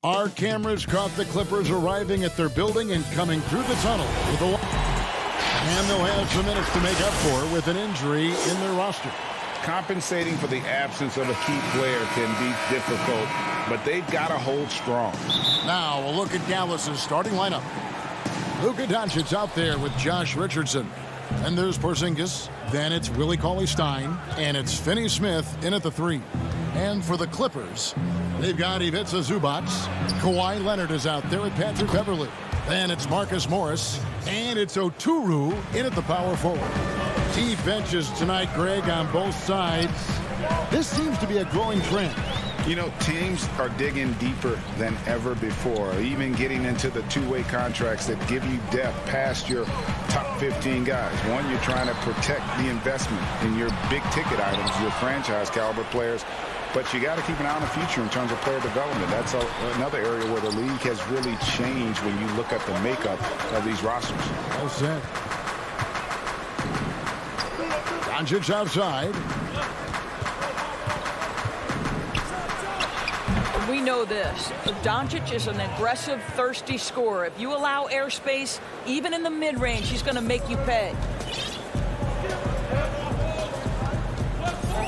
Our cameras caught the Clippers arriving at their building and coming through the tunnel with a... And they'll have some minutes to make up for with an injury in their roster. Compensating for the absence of a key player can be difficult, but they've got to hold strong. Now, a look at Dallas's starting lineup. Luka Doncic out there with Josh Richardson. And there's Porzingis. Then it's Willie Cauley-Stein. And it's Finney-Smith in at the 3. And for the Clippers, they've got Ivica Zubac. Kawhi Leonard is out there at Patrick Beverley. Then it's Marcus Morris. And it's Oturu in at the power forward. Deep benches tonight, Greg, on both sides. This seems to be a growing trend. You know, teams are digging deeper than ever before, even getting into the two-way contracts that give you depth past your top 15 guys. One, you're trying to protect the investment in your big-ticket items, your franchise-caliber players, but you got to keep an eye on the future in terms of player development. That's another area where the league has really changed when you look at the makeup of these rosters. Well said. Doncic outside. We know this. Doncic is an aggressive, thirsty scorer. If you allow airspace, even in the mid-range, he's going to make you pay.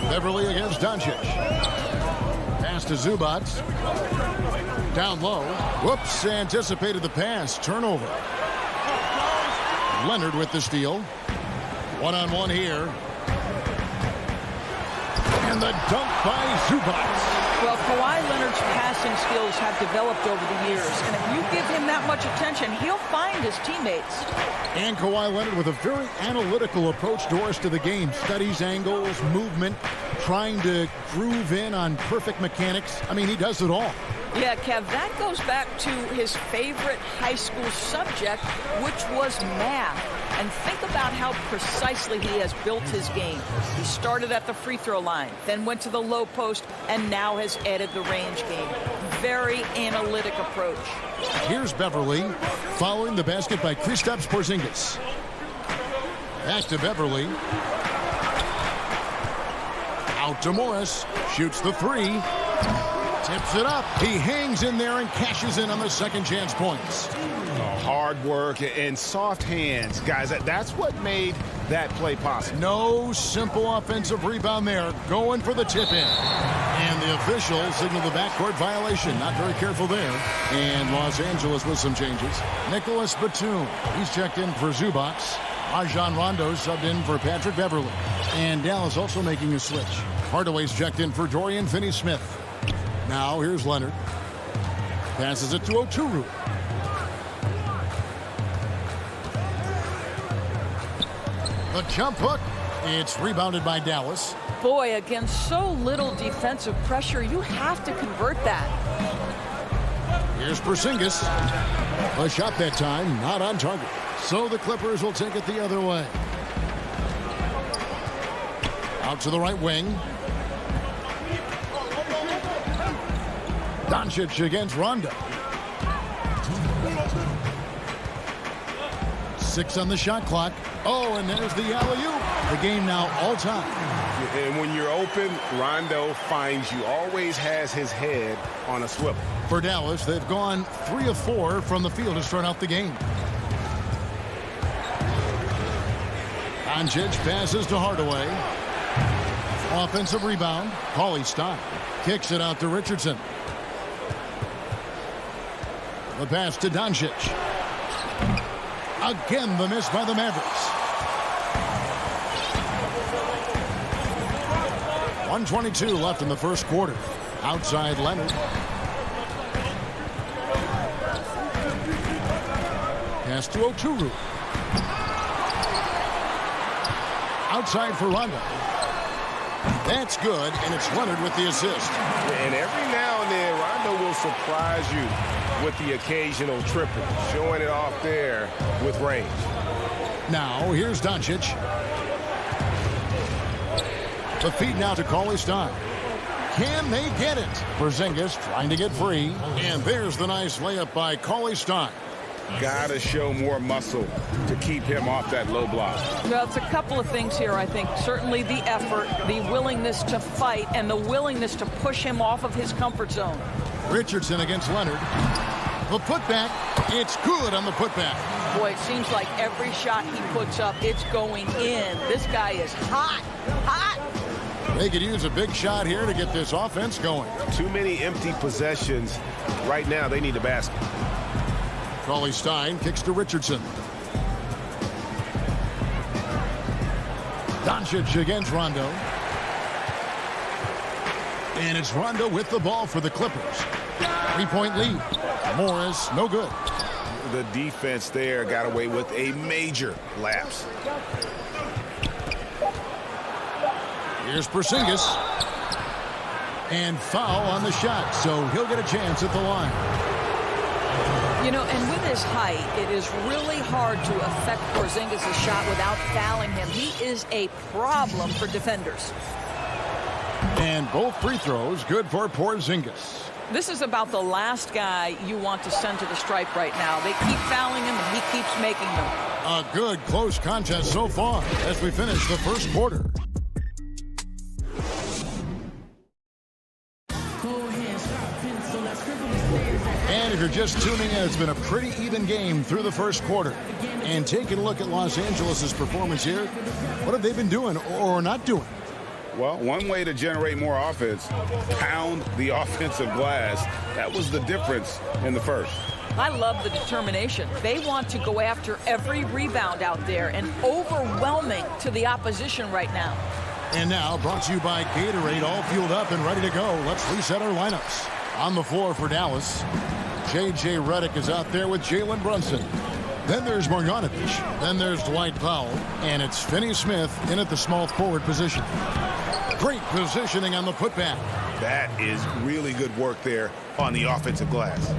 Beverly against Doncic. Pass to Zubac. Down low. Whoops, anticipated the pass. Turnover. Leonard with the steal. One-on-one here. And the dunk by Zubac. Well, Kawhi Leonard's passing skills have developed over the years, and if you give him that much attention, he'll find his teammates. And Kawhi Leonard with a very analytical approach, Doris, to the game. Studies angles, movement, trying to groove in on perfect mechanics. I mean, he does it all. Yeah, Kev, that goes back to his favorite high school subject, which was math. And think about how precisely he has built his game. He started at the free throw line, then went to the low post, and now has added the range game. Very analytic approach. Here's Beverly, following the basket by Kristaps Porzingis. Back to Beverly. Out to Morris. Shoots the 3. Tips it up. He hangs in there and cashes in on the second chance points. Hard work and soft hands. Guys, that's what made that play possible. No simple offensive rebound there. Going for the tip in. And the official signaled the backcourt violation. Not very careful there. And Los Angeles with some changes. Nicholas Batum. He's checked in for Zubac. Rajon Rondo subbed in for Patrick Beverley. And Dallas also making a switch. Hardaway's checked in for Dorian Finney-Smith. Now here's Leonard. Passes it to Oturu. The jump hook. It's rebounded by Dallas. Boy, against so little defensive pressure, you have to convert that. Here's Porzingis. A shot that time, not on target. So the Clippers will take it the other way. Out to the right wing. Doncic against Rondo. 6 on the shot clock. Oh, and there's the alley-oop. The game now all time. And when you're open, Rondo finds you. Always has his head on a swivel. For Dallas, they've gone 3 of 4 from the field to start out the game. Doncic passes to Hardaway. Offensive rebound. Cauley-Stein kicks it out to Richardson. The pass to Doncic. Again, the miss by the Mavericks. 1:22 left in the first quarter. Outside Leonard. Pass to Oturu. Outside for Rondo. That's good, and it's Leonard with the assist. And every now and then, Rondo will surprise you with the occasional triple, showing it off there with range. Now, here's Doncic. The feed now to CLA Stein. Can they get it? Porzingis trying to get free. And there's the nice layup by CLA Stein. Got to show more muscle to keep him off that low block. Well, it's a couple of things here, I think. Certainly the effort, the willingness to fight, and the willingness to push him off of his comfort zone. Richardson against Leonard. The putback. It's good on the putback. Boy, it seems like every shot he puts up, it's going in. This guy is hot. Hot. They could use a big shot here to get this offense going. Too many empty possessions. Right now, they need a basket. CLA Stein kicks to Richardson. Doncic against Rondo. And it's Rondo with the ball for the Clippers. 3-point lead. Morris, no good. The defense there got away with a major lapse. Here's Porzingis. And foul on the shot, so he'll get a chance at the line. You know, and with his height, it is really hard to affect Porzingis' shot without fouling him. He is a problem for defenders. And both free throws good for Porzingis. This is about the last guy you want to send to the stripe right now. They keep fouling him, and he keeps making them. A good close contest so far as we finish the first quarter. And if you're just tuning in, it's been a pretty even game through the first quarter. And taking a look at Los Angeles' performance here, what have they been doing or not doing? Well, one way to generate more offense, pound the offensive glass. That was the difference in the first. I love the determination. They want to go after every rebound out there, and overwhelming to the opposition right now. And now, brought to you by Gatorade, all fueled up and ready to go. Let's reset our lineups. On the floor for Dallas, J.J. Redick is out there with Jalen Brunson. Then there's Marjanovic. Then there's Dwight Powell. And it's Finney Smith in at the small forward position. Great positioning on the putback. That is really good work there on the offensive glass.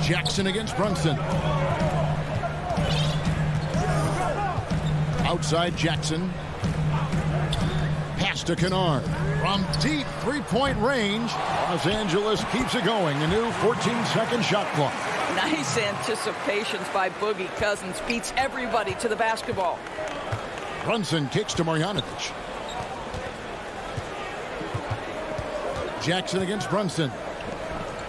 Jackson against Brunson. Outside Jackson. Pass to Kennard. From deep three-point range, Los Angeles keeps it going. A new 14-second shot clock. Nice anticipations by Boogie Cousins. Beats everybody to the basketball. Brunson kicks to Marjanovic. Jackson against Brunson.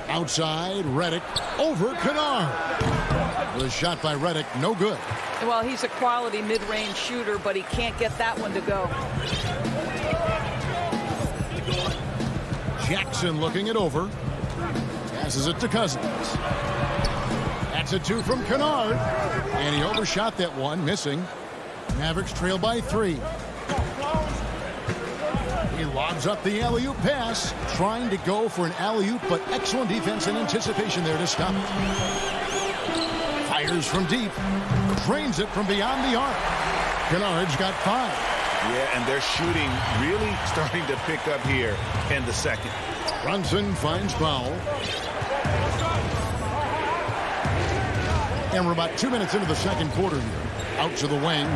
Outside, Redick over Kennard. The shot by Redick, no good. Well, he's a quality mid-range shooter, but he can't get that one to go. Jackson looking it over. Passes it to Cousins. That's a two from Kennard. And he overshot that one, missing. Mavericks trail by 3. He lobs up the alley-oop pass, trying to go for an alley-oop, but excellent defense and anticipation there to stop it. Fires from deep. Trains it from beyond the arc. Kennard's got 5. Yeah, and their shooting really starting to pick up here in the second. Brunson finds Powell. And we're about 2 minutes into the second quarter here. Out to the wing.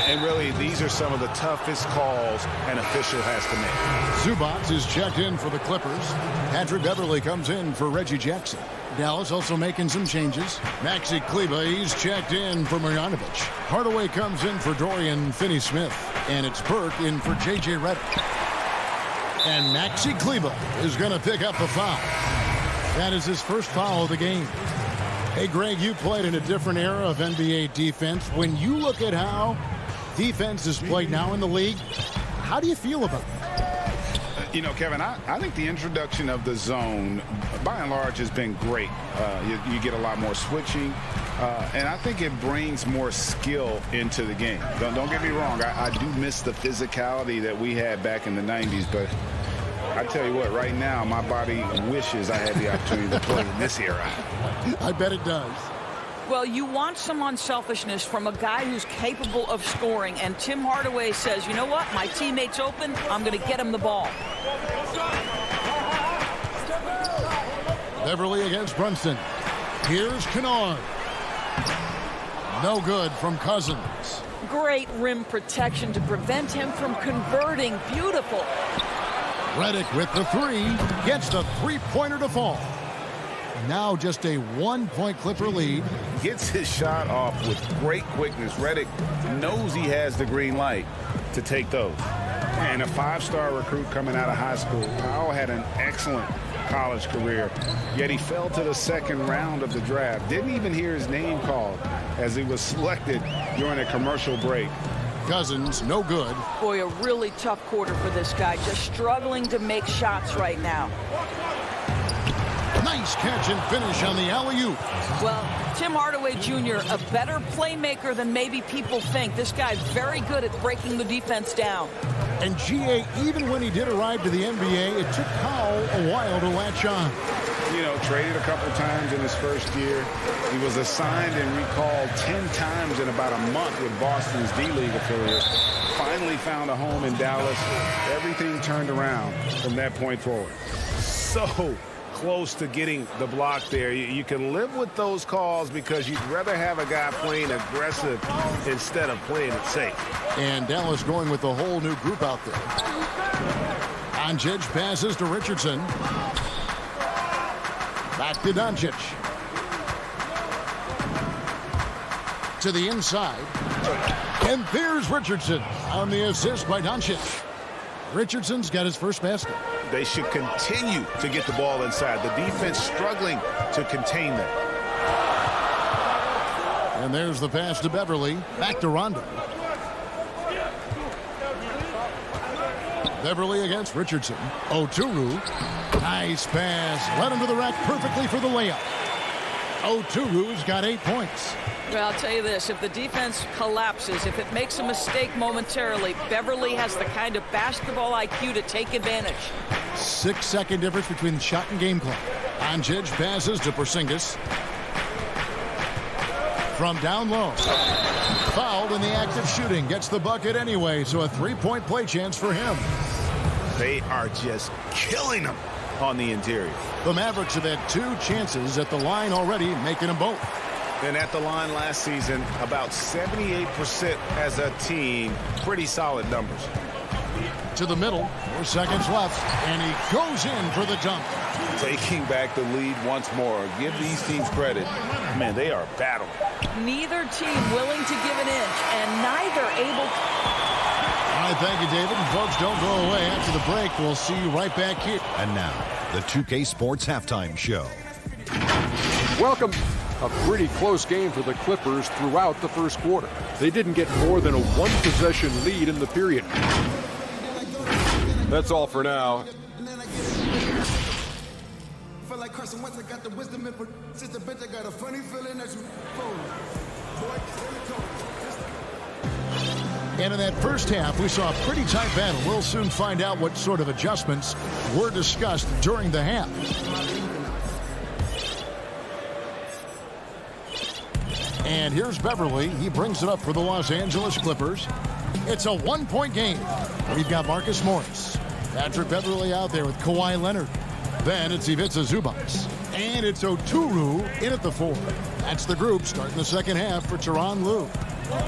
And really, these are some of the toughest calls an official has to make. Zubac is checked in for the Clippers. Patrick Beverly comes in for Reggie Jackson. Dallas also making some changes. Maxi Kleber, he's checked in for Marjanovic. Hardaway comes in for Dorian Finney-Smith. And it's Burke in for J.J. Redick. And Maxi Kleber is going to pick up the foul. That is his first foul of the game. Hey, Greg, you played in a different era of NBA defense. When you look at how defense is played now in the league, how do you feel about it? You know, Kevin, I think the introduction of the zone, by and large, has been great. You get a lot more switching, and I think it brings more skill into the game. Don't get me wrong. I do miss the physicality that we had back in the 90s, but I tell you what, right now, my body wishes I had the opportunity to play in this era. I bet it does. Well, you want some unselfishness from a guy who's capable of scoring, and Tim Hardaway says, you know what, my teammate's open, I'm going to get him the ball. Beverly against Brunson. Here's Kennard. No good from Cousins. Great rim protection to prevent him from converting. Beautiful. Redick with the three. Gets the three-pointer to fall. Now just a one-point Clipper lead. Gets his shot off with great quickness. Redick knows he has the green light to take those. And a five-star recruit coming out of high school. Powell had an excellent college career, yet he fell to the second round of the draft. Didn't even hear his name called as he was selected during a commercial break. Cousins, no good. Boy, a really tough quarter for this guy. Just struggling to make shots right now. Nice catch and finish on the alley-oop. Well, Tim Hardaway Jr., a better playmaker than maybe people think. This guy's very good at breaking the defense down. And GA, even when he did arrive to the NBA, it took Powell a while to latch on. You know, traded a couple times in his first year. He was assigned and recalled 10 times in about a month with Boston's D-League affiliate. Finally found a home in Dallas. Everything turned around from that point forward. So close to getting the block there. You can live with those calls because you'd rather have a guy playing aggressive instead of playing it safe. And Dallas going with the whole new group out there. Doncic passes to Richardson. Back to Doncic. To the inside. And there's Richardson on the assist by Doncic. Richardson's got his first basket. They should continue to get the ball inside. The defense struggling to contain them. And there's the pass to Beverly. Back to Rondo. Beverly against Richardson. Oturu. Nice pass. Led him to the rack perfectly for the layup. Oturu's got 8 points. Well, I'll tell you this, if the defense collapses, if it makes a mistake momentarily, Beverly has the kind of basketball IQ to take advantage. 6-second difference between the shot and game clock. Doncic passes to Porzingis. From down low. Fouled in the act of shooting. Gets the bucket anyway, so a three-point play chance for him. They are just killing them on the interior. The Mavericks have had 2 chances at the line already, making them both. And at the line last season, about 78% as a team. Pretty solid numbers. To the middle, 4 seconds left, and he goes in for the dunk. Taking back the lead once more. Give these teams credit. Man, they are battling. Neither team willing to give an inch, and neither able. All right, thank you, David. And folks, don't go away. After the break, we'll see you right back here. And now, the 2K Sports Halftime Show. Welcome. A pretty close game for the Clippers throughout the first quarter. They didn't get more than a one-possession lead in the period. That's all for now. And in that first half, we saw a pretty tight battle. We'll soon find out what sort of adjustments were discussed during the half. And here's Beverly. He brings it up for the Los Angeles Clippers. It's a one-point game. We've got Marcus Morris. Patrick Beverly out there with Kawhi Leonard. Then it's Ivica Zubac. And it's Oturu in at the 4. That's the group starting the second half for Tyronn Lue.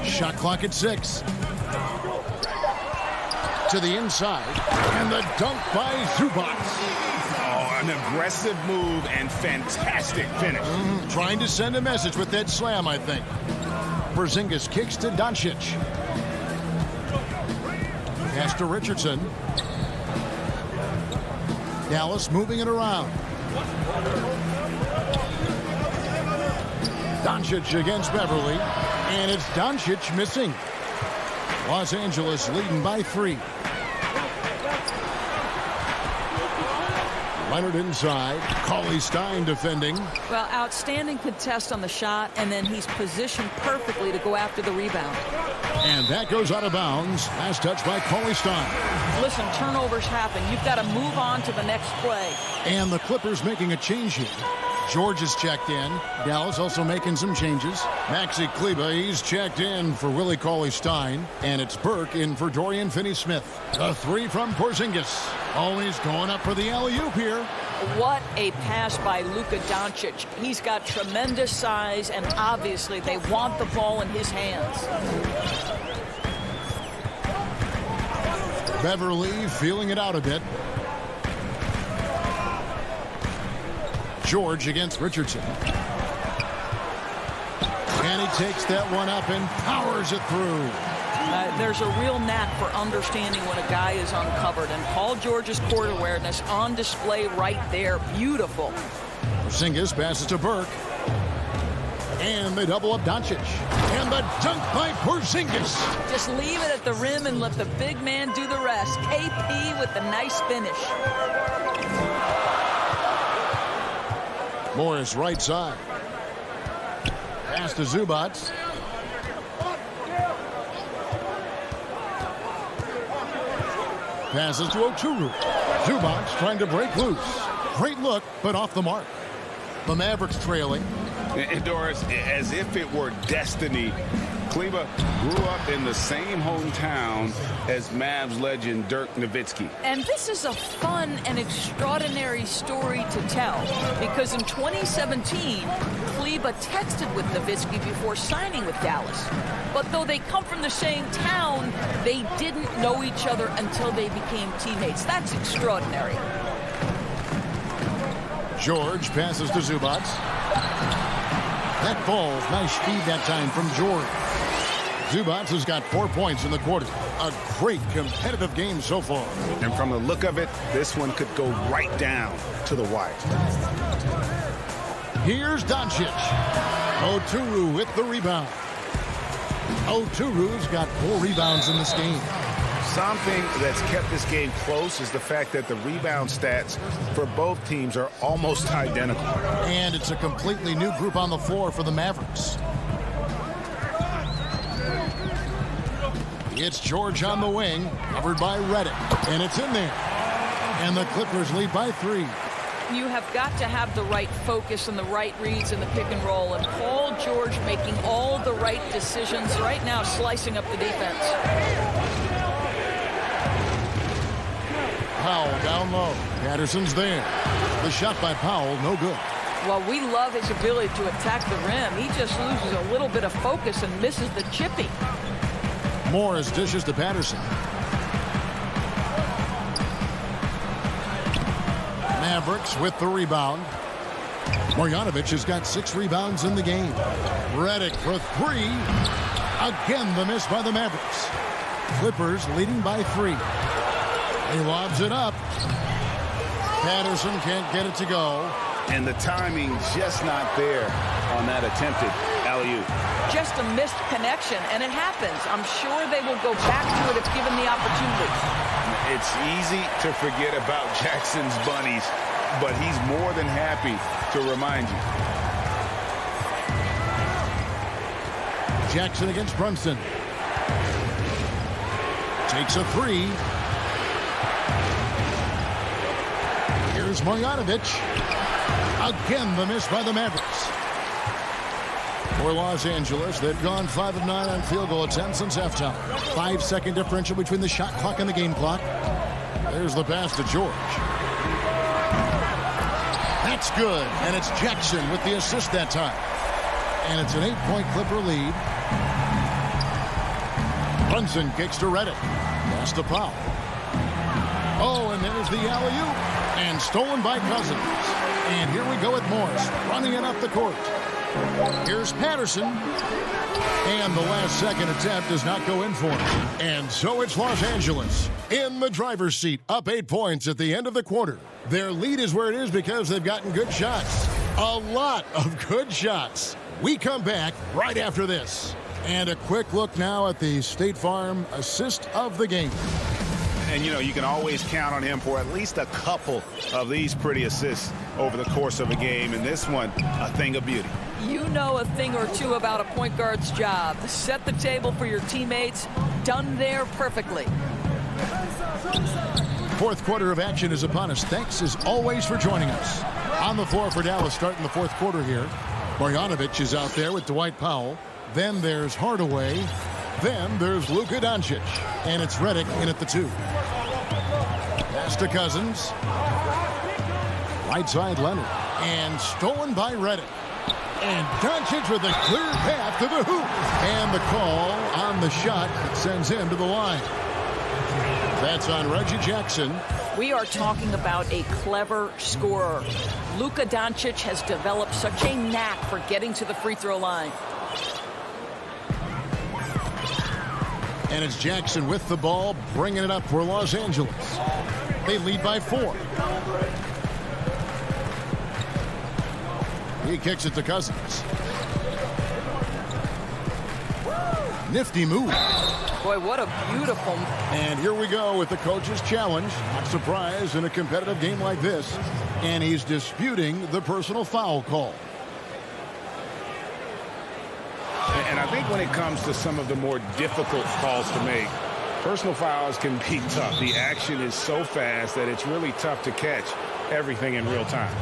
Shot clock at 6. To the inside. And the dunk by Zubac. An aggressive move and fantastic finish. Trying to send a message with that slam, I think. Porzingis kicks to Doncic. Pass to Richardson. Dallas moving it around. Doncic against Beverly. And it's Doncic missing. Los Angeles leading by 3. Leonard inside. Cauley Stein defending. Well, outstanding contest on the shot, and then he's positioned perfectly to go after the rebound. And that goes out of bounds. Last touch by Cauley Stein. Listen, turnovers happen. You've got to move on to the next play. And the Clippers making a change here. George is checked in. Dallas also making some changes. Maxi Kleber, he's checked in for Willie Cauley-Stein. And it's Burke in for Dorian Finney-Smith. A three from Porzingis. Always going up for the alley-oop here. What a pass by Luka Doncic. He's got tremendous size, and obviously they want the ball in his hands. Beverly feeling it out a bit. George against Richardson. And he takes that one up and powers it through. There's a real knack for understanding when a guy is uncovered, and Paul George's court awareness on display right there. Beautiful. Porzingis passes to Burke. And they double up Doncic. And the dunk by Porzingis. Just leave it at the rim and let the big man do the rest. KP with the nice finish. Morris right side. Pass to Zubac. Passes to Oturu. Zubac trying to break loose. Great look, but off the mark. The Mavericks trailing. And Doris, as if it were destiny, Kleber grew up in the same hometown as Mavs legend Dirk Nowitzki. And this is a fun and extraordinary story to tell, because in 2017, Kleber texted with Nowitzki before signing with Dallas. But though they come from the same town, they didn't know each other until they became teammates. That's extraordinary. George passes to Zubac. That falls. Nice speed that time from George. Zubac has got 4 points in the quarter. A great competitive game so far. And from the look of it, this one could go right down to the wire. Here's Doncic. Oturu with the rebound. Oturu's got 4 rebounds in this game. Something that's kept this game close is the fact that the rebound stats for both teams are almost identical. And it's a completely new group on the floor for the Mavericks. It's George on the wing, covered by Redick, and it's in there. And the Clippers lead by 3. You have got to have the right focus and the right reads in the pick and roll, and Paul George making all the right decisions right now, slicing up the defense. Powell down low. Patterson's there. The shot by Powell, no good. Well, we love his ability to attack the rim. He just loses a little bit of focus and misses the chippy. Morris dishes to Patterson. Mavericks with the rebound. Marjanovic has got 6 rebounds in the game. Redick for 3. Again, the miss by the Mavericks. Clippers leading by 3. He lobs it up. Patterson can't get it to go. And the timing just not there on that attempted alley-oop. Just a missed connection, and it happens. I'm sure they will go back to it if given the opportunity. It's easy to forget about Jackson's bunnies, but he's more than happy to remind you. Jackson against Brunson. Takes a 3. Here's Marjanovic. Again, the miss by the Mavericks. For Los Angeles, they've gone 5 of 9 on field goal attempts since halftime. 5-second differential between the shot clock and the game clock. There's the pass to George. That's good, and it's Jackson with the assist that time. And it's an 8-point Clipper lead. Brunson kicks to Redick. Pass to Powell. Oh, and there's the alley-oop. And stolen by Cousins. And here we go with Morris running it up the court. Here's Patterson. And the last second attempt does not go in for him. And so it's Los Angeles in the driver's seat, up 8 points at the end of the quarter. Their lead is where it is because they've gotten good shots. A lot of good shots. We come back right after this. And a quick look now at the State Farm assist of the game. And, you know, you can always count on him for at least a couple of these pretty assists over the course of a game. And this one, a thing of beauty. You know a thing or two about a point guard's job. Set the table for your teammates. Done there perfectly. Fourth quarter of action is upon us. Thanks as always for joining us. On the floor for Dallas starting the fourth quarter here. Marjanovic is out there with Dwight Powell. Then there's Hardaway. Then there's Luka Doncic. And it's Redick in at the 2. Pass to Cousins. Right side Leonard. And stolen by Redick. And Doncic with a clear path to the hoop. And the call on the shot that sends him to the line. That's on Reggie Jackson. We are talking about a clever scorer. Luka Doncic has developed such a knack for getting to the free throw line. And it's Jackson with the ball, bringing it up for Los Angeles. They lead by 4. He kicks it to Cousins. Nifty move. Boy, what a beautiful. And here we go with the coach's challenge. Not surprised in a competitive game like this. And he's disputing the personal foul call. And I think when it comes to some of the more difficult calls to make, personal fouls can be tough. The action is so fast that it's really tough to catch everything in real time.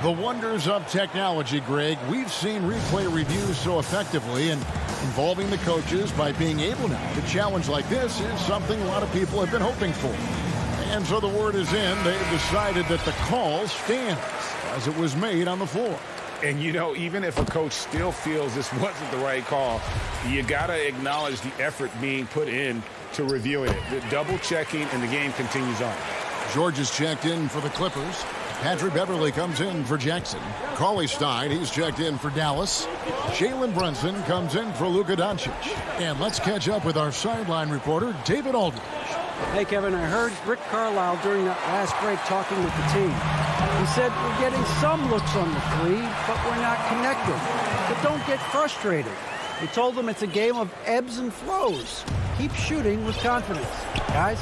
The wonders of technology, Greg. We've seen replay reviews so effectively, and involving the coaches by being able now to challenge like this is something a lot of people have been hoping for. And so the word is in. They've decided that the call stands as it was made on the floor. And, you know, even if a coach still feels this wasn't the right call, you got to acknowledge the effort being put in to reviewing it. The double checking, and the game continues on. George is checked in for the Clippers. Patrick Beverly comes in for Jackson. Cauley Stein, he's checked in for Dallas. Jalen Brunson comes in for Luka Doncic. And let's catch up with our sideline reporter, David Aldridge. Hey, Kevin, I heard Rick Carlisle during that last break talking with the team. He said, we're getting some looks on the three, but we're not connected. But don't get frustrated. He told them it's a game of ebbs and flows. Keep shooting with confidence, guys.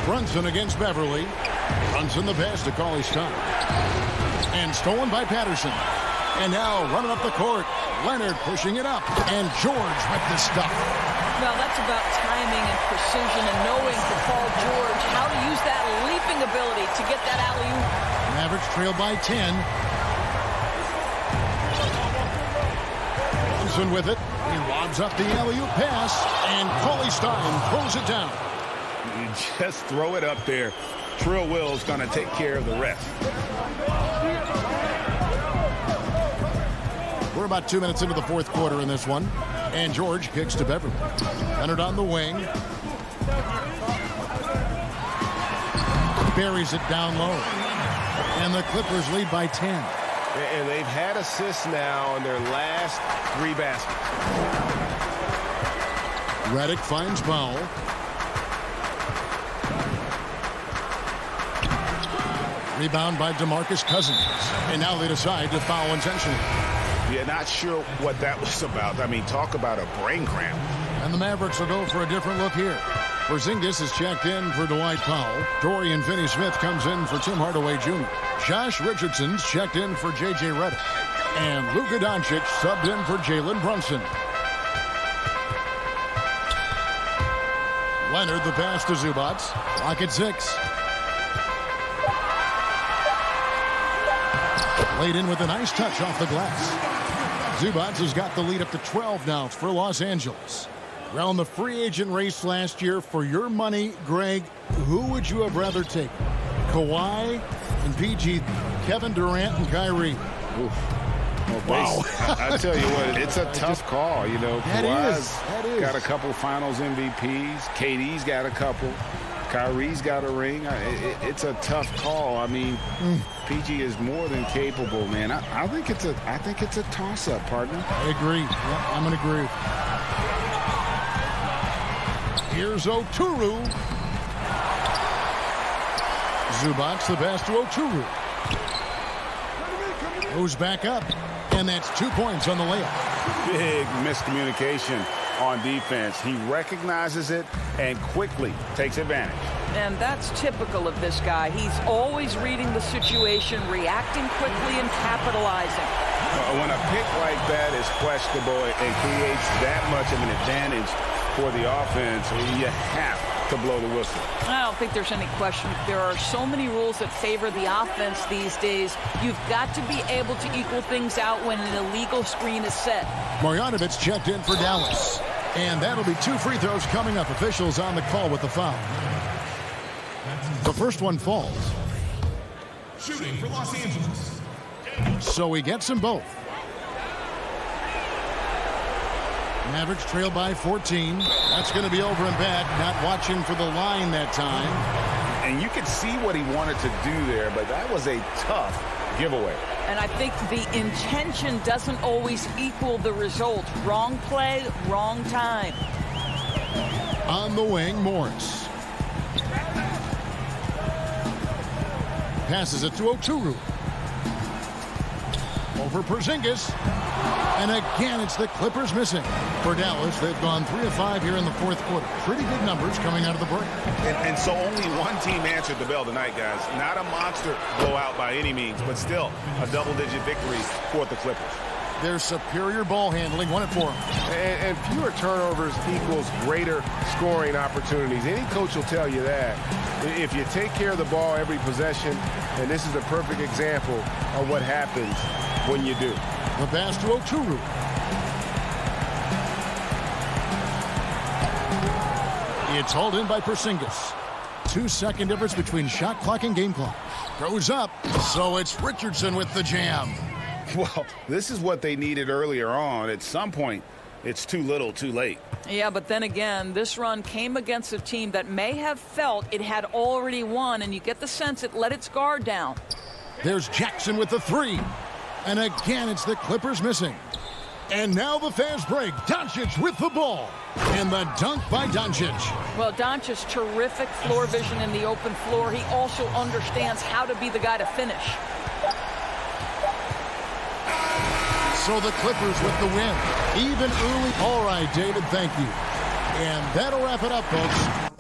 Brunson against Beverly. Brunson the pass to Cauley Stein. And stolen by Patterson. And now running up the court, Leonard pushing it up. And George with the stuff. Well, that's about timing and precision and knowing for Paul George how to use that leaping ability to get that alley-oop. Mavericks trail by 10. Brunson with it. He lobs up the alley-oop pass. And Cauley Stein throws it down. You just throw it up there. Trill Will's going to take care of the rest. We're about 2 minutes into the fourth quarter in this one. And George kicks to Beverly. Leonard on the wing. Buries it down low. And the Clippers lead by 10. And they've had assists now on their last 3 baskets. Redick finds Powell. Rebound by DeMarcus Cousins. And now they decide to foul intentionally. Yeah, not sure what that was about. I mean, talk about a brain cramp. And the Mavericks will go for a different look here. Porzingis is checked in for Dwight Powell. Dorian Finney-Smith comes in for Tim Hardaway Jr. Josh Richardson's checked in for J.J. Redick. And Luka Doncic subbed in for Jalen Brunson. Leonard the pass to Zubac. Clock at 6. Laid in with a nice touch off the glass. Zubac has got the lead up to 12 now for Los Angeles. Around the free agent race last year, for your money, Greg, who would you have rather taken? Kawhi and PG, Kevin Durant and Kyrie. Oof. Wow. I tell you what, it's a tough call. You know, Kawhi's got a couple finals MVPs. KD's got a couple. Kyrie's got a ring. It's a tough call. I mean, PG is more than capable, man. I think it's a toss-up, partner. I agree. Yeah, I'm going to agree. Here's Oturu. Zubac the pass to Oturu. Goes back up, and that's 2 points on the layup. Big miscommunication on defense. He recognizes it and quickly takes advantage. And that's typical of this guy. He's always reading the situation, reacting quickly, and capitalizing. When a pick like that is questionable and creates that much of an advantage for the offense, you have to blow the whistle. I don't think there's any question. There are so many rules that favor the offense these days. You've got to be able to equal things out when an illegal screen is set. Marjanovic checked in for Dallas. And that'll be 2 free throws coming up. Officials on the call with the foul. The first one falls. Shooting for Los Angeles. So he gets them both. Mavericks trail by 14. That's going to be over and back. Not watching for the line that time. And you could see what he wanted to do there, but that was a tough giveaway. And I think the intention doesn't always equal the result. Wrong play, wrong time. On the wing, Morris. Passes it to Oturu. Over Porzingis. And again, it's the Clippers missing. For Dallas, they've gone 3 of 5 here in the fourth quarter. Pretty good numbers coming out of the break. And so only one team answered the bell tonight, guys. Not a monster blowout by any means, but still a double-digit victory for the Clippers. Their superior ball handling won it for them. And fewer turnovers equals greater scoring opportunities. Any coach will tell you that. If you take care of the ball every possession, and this is a perfect example of what happens when you do. The pass to Oturu. It's hauled in by Porzingis. 2-second difference between shot clock and game clock. Goes up, so it's Richardson with the jam. Well, this is what they needed earlier on. At some point, it's too little, too late. Yeah, but then again, this run came against a team that may have felt it had already won, and you get the sense it let its guard down. There's Jackson with the 3. And again, it's the Clippers missing. And now the fast break. Doncic with the ball. And the dunk by Doncic. Well, Doncic's terrific floor vision in the open floor. He also understands how to be the guy to finish. So the Clippers with the win. Even early. All right, David, thank you. And that'll wrap it up, folks.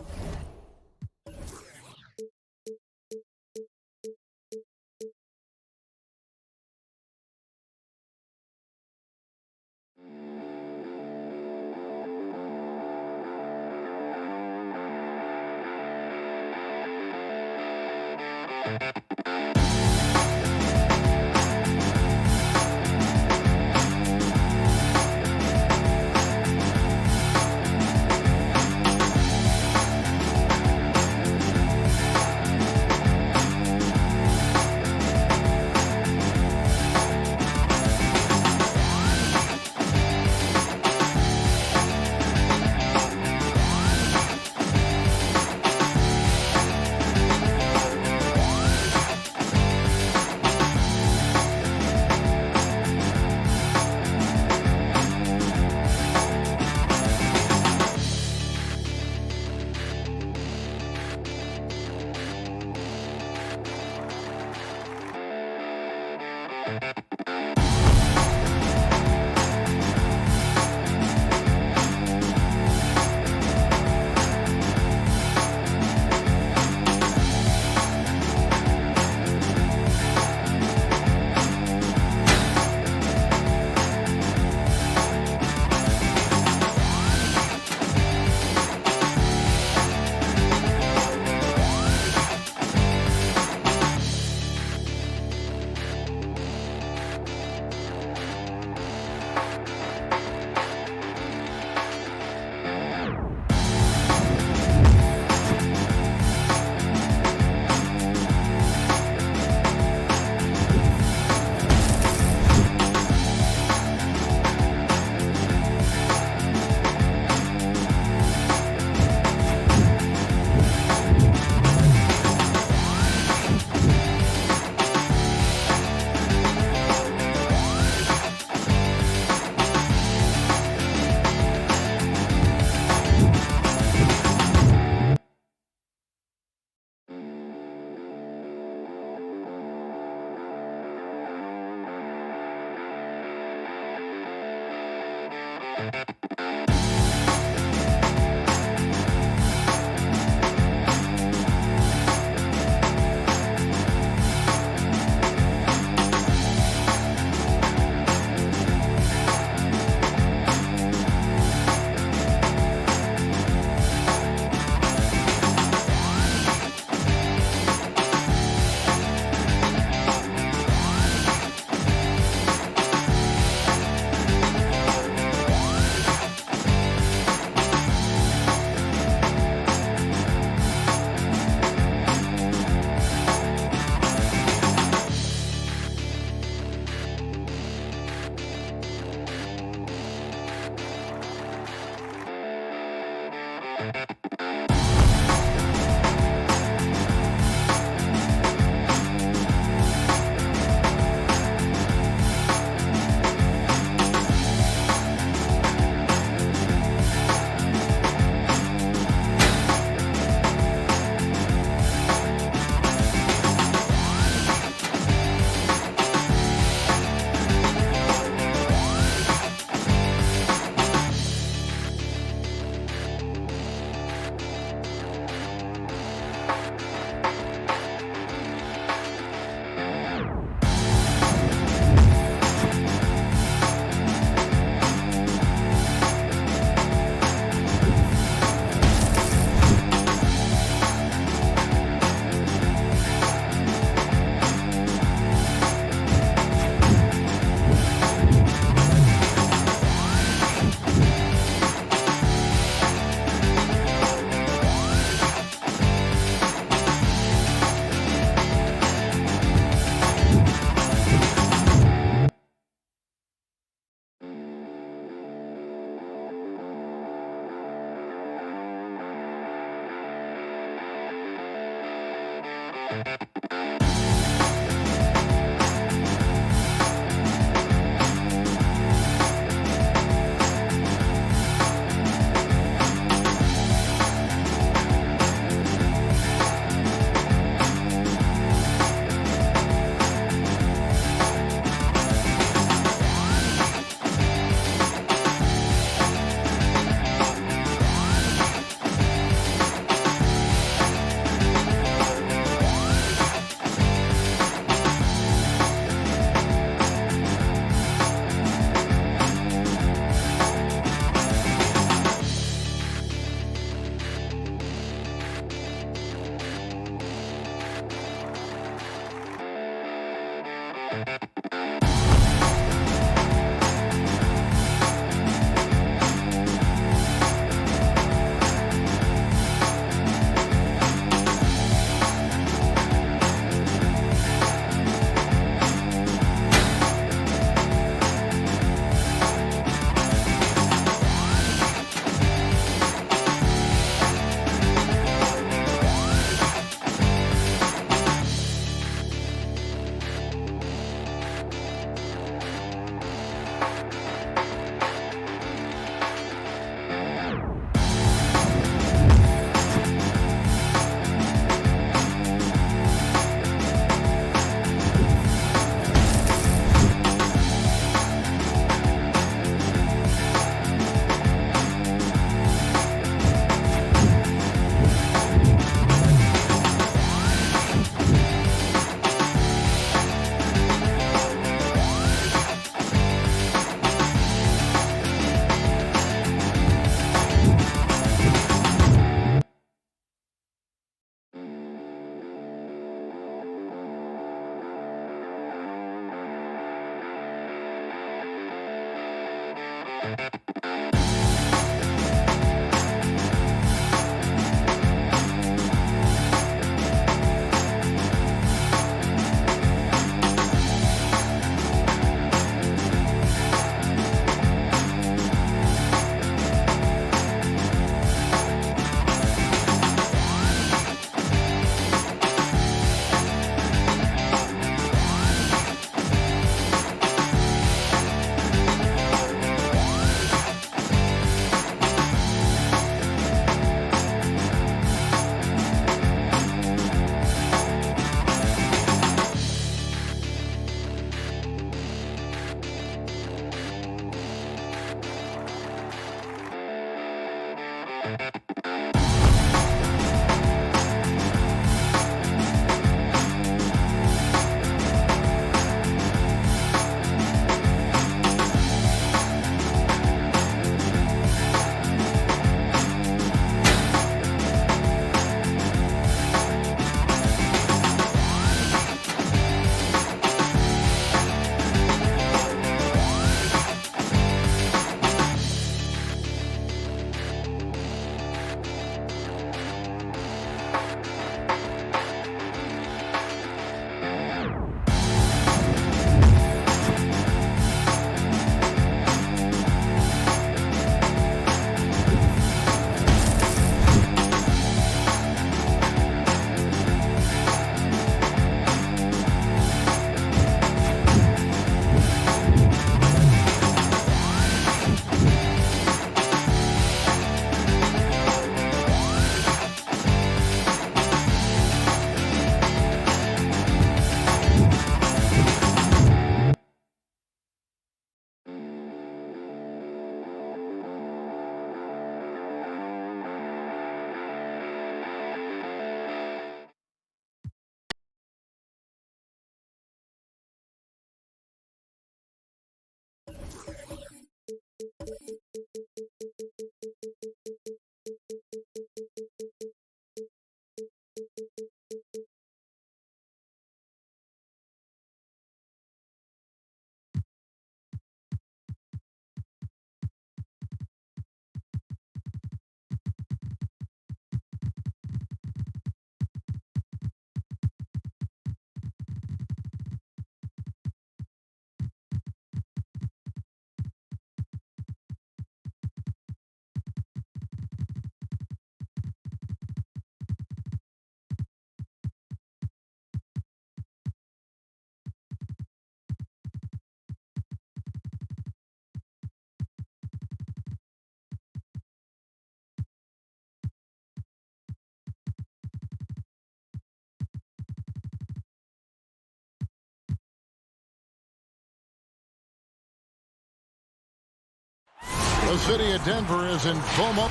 The city of Denver is in full up.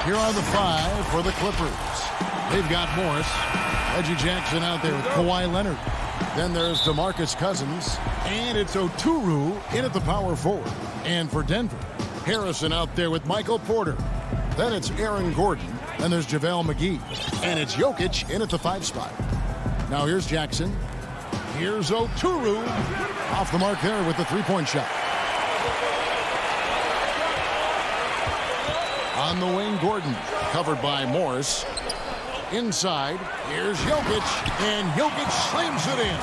Here are the 5 for the Clippers. They've got Morris. Reggie Jackson out there with Kawhi Leonard. Then there's DeMarcus Cousins. And it's Oturu in at the power forward. And for Denver, Harrison out there with Michael Porter. Then it's Aaron Gordon. Then there's JaVale McGee. And it's Jokic in at the 5 spot. Now here's Jackson. Here's Oturu. Off the mark there with the 3-point shot. On the wing, Gordon. Covered by Morris. Inside, here's Jokic. And Jokic slams it in.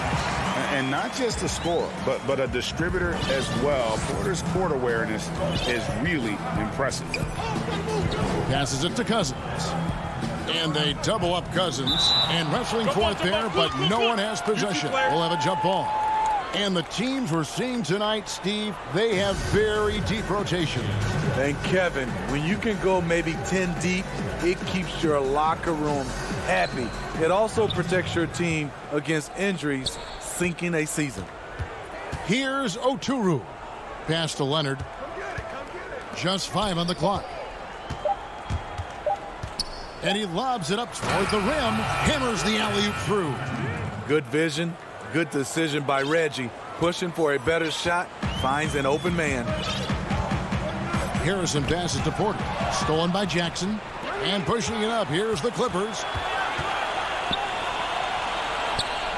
And not just a scorer, but a distributor as well. Porter's court awareness is really impressive. Passes it to Cousins. And they double up Cousins. And wrestling for it there, but no one has possession. We'll have a jump ball. And the teams we're seeing tonight, Steve, they have very deep rotation. And Kevin, when you can go maybe 10 deep, it keeps your locker room happy. It also protects your team against injuries sinking a season. Here's Oturu. Pass to Leonard. Just 5 on the clock. And he lobs it up toward the rim. Hammers the alley-oop through. Good vision. Good decision by Reggie. Pushing for a better shot. Finds an open man. Harrison passes to Porter. Stolen by Jackson. And pushing it up. Here's the Clippers.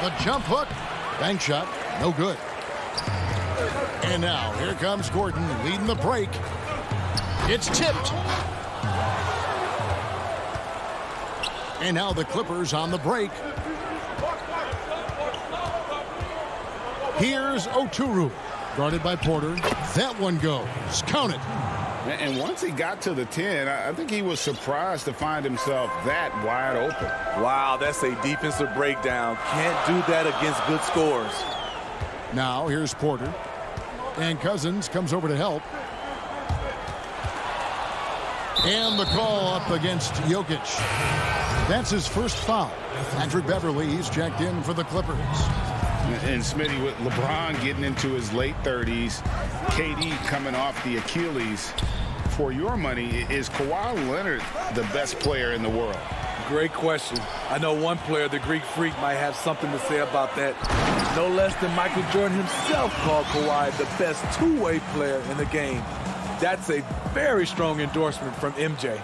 The jump hook. Bank shot. No good. And now here comes Gordon leading the break. It's tipped. And now the Clippers on the break. Here's Oturu. Guarded by Porter. That one goes. Count it. And once he got to the 10, I think he was surprised to find himself that wide open. Wow, that's a defensive breakdown. Can't do that against good scores. Now here's Porter. And Cousins comes over to help. And the call up against Jokic. That's his first foul. Patrick Beverly, he's checked in for the Clippers. And Smitty, with LeBron getting into his late 30s, KD coming off the Achilles, for your money, is Kawhi Leonard the best player in the world? Great question. I know one player, the Greek Freak, might have something to say about that. No less than Michael Jordan himself called Kawhi the best two-way player in the game. That's a very strong endorsement from MJ.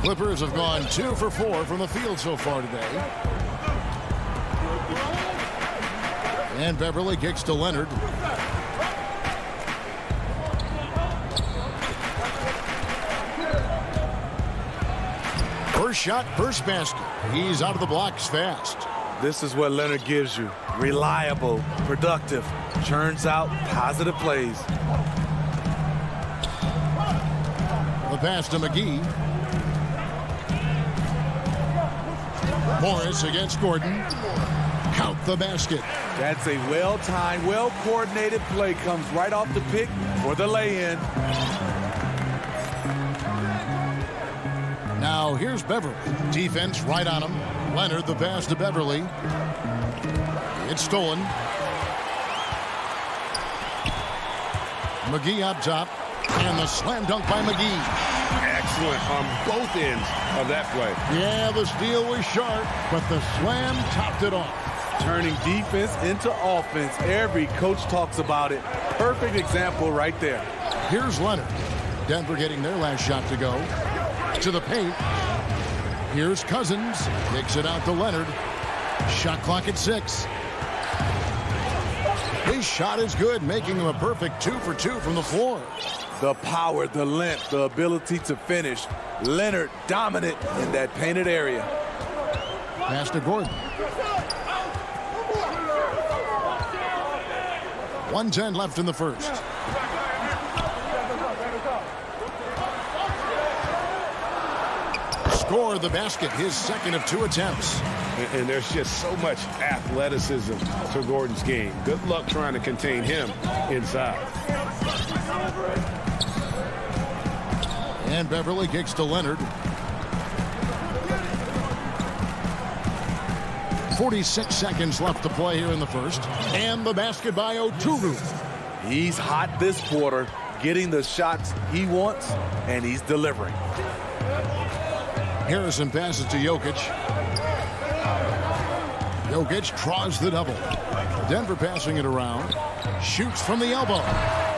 Clippers have gone 2 for 4 from the field so far today. And Beverly kicks to Leonard. First shot, first basket. He's out of the blocks fast. This is what Leonard gives you. Reliable, productive, churns out positive plays. The pass to McGee. Morris against Gordon. Count the basket. That's a well-timed, well-coordinated play. Comes right off the pick for the lay-in. Now here's Beverly. Defense right on him. Leonard the pass to Beverly. It's stolen. McGee up top. And the slam dunk by McGee. Excellent on both ends of that play. Yeah, the steal was sharp, but the slam topped it off. Turning defense into offense. Every coach talks about it. Perfect example right there. Here's Leonard. Denver getting their last shot to go. To the paint. Here's Cousins. Kicks it out to Leonard. Shot clock at 6. His shot is good, making him a perfect 2 for 2 from the floor. The power, the length, the ability to finish. Leonard dominant in that painted area. Pass to Gordon. 1:10 left in the first. Score the basket, his second of 2 attempts. And there's just so much athleticism to Gordon's game. Good luck trying to contain him inside. And Beverly kicks to Leonard. 46 seconds left to play here in the first. And the basket by Oturu. He's hot this quarter, getting the shots he wants, and he's delivering. Harrison passes to Jokic. Jokic draws the double. Denver passing it around. Shoots from the elbow.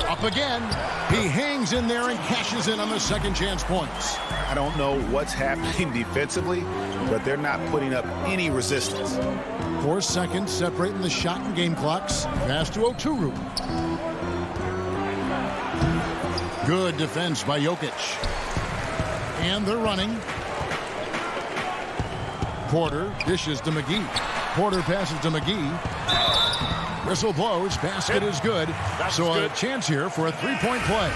Up again. He hangs in there and cashes in on the second chance points. I don't know what's happening defensively, but they're not putting up any resistance. 4 seconds separating the shot and game clocks. Pass to Oturu. Good defense by Jokic. And they're running. Porter dishes to McGee. Porter passes to McGee. Whistle blows. Basket is good. So a chance here for a three-point play.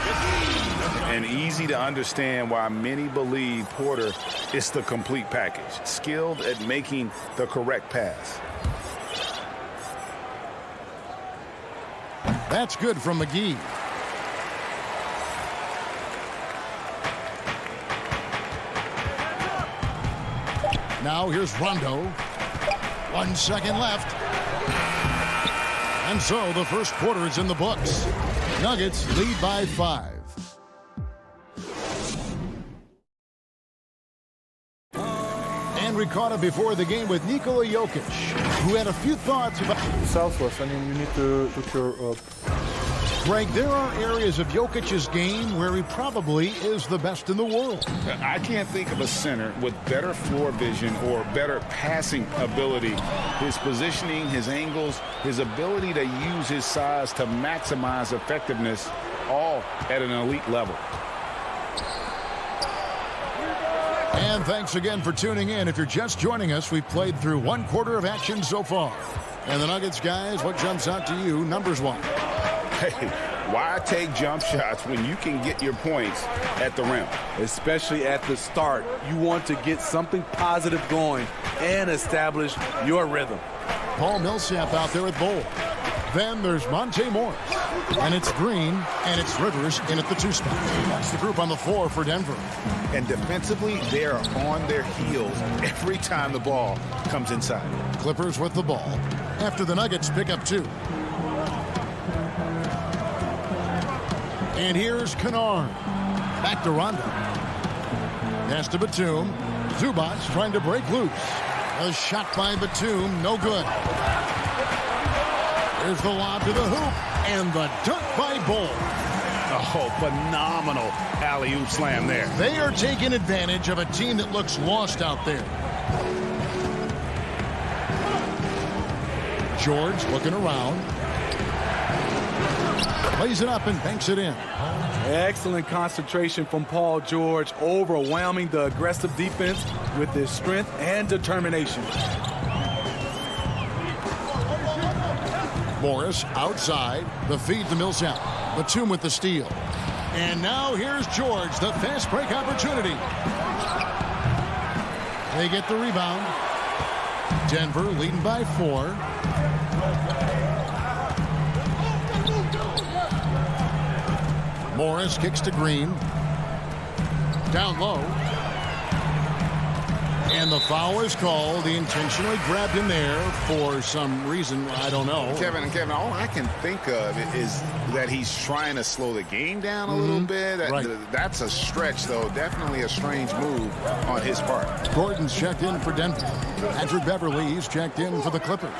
And easy to understand why many believe Porter is the complete package. Skilled at making the correct pass. That's good from McGee. Now here's Rondo. 1 second left. And so the first quarter is in the books. Nuggets lead by 5. And we caught up before the game with Nikola Jokic, who had a few thoughts about... Selfless. I mean, you need to put your... Greg, there are areas of Jokic's game where he probably is the best in the world. I can't think of a center with better floor vision or better passing ability. His positioning, his angles, his ability to use his size to maximize effectiveness, all at an elite level. And thanks again for tuning in. If you're just joining us, we've played through 1 quarter of action so far. And the Nuggets, guys, what jumps out to you? Numbers 1. Hey, why take jump shots when you can get your points at the rim? Especially at the start. You want to get something positive going and establish your rhythm. Paul Millsap out there at Bull. Then there's Monte Morris. And it's Green, and it's Rivers in at the 2 spot. That's the group on the floor for Denver. And defensively, they're on their heels every time the ball comes inside. Clippers with the ball after the Nuggets pick up 2. And here's Kennard. Back to Rondo. Pass to Batum. Zubac trying to break loose. A shot by Batum, no good. There's the lob to the hoop, and the dunk by Bull. Oh, phenomenal alley-oop slam there. They are taking advantage of a team that looks lost out there. George looking around. Plays it up and banks it in. Excellent concentration from Paul George, overwhelming the aggressive defense with his strength and determination. Morris outside, the feed to Millsap. Batum with the steal. And now here's George, the fast break opportunity. They get the rebound. Denver leading by 4. Morris kicks to Green. Down low. And the foul is called. He intentionally grabbed him there for some reason. I don't know. Kevin, all I can think of is that he's trying to slow the game down a little bit. Right. That's a stretch, though. Definitely a strange move on his part. Gordon's checked in for Denver. Andrew Beverly's checked in for the Clippers.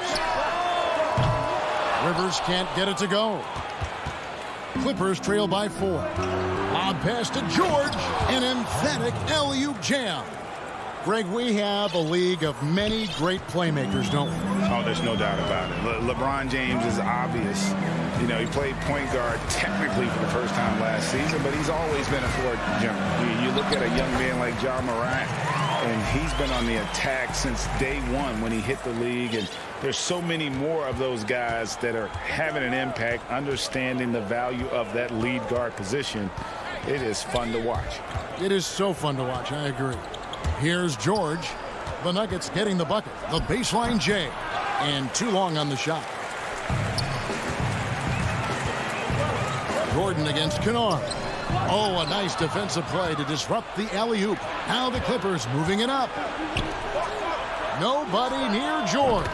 Rivers can't get it to go. Clippers trail by 4. Lob pass to George. An emphatic alley-oop jam. Greg, we have a league of many great playmakers, don't we? Oh, there's no doubt about it. LeBron James is obvious. You know, he played point guard technically for the first time last season, but he's always been a floor jumper. You look at a young man like John Morant, and he's been on the attack since day one when he hit the league. And there's so many more of those guys that are having an impact, understanding the value of that lead guard position. It is fun to watch. It is so fun to watch. I agree. Here's George. The Nuggets getting the bucket. The baseline J. And too long on the shot. Gordon against Kennard. Oh, a nice defensive play to disrupt the alley-oop. Now the Clippers moving it up. Nobody near George.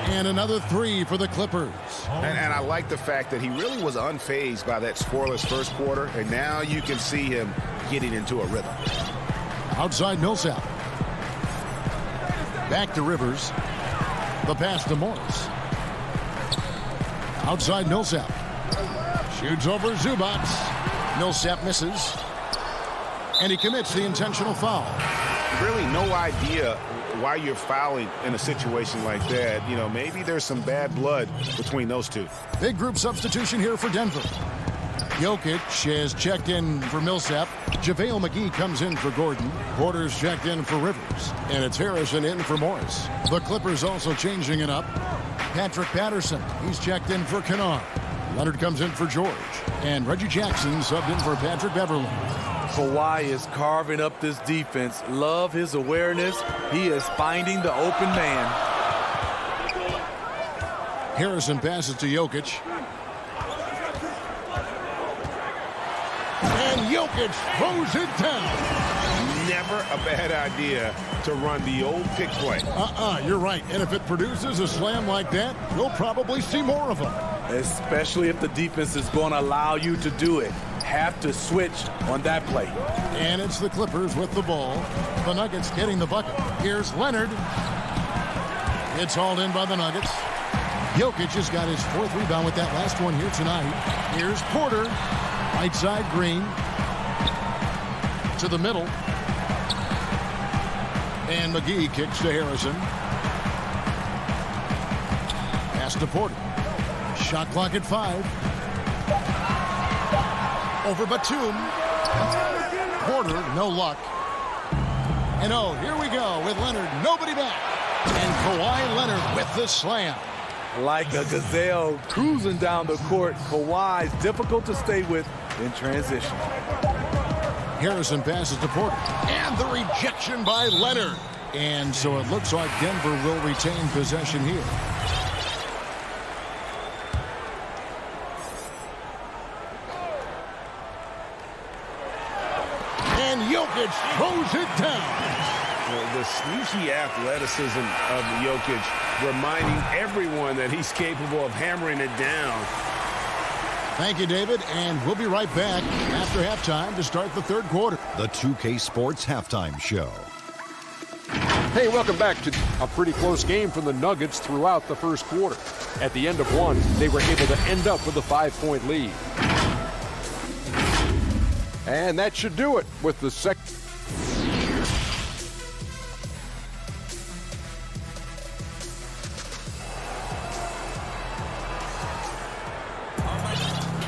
And another three for the Clippers. And I like the fact that he really was unfazed by that scoreless first quarter, and now you can see him getting into a rhythm. Outside Millsap. Back to Rivers. The pass to Morris. Outside Millsap. Shoots over Zubac. Millsap misses. And he commits the intentional foul. Really no idea why you're fouling in a situation like that. You know, maybe there's some bad blood between those two. Big group substitution here for Denver. Jokic has checked in for Millsap. JaVale McGee comes in for Gordon. Porter's checked in for Rivers. And it's Harrison in for Morris. The Clippers also changing it up. Patrick Patterson, he's checked in for Kennard. Leonard comes in for George. And Reggie Jackson subbed in for Patrick Beverly. Kawhi is carving up this defense. Love his awareness. He is finding the open man. Harrison passes to Jokic. And Jokic throws it down. Never a bad idea to run the old pick play. You're right. And if it produces a slam like that, you'll probably see more of them. Especially if the defense is going to allow you to do it. Have to switch on that play. And it's the Clippers with the ball. The Nuggets getting the bucket. Here's Leonard. It's hauled in by the Nuggets. Jokic has got his fourth rebound with that last one here tonight. Here's Porter. Right side Green. To the middle. And McGee kicks to Harrison. Pass to Porter. Shot clock at 5. Over Batum. Porter, no luck. And oh, here we go with Leonard. Nobody back. And Kawhi Leonard with the slam. Like a gazelle cruising down the court, Kawhi's difficult to stay with in transition. Harrison passes to Porter. And the rejection by Leonard. And so it looks like Denver will retain possession here. And Jokic throws it down. The sneaky athleticism of Jokic, reminding everyone that he's capable of hammering it down. Thank you, David, and we'll be right back after halftime to start the third quarter. The 2K Sports Halftime Show. Hey, welcome back to a pretty close game for the Nuggets throughout the first quarter. At the end of one, they were able to end up with a 5-point lead. And that should do it with the second.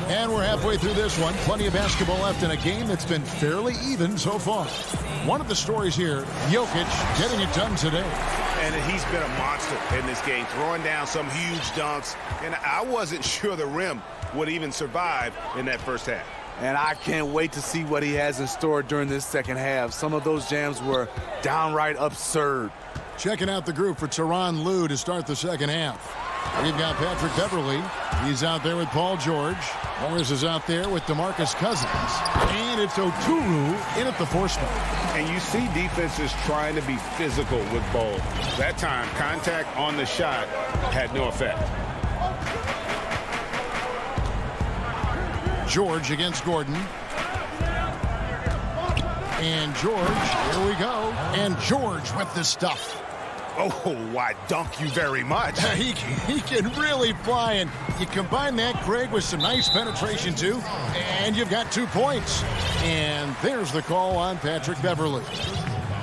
And we're halfway through this one. Plenty of basketball left in a game that's been fairly even so far. One of the stories here, Jokic getting it done today. And he's been a monster in this game, throwing down some huge dunks. And I wasn't sure the rim would even survive in that first half. And I can't wait to see what he has in store during this second half. Some of those jams were downright absurd. Checking out the group for Tyronn Lue to start the second half. We've got Patrick Beverly. He's out there with Paul George. Morris is out there with DeMarcus Cousins. And it's Oturu in at the 4 spot. And you see defenses trying to be physical with Bol. That time, contact on the shot had no effect. George against Gordon. And George, here we go. And George with the stuff. Oh, why, dunk you very much. He can really fly, and you combine that, Craig, with some nice penetration, too, and you've got 2 points. And there's the call on Patrick Beverly.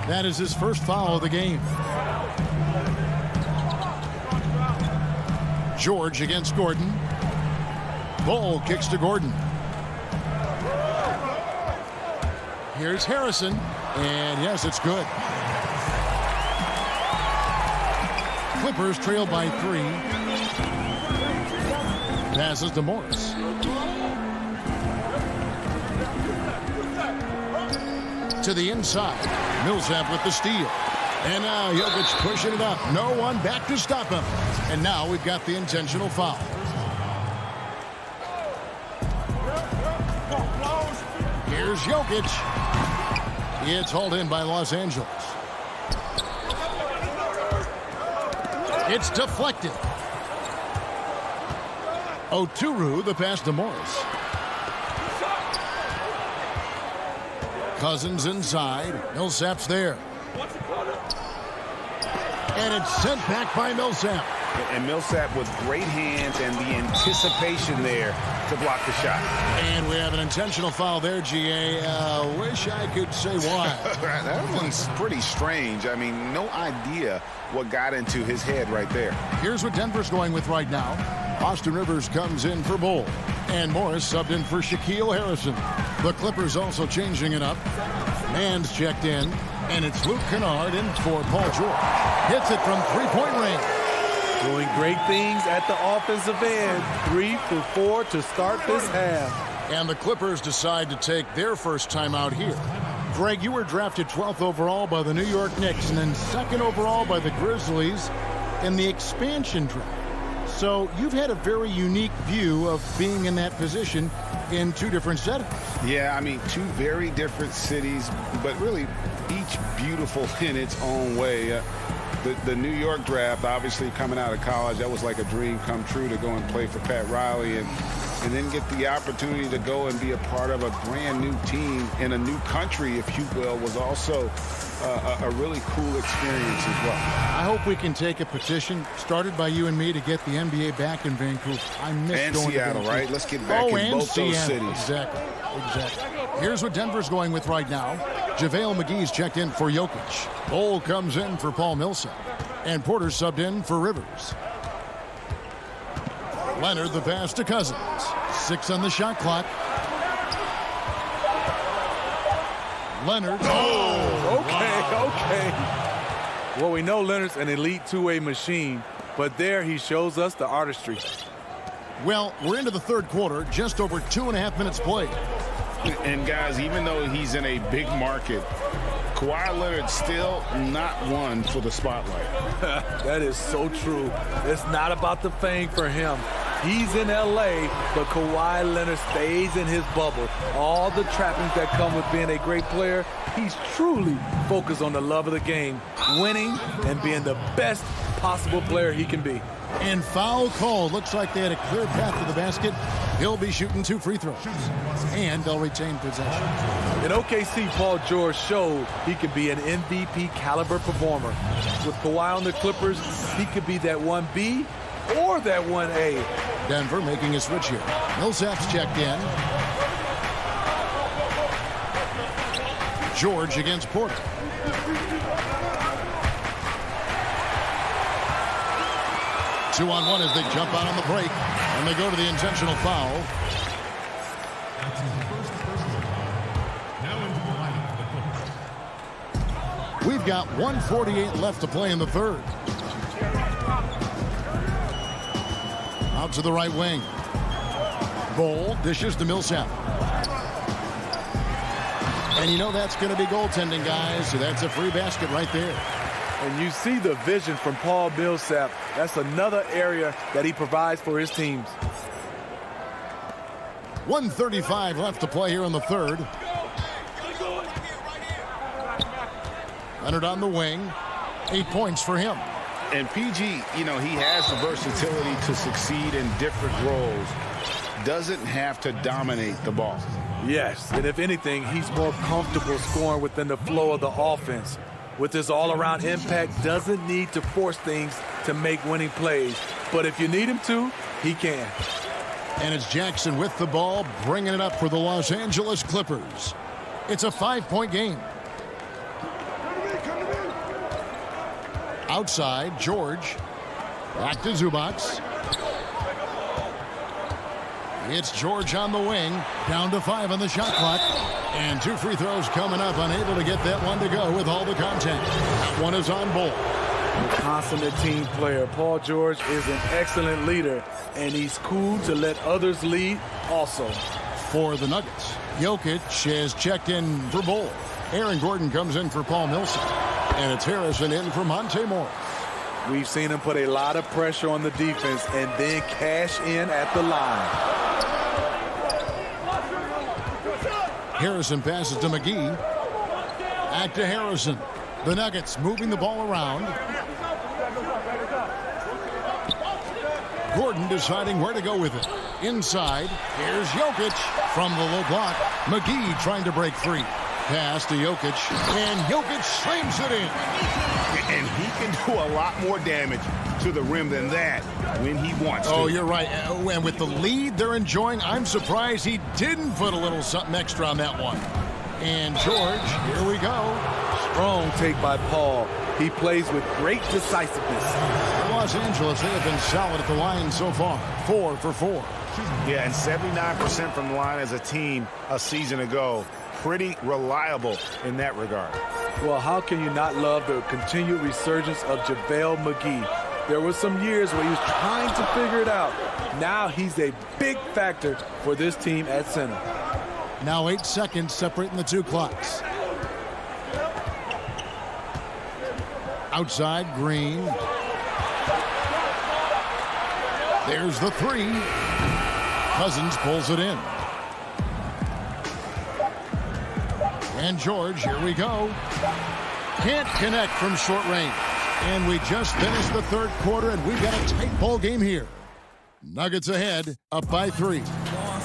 That is his first foul of the game. George against Gordon. Bol kicks to Gordon. Here's Harrison, and yes, it's good. Clippers trail by 3. Passes to Morris. To the inside. Millsap with the steal. And now Jokic pushing it up. No one back to stop him. And now we've got the intentional foul. Here's Jokic. It's hauled in by Los Angeles. It's deflected. Oturu, the pass to Morris. Cousins inside. Millsap's there. And it's sent back by Millsap. And Millsap with great hands and the anticipation there to block the shot. And we have an intentional foul there, GA. Wish I could say why. That one's pretty strange. I mean, no idea what got into his head right there. Here's what Denver's going with right now. Austin Rivers comes in for Bull. And Morris subbed in for Shaquille Harrison. The Clippers also changing it up. Mann's checked in. And it's Luke Kennard in for Paul George. Hits it from three-point range. Doing great things at the offensive end. 3 for 4 to start this half. And the Clippers decide to take their first time out here. Greg, you were drafted 12th overall by the New York Knicks and then 2nd overall by the Grizzlies in the expansion draft. So you've had a very unique view of being in that position in 2 different settings. Yeah, I mean, 2 very different cities, but really each beautiful in its own way. The New York draft, obviously coming out of college, that was like a dream come true to go and play for Pat Riley and then get the opportunity to go and be a part of a brand new team in a new country, if you will, was also a really cool experience as well. I hope we can take a petition started by you and me to get the NBA back in Vancouver. I miss and going Seattle, to Vancouver. right? Let's get back in both those cities. Exactly. Here's what Denver's going with right now. JaVale McGee's checked in for Jokic. Bull comes in for Paul Millsap. And Porter subbed in for Rivers. Leonard the pass to Cousins. 6 on the shot clock. Leonard. Okay. Well, we know Leonard's an elite two-way machine, but there he shows us the artistry. Well, we're into the third quarter, just over 2.5 minutes played. And guys, even though he's in a big market, Kawhi Leonard still not one for the spotlight. That is so true. It's not about the fame for him. He's in L.A., but Kawhi Leonard stays in his bubble. All the trappings that come with being a great player, he's truly focused on the love of the game, winning and being the best possible player he can be. And foul call. Looks like they had a clear path to the basket. He'll be shooting 2 free throws. And they'll retain possession. In OKC, Paul George showed he could be an MVP caliber performer. With Kawhi on the Clippers, he could be that 1B or that 1A. Denver making a switch here. Millsap's checked in. George against Porter. Two-on-one as they jump out on the break. And they go to the intentional foul. We've got 1:48 left to play in the third. Out to the right wing. Bull dishes to Millsap. And you know that's going to be goaltending, guys. So that's a free basket right there. And you see the vision from Paul Millsap. That's another area that he provides for his teams. 1:35 left to play here in the third. Leonard on the wing. 8 points for him. And PG, you know, he has the versatility to succeed in different roles. Doesn't have to dominate the ball. Yes, and if anything, he's more comfortable scoring within the flow of the offense. With his all-around impact, doesn't need to force things to make winning plays. But if you need him to, he can. And it's Jackson with the ball, bringing it up for the Los Angeles Clippers. It's a 5-point game. Outside, George. Back to Zubac. It's George on the wing. Down to 5 on the shot clock. And 2 free throws coming up. Unable to get that one to go with all the contact. That one is on Bull. A consummate team player. Paul George is an excellent leader, and he's cool to let others lead also. For the Nuggets, Jokic has checked in for Bull. Aaron Gordon comes in for Paul Millsap. And it's Harrison in for Monte Morris. We've seen him put a lot of pressure on the defense and then cash in at the line. Harrison passes to McGee. Back to Harrison. The Nuggets moving the ball around. Gordon deciding where to go with it. Inside, here's Jokic from the low block. McGee trying to break free. Pass to Jokic, and Jokic slams it in. And he can do a lot more damage to the rim than that when he wants to. Oh, you're right. And with the lead they're enjoying, I'm surprised he didn't put a little something extra on that one. And George, here we go. Strong take by Paul. He plays with great decisiveness. Los Angeles, they have been solid at the line so far. 4 for 4. Yeah, and 79% from the line as a team a season ago. Pretty reliable in that regard. Well, how can you not love the continued resurgence of JaVale McGee? There were some years where he was trying to figure it out. Now he's a big factor for this team at center. Now 8 seconds separating the two clocks. Outside, Green. There's the three. Cousins pulls it in. And George, here we go. Can't connect from short range. And we just finished the third quarter, and we've got a tight ball game here. Nuggets ahead, up by 3.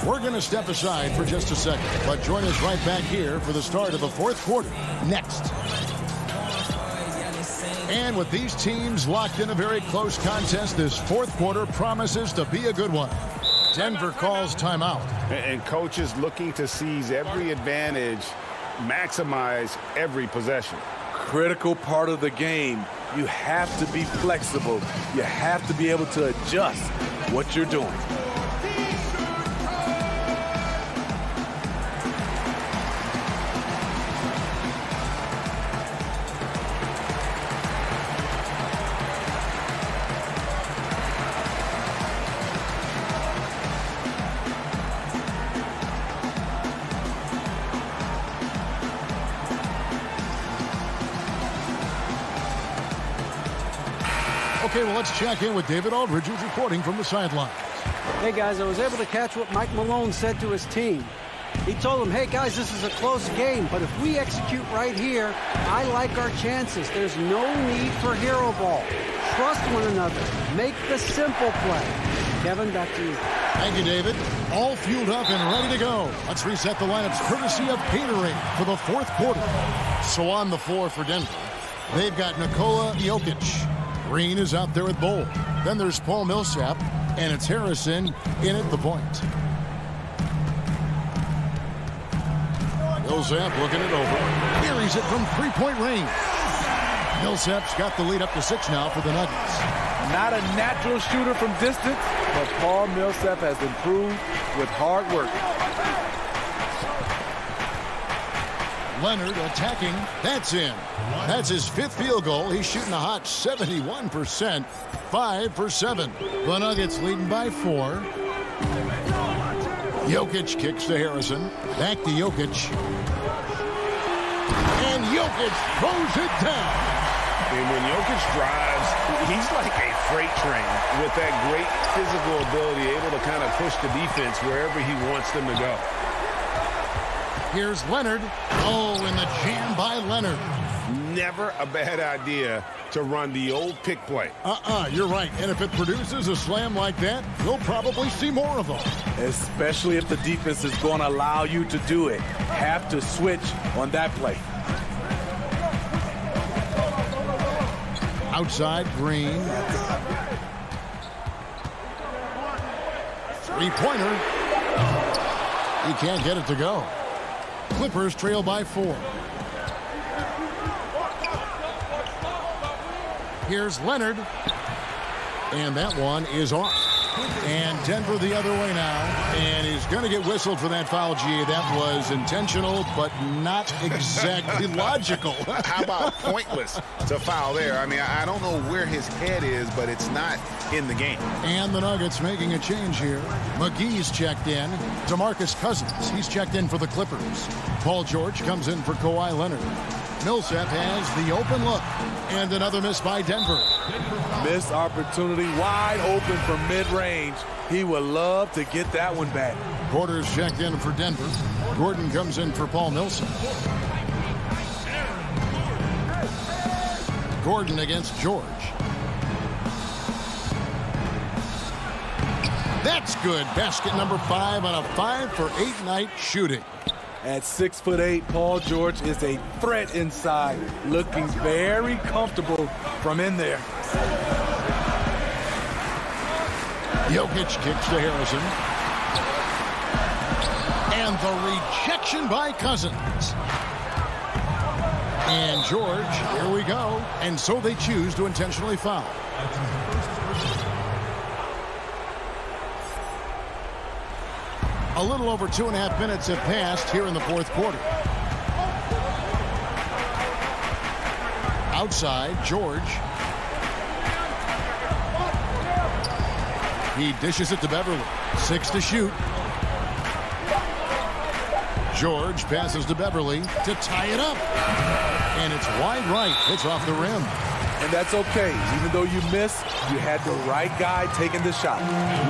We're going to step aside for just a second, but join us right back here for the start of the fourth quarter next. And with these teams locked in a very close contest, this fourth quarter promises to be a good one. Denver calls timeout. And coaches looking to seize every advantage, maximize every possession. Critical part of the game. You have to be flexible. You have to be able to adjust what you're doing. Okay, well, let's check in with David Aldridge, who's reporting from the sidelines. Hey, guys, I was able to catch what Mike Malone said to his team. He told them, hey, guys, this is a close game, but if we execute right here, I like our chances. There's no need for hero ball. Trust one another. Make the simple play. Kevin, back to you. Thank you, David. All fueled up and ready to go. Let's reset the lineups courtesy of Gatorade for the fourth quarter. So on the floor for Denver, they've got Nikola Jokic. Green is out there with Bowl. Then there's Paul Millsap, and it's Harrison in at the point. Millsap looking it over. Buries it from three-point range. Millsap's got the lead up to 6 now for the Nuggets. Not a natural shooter from distance, but Paul Millsap has improved with hard work. Leonard attacking. That's in. That's his 5th field goal. He's shooting a hot 71%. 5 for 7. The Nuggets leading by 4. Jokic kicks to Harrison. Back to Jokic. And Jokic throws it down. And when Jokic drives, he's like a freight train with that great physical ability, able to kind of push the defense wherever he wants them to go. Here's Leonard. Oh, and the jam by Leonard. Never a bad idea to run the old pick play. You're right. And if it produces a slam like that, we'll probably see more of them. Especially if the defense is going to allow you to do it. Have to switch on that play. Outside, Green. Three-pointer. He can't get it to go. Clippers trail by 4. Here's Leonard. And that one is off. And Denver the other way now. And he's going to get whistled for that foul, G. That was intentional, but not exactly logical. How about pointless to foul there? I mean, I don't know where his head is, but it's not in the game. And the Nuggets making a change here. McGee's checked in. DeMarcus Cousins, he's checked in for the Clippers. Paul George comes in for Kawhi Leonard. Millsap has the open look. And another miss by Denver. Missed opportunity, wide open from mid-range. He would love to get that one back. Porter's checked in for Denver. Gordon comes in for Paul Millsap. Gordon against George. That's good. Basket number 5 on a 5-for-8 night shooting. At 6'8", Paul George is a threat inside, looking very comfortable from in there. Jokic kicks to Harrison. And the rejection by Cousins. And George, here we go. And so they choose to intentionally foul. A little over 2.5 minutes have passed here in the fourth quarter. Outside, George. He dishes it to Beverly. 6 to shoot. George passes to Beverly to tie it up. And it's wide right. It's off the rim. And that's okay. Even though you missed, you had the right guy taking the shot.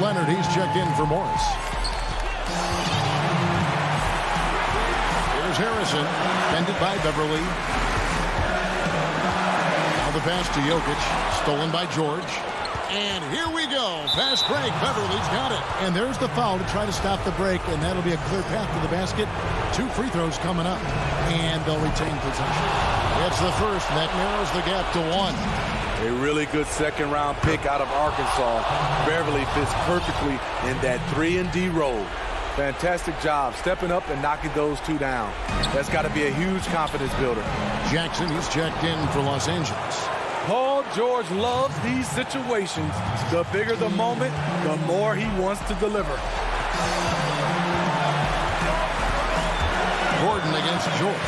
Leonard, he's checked in for Morris. Here's Harrison, fended by Beverly. Now the pass to Jokic, stolen by George. And here we go. Fast break. Beverly's got it. And there's the foul to try to stop the break, and that'll be a clear path to the basket. 2 free throws coming up, and they'll retain possession. It's the first. That narrows the gap to 1. A really good second-round pick out of Arkansas. Beverly fits perfectly in that 3-and-D role. Fantastic job stepping up and knocking those 2 down. That's got to be a huge confidence builder. Jackson, he's checked in for Los Angeles. Paul George loves these situations. The bigger the moment, the more he wants to deliver. Gordon against George.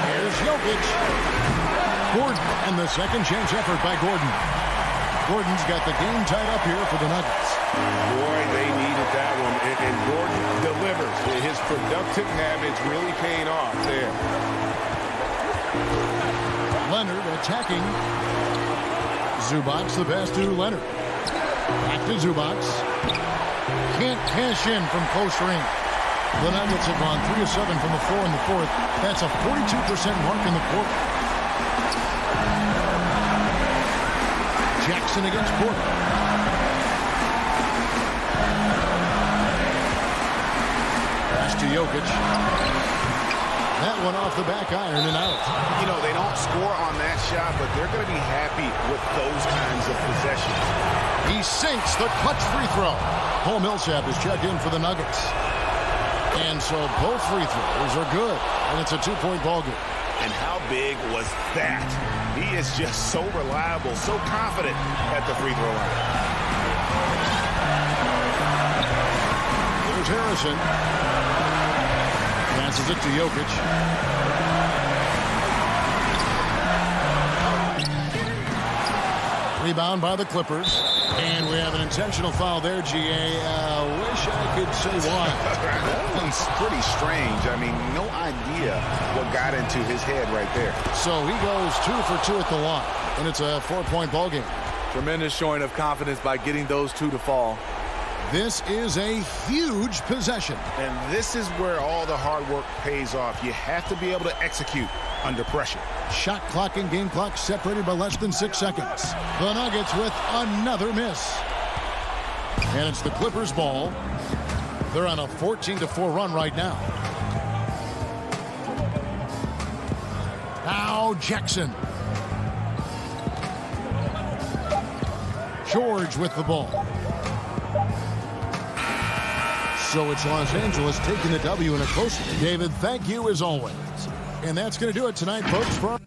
Here's Jokic. Gordon, and the second chance effort by Gordon. Gordon's got the game tied up here for the Nuggets. Boy, they needed that one, and Gordon delivers. His productive habits really paying off there. Leonard attacking. Zubac, the pass to Leonard. Back to Zubac. Can't cash in from close range. The Nuggets have gone 3 of 7 from the floor in the fourth. That's a 42% mark in the quarter. Jackson against Porter. Pass to Jokic. That one off the back iron and out. You know, they don't score on that shot, but they're going to be happy with those kinds of possessions. He sinks the clutch free throw. Paul Millsap is checked in for the Nuggets. And so both free throws are good. And it's a 2-point ball game. And how big was that? He is just so reliable, so confident at the free throw line. There's Harrison. Passes it to Jokic. Rebound by the Clippers. And we have an intentional foul there, GA. Wish I could say why. That one's pretty strange. I mean, no idea what got into his head right there. So he goes 2 for 2 at the line. And it's a 4-point ball game. Tremendous showing of confidence by getting those 2 to fall. This is a huge possession. And this is where all the hard work pays off. You have to be able to execute under pressure. Shot clock and game clock separated by less than 6 seconds. The Nuggets with another miss. And it's the Clippers' ball. They're on a 14-4 run right now. Now Jackson. George with the ball. So it's Los Angeles taking the W in a close one. David, thank you as always. And that's going to do it tonight, folks. For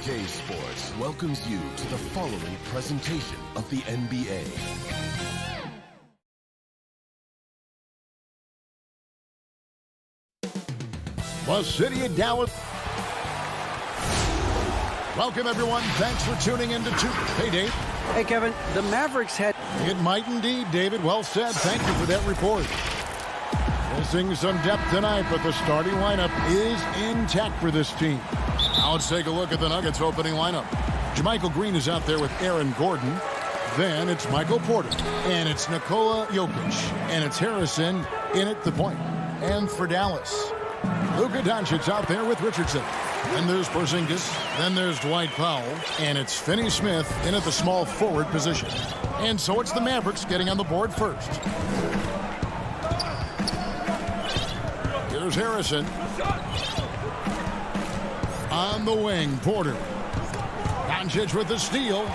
CLA Sports welcomes you to the following presentation of the NBA. The city of Dallas. Welcome, everyone. Thanks for tuning in to Hey, Dave. Hey, Kevin. The Mavericks had... It might indeed, David. Well said. Thank you for that report. Missing some depth tonight, but the starting lineup is intact for this team. Now let's take a look at the Nuggets opening lineup. JaMychal Green is out there with Aaron Gordon. Then it's Michael Porter. And it's Nikola Jokic. And it's Harrison in at the point. And for Dallas, Luka Doncic out there with Richardson. Then there's Porzingis. Then there's Dwight Powell. And it's Finney-Smith in at the small forward position. And so it's the Mavericks getting on the board first. Here's Harrison. On the wing, Porter. Doncic with the steal.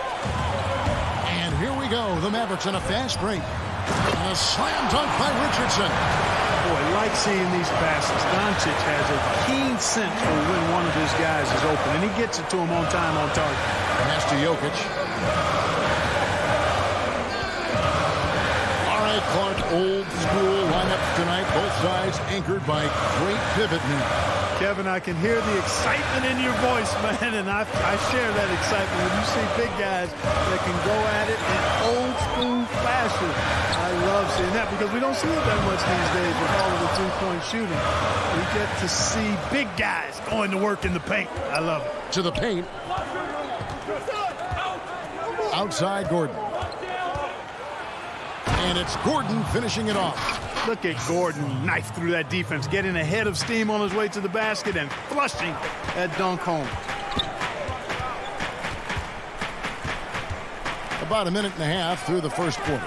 And here we go. The Mavericks in a fast break. And a slam dunk by Richardson. Boy, like seeing these passes. Doncic has a keen sense for when one of his guys is open, and he gets it to him on time, on target. Pass to Jokic. All right, Clark, old school lineups tonight. Both sides anchored by great pivot men. Kevin, I can hear the excitement in your voice, man, and I share that excitement when you see big guys that can go at it in old school fashion. I love seeing that because we don't see it that much these days with all of the three-point shooting. We get to see big guys going to work in the paint. I love it. To the paint. Outside Gordon. And it's Gordon finishing it off. Look at Gordon knife through that defense, getting ahead of steam on his way to the basket and flushing that dunk home. About a minute and a half through the first quarter.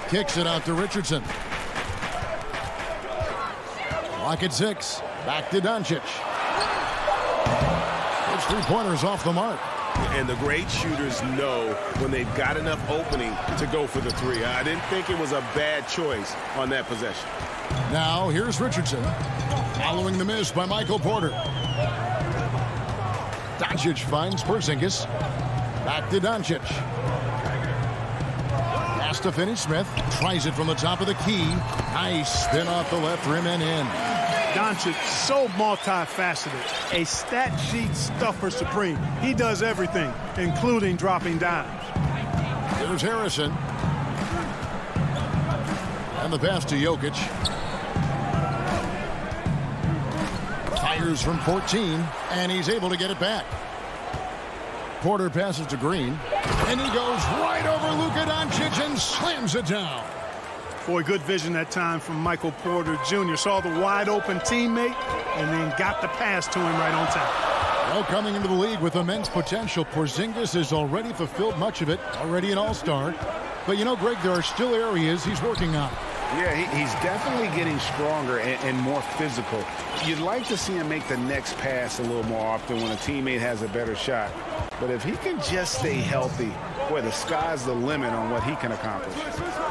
Kicks it out to Richardson. Clock at 6. Back to Doncic. Those three-pointers off the mark. And the great shooters know when they've got enough opening to go for the three. I didn't think it was a bad choice on that possession. Now here's Richardson. Following the miss by Michael Porter. Doncic finds Porzingis. Back to Doncic. Pass to Finney-Smith. Tries it from the top of the key. Nice spin off the left rim and in. Doncic, so multifaceted. A stat sheet stuffer supreme. He does everything, including dropping dimes. Here's Harrison. And the pass to Jokic. Fires from 14, and he's able to get it back. Porter passes to Green, and he goes right over Luka Doncic and slams it down. Boy, good vision that time from Michael Porter Jr. Saw the wide-open teammate and then got the pass to him right on time. Well, coming into the league with immense potential, Porzingis has already fulfilled much of it, already an all-star. But, you know, Greg, there are still areas he's working on. Yeah, he's definitely getting stronger and more physical. You'd like to see him make the next pass a little more often when a teammate has a better shot. But if he can just stay healthy, boy, the sky's the limit on what he can accomplish.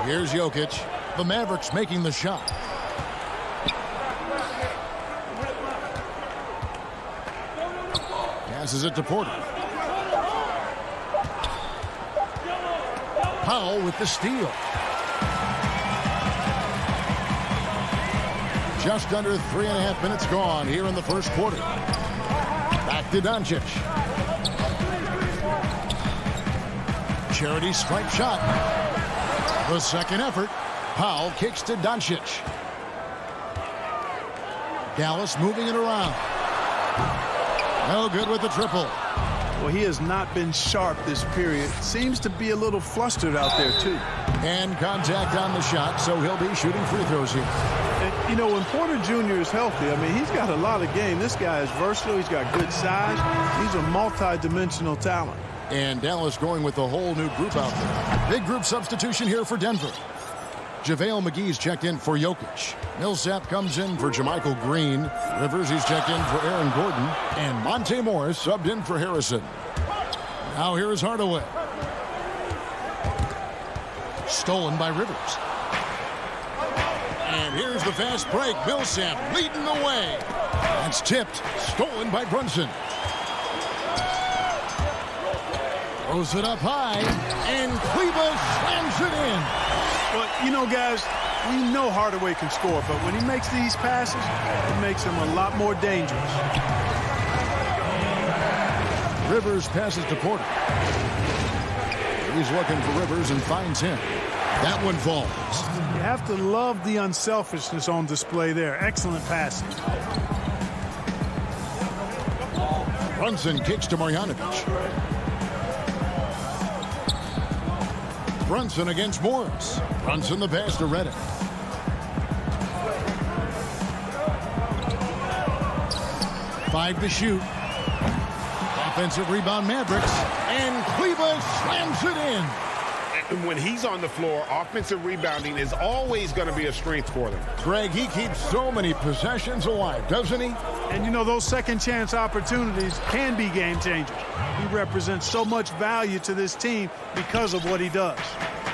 Here's Jokic. The Mavericks making the shot. Passes it to Porter. Powell with the steal. Just under 3.5 minutes gone here in the first quarter. Back to Doncic. Charity stripe shot. The second effort. Powell kicks to Doncic. Dallas moving it around. No good with the triple. Well, he has not been sharp this period. Seems to be a little flustered out there, too. And contact on the shot, so he'll be shooting free throws here. And, you know, when Porter Jr. is healthy, I mean, he's got a lot of game. This guy is versatile. He's got good size. He's a multi-dimensional talent. And Dallas going with a whole new group out there. Big group substitution here for Denver. JaVale McGee's checked in for Jokic. Millsap comes in for JaMychal Green. Rivers, he's checked in for Aaron Gordon. And Monte Morris subbed in for Harrison. Now here is Hardaway. Stolen by Rivers. And here's the fast break. Millsap leading the way. That's tipped. Stolen by Brunson. Throws it up high. And Kleber slams it in. Well, you know, guys, we know Hardaway can score, but when he makes these passes, it makes him a lot more dangerous. Rivers passes to Porter. He's looking for Rivers and finds him. That one falls. You have to love the unselfishness on display there. Excellent passing. Brunson kicks to Marjanovic. Brunson against Morris. Brunson the pass to Redick. Five to shoot. Offensive rebound Mavericks. And Kleber slams it in. And when he's on the floor, offensive rebounding is always going to be a strength for them. Greg, he keeps so many possessions alive, doesn't he? And, you know, those second chance opportunities can be game changers. He represents so much value to this team because of what he does.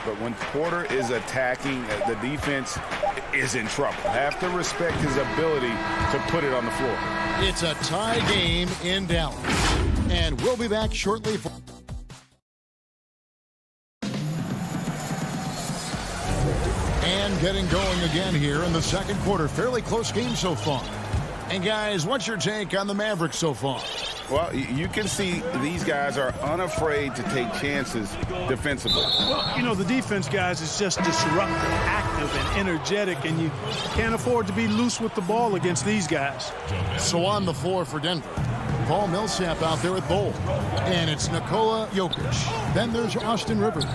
But when Porter is attacking, the defense is in trouble. Have to respect his ability to put it on the floor. It's a tie game in Dallas. And we'll be back shortly for... And getting going again here in the second quarter. Fairly close game so far. And guys, what's your take on the Mavericks so far? Well, you can see these guys are unafraid to take chances defensively. Well, you know, the defense, guys, is just disruptive, active, and energetic, and you can't afford to be loose with the ball against these guys. So on the floor for Denver, Paul Millsap out there at Bowl. And it's Nikola Jokic. Then there's Austin Rivers.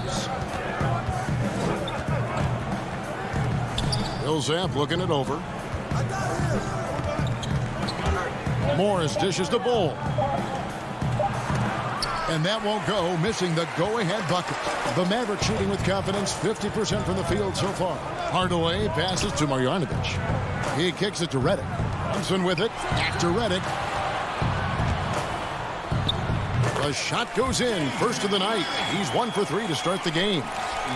Millsap looking it over. Morris dishes the Bowl. And that won't go, missing the go-ahead bucket. The Mavericks shooting with confidence, 50% from the field so far. Hardaway passes to Marjanovic. He kicks it to Redick. Brunson with it, back to Redick. The shot goes in, first of the night. He's 1 for 3 to start the game.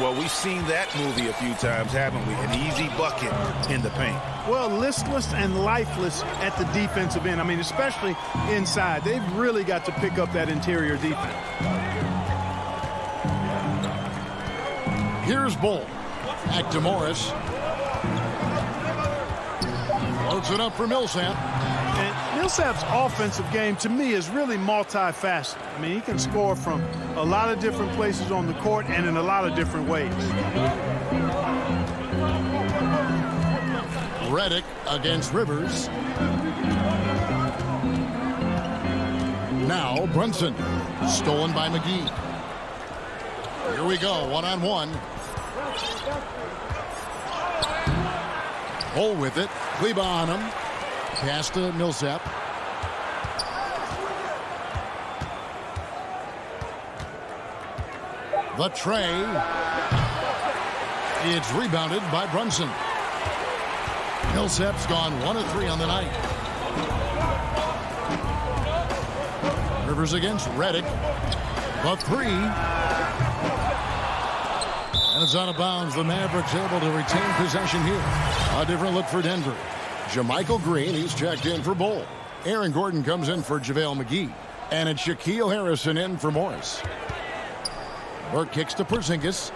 Well, we've seen that movie a few times, haven't we? An easy bucket in the paint. Well, listless and lifeless at the defensive end. I mean, especially inside. They've really got to pick up that interior defense. Here's Bull. Back to Morris. Floats it up for Millsap. And Millsap's offensive game, to me, is really multifaceted. I mean, he can score from a lot of different places on the court and in a lot of different ways. Redick against Rivers. Now Brunson. Stolen by McGee. Here we go, one-on-one. Hole with it. Kleber on him. Pass to Millsap. The tray. It's rebounded by Brunson. Millsap's gone 1 of 3 on the night. Rivers against Redick. The 3. And it's out of bounds. The Mavericks able to retain possession here. A different look for Denver. Jermichael Green, he's checked in for Bull. Aaron Gordon comes in for JaVale McGee. And it's Shaquille Harrison in for Morris. Burke kicks to Porzingis.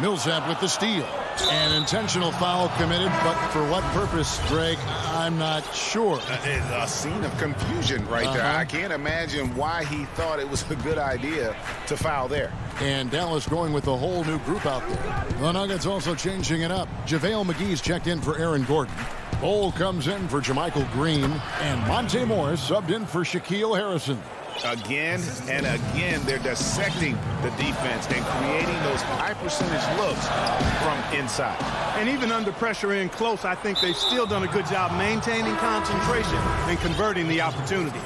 Millsap with the steal. An intentional foul committed, but for what purpose, Greg, I'm not sure. A scene of confusion right there. I can't imagine why he thought it was a good idea to foul there. And Dallas going with a whole new group out there. The Nuggets also changing it up. JaVale McGee's checked in for Aaron Gordon. Bol comes in for Jermichael Green. And Monte Morris subbed in for Shaquille Harrison. Again and again, they're dissecting the defense and creating those high percentage looks from inside. And even under pressure in close, I think they've still done a good job maintaining concentration and converting the opportunities.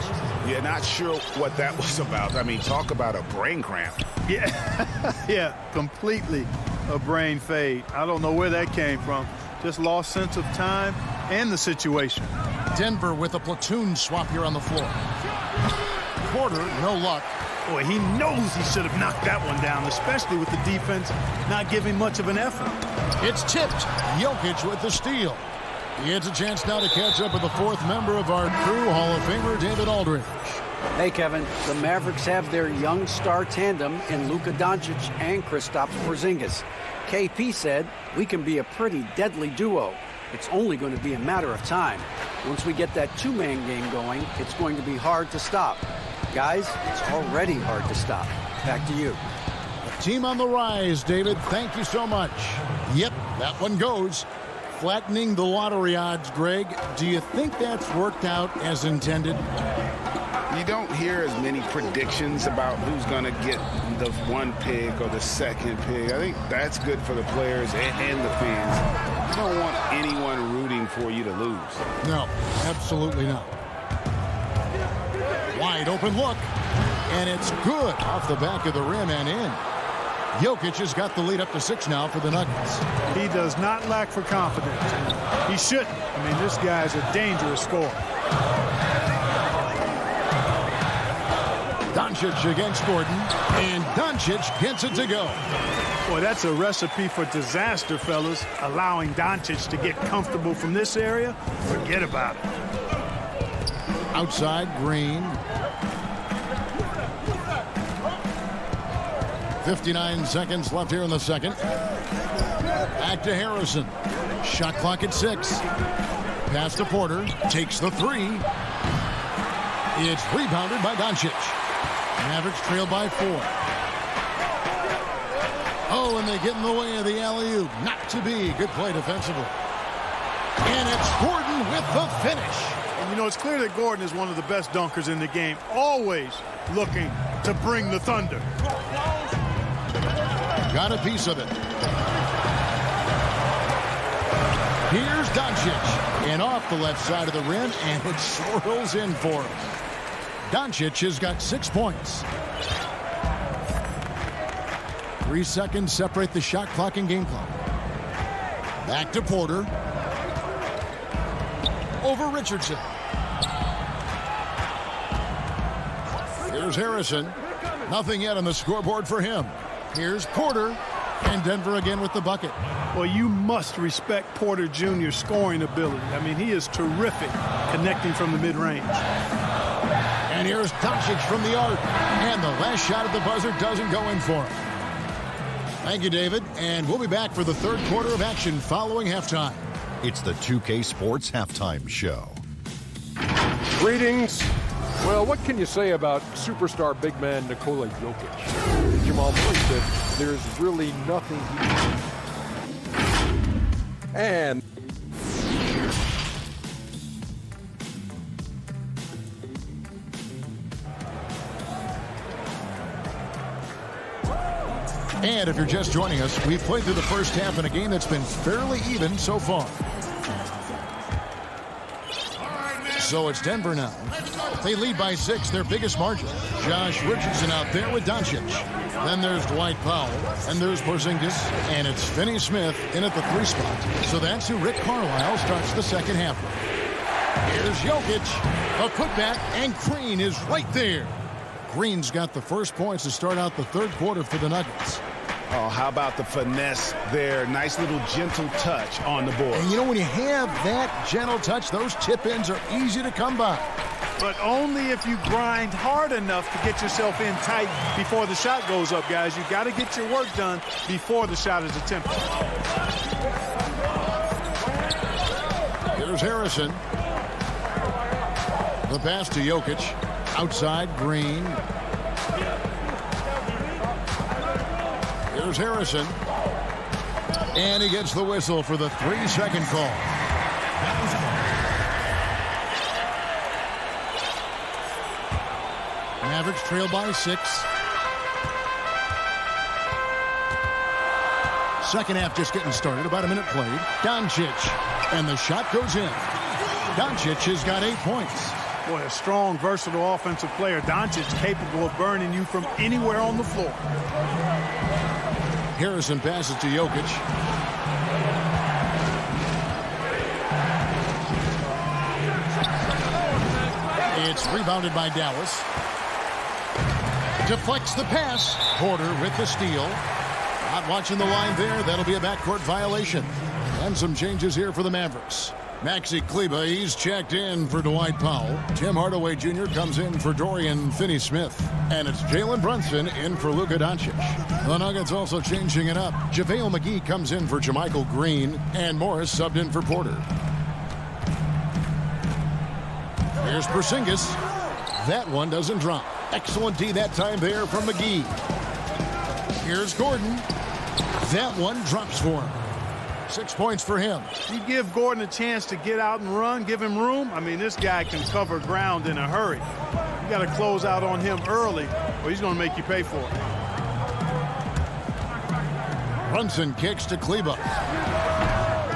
Yeah, not sure what that was about. I mean, talk about a brain cramp. Yeah, completely a brain fade. I don't know where that came from. Just lost sense of time and the situation. Denver with a platoon swap here on the floor. Porter, no luck. Boy, he knows he should have knocked that one down, especially with the defense not giving much of an effort. It's tipped. Jokic with the steal. He gets a chance now to catch up with the fourth member of our crew, Hall of Famer David Aldridge. Hey, Kevin, the Mavericks have their young star tandem in Luka Doncic and Kristaps Porzingis. KP said, we can be a pretty deadly duo. It's only going to be a matter of time. Once we get that two-man game going, it's going to be hard to stop. Guys, it's already hard to stop. Back to you. Team on the rise, David. Thank you so much. Yep, that one goes. Flattening the lottery odds, Greg. Do you think that's worked out as intended? You don't hear as many predictions about who's going to get the one pick or the second pick. I think that's good for the players and the fans. You don't want anyone rooting for you to lose. No, absolutely not. Wide open look. And it's good off the back of the rim and in. Jokic has got the lead up to 6 now for the Nuggets. He does not lack for confidence. He shouldn't. I mean, this guy's a dangerous scorer. Doncic against Gordon, and Doncic gets it to go. Boy, that's a recipe for disaster, fellas. Allowing Doncic to get comfortable from this area, forget about it. Outside, Green. 59 seconds left here in the second. Back to Harrison. Shot clock at 6. Pass to Porter. Takes the 3. It's rebounded by Doncic. Mavericks trail by 4. Oh, and they get in the way of the alley-oop. Not to be. Good play defensively. And it's Gordon with the finish. And you know, it's clear that Gordon is one of the best dunkers in the game. Always looking to bring the thunder. Got a piece of it. Here's Doncic. And off the left side of the rim, and it swirls in for him. Doncic has got 6 points. 3 seconds separate the shot clock and game clock. Back to Porter. Over Richardson. Here's Harrison. Nothing yet on the scoreboard for him. Here's Porter. And Denver again with the bucket. Well, you must respect Porter Jr.'s scoring ability. I mean, he is terrific connecting from the mid-range. And here's Doncic from the arc. And the last shot at the buzzer doesn't go in for him. Thank you, David. And we'll be back for the third quarter of action following halftime. It's the 2K Sports Halftime Show. Greetings. Well, what can you say about superstar big man Nikola Jokic? Jamal Murray said there's really nothing he can do. And if you're just joining us, we've played through the first half in a game that's been fairly even so far. So it's Denver now. They lead by 6, their biggest margin. Josh Richardson out there with Doncic. Then there's Dwight Powell, and there's Porzingis, and it's Finney Smith in at the 3 spot. So that's who Rick Carlisle starts the second half with. Here's Jokic, a putback, and Green is right there. Green's got the first points to start out the third quarter for the Nuggets. Oh, how about the finesse there? Nice little gentle touch on the board. And you know, when you have that gentle touch, those tip-ins are easy to come by. But only if you grind hard enough to get yourself in tight before the shot goes up, guys. You got to get your work done before the shot is attempted. Here's Harrison. The pass to Jokic. Outside, Green. Here's Harrison. And he gets the whistle for the 3-second call. Mavericks trail by 6. Second half just getting started. About a minute played. Doncic. And the shot goes in. Doncic has got 8 points. Boy, a strong, versatile offensive player. Doncic capable of burning you from anywhere on the floor. Harrison passes to Jokic. It's rebounded by Dallas. Deflects the pass. Porter with the steal. Not watching the line there. That'll be a backcourt violation. And some changes here for the Mavericks. Maxi Kleber, he's checked in for Dwight Powell. Tim Hardaway Jr. comes in for Dorian Finney-Smith. And it's Jalen Brunson in for Luka Doncic. The Nuggets also changing it up. JaVale McGee comes in for Jermichael Green. And Morris subbed in for Porter. Here's Porzingis. That one doesn't drop. Excellent D that time there from McGee. Here's Gordon. That one drops for him. 6 points for him. You give Gordon a chance to get out and run, give him room. I mean, this guy can cover ground in a hurry. You got to close out on him early, or he's going to make you pay for it. Brunson kicks to Kleber.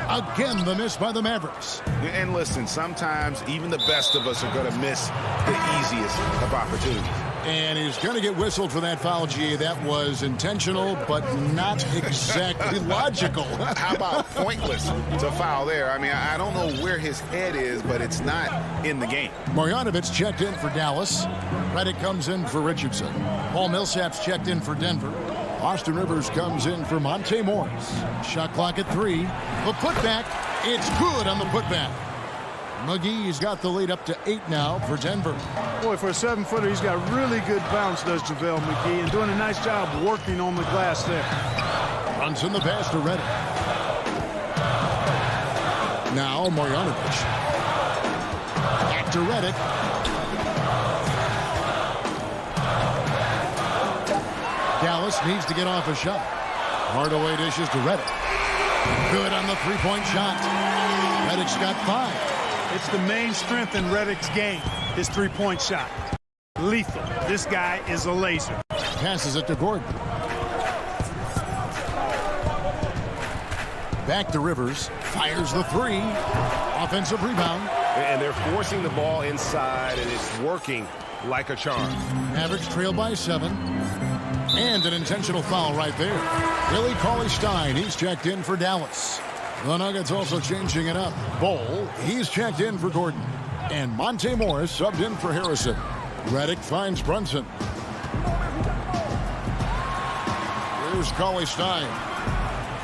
Again, the miss by the Mavericks. And listen, sometimes even the best of us are going to miss the easiest of opportunities. And he's going to get whistled for that foul, G. That was intentional, but not exactly logical. How about pointless to foul there? I mean, I don't know where his head is, but it's not in the game. Marjanovic checked in for Dallas. Redick comes in for Richardson. Paul Millsap's checked in for Denver. Austin Rivers comes in for Monte Morris. Shot clock at 3. The putback, it's good on the putback. McGee's got the lead up to 8 now for Denver. Boy, for a 7-footer, he's got really good bounce, does JaVale McGee, and doing a nice job working on the glass there. Brunson the pass to Redick. Now Marjanovic. Back to Redick. Dallas needs to get off a shot. Hardaway dishes to Redick. Good on the three-point shot. Redick's got 5. It's the main strength in Redick's game, his three-point shot. Lethal. This guy is a laser. Passes it to Gordon. Back to Rivers. Fires the 3. Offensive rebound. And they're forcing the ball inside, and it's working like a charm. Mavericks trail by 7. And an intentional foul right there. Willie Cauley-Stein, he's checked in for Dallas. The Nuggets also changing it up. Bol, he's checked in for Gordon. And Monte Morris subbed in for Harrison. Redick finds Brunson. Here's Cauley-Stein.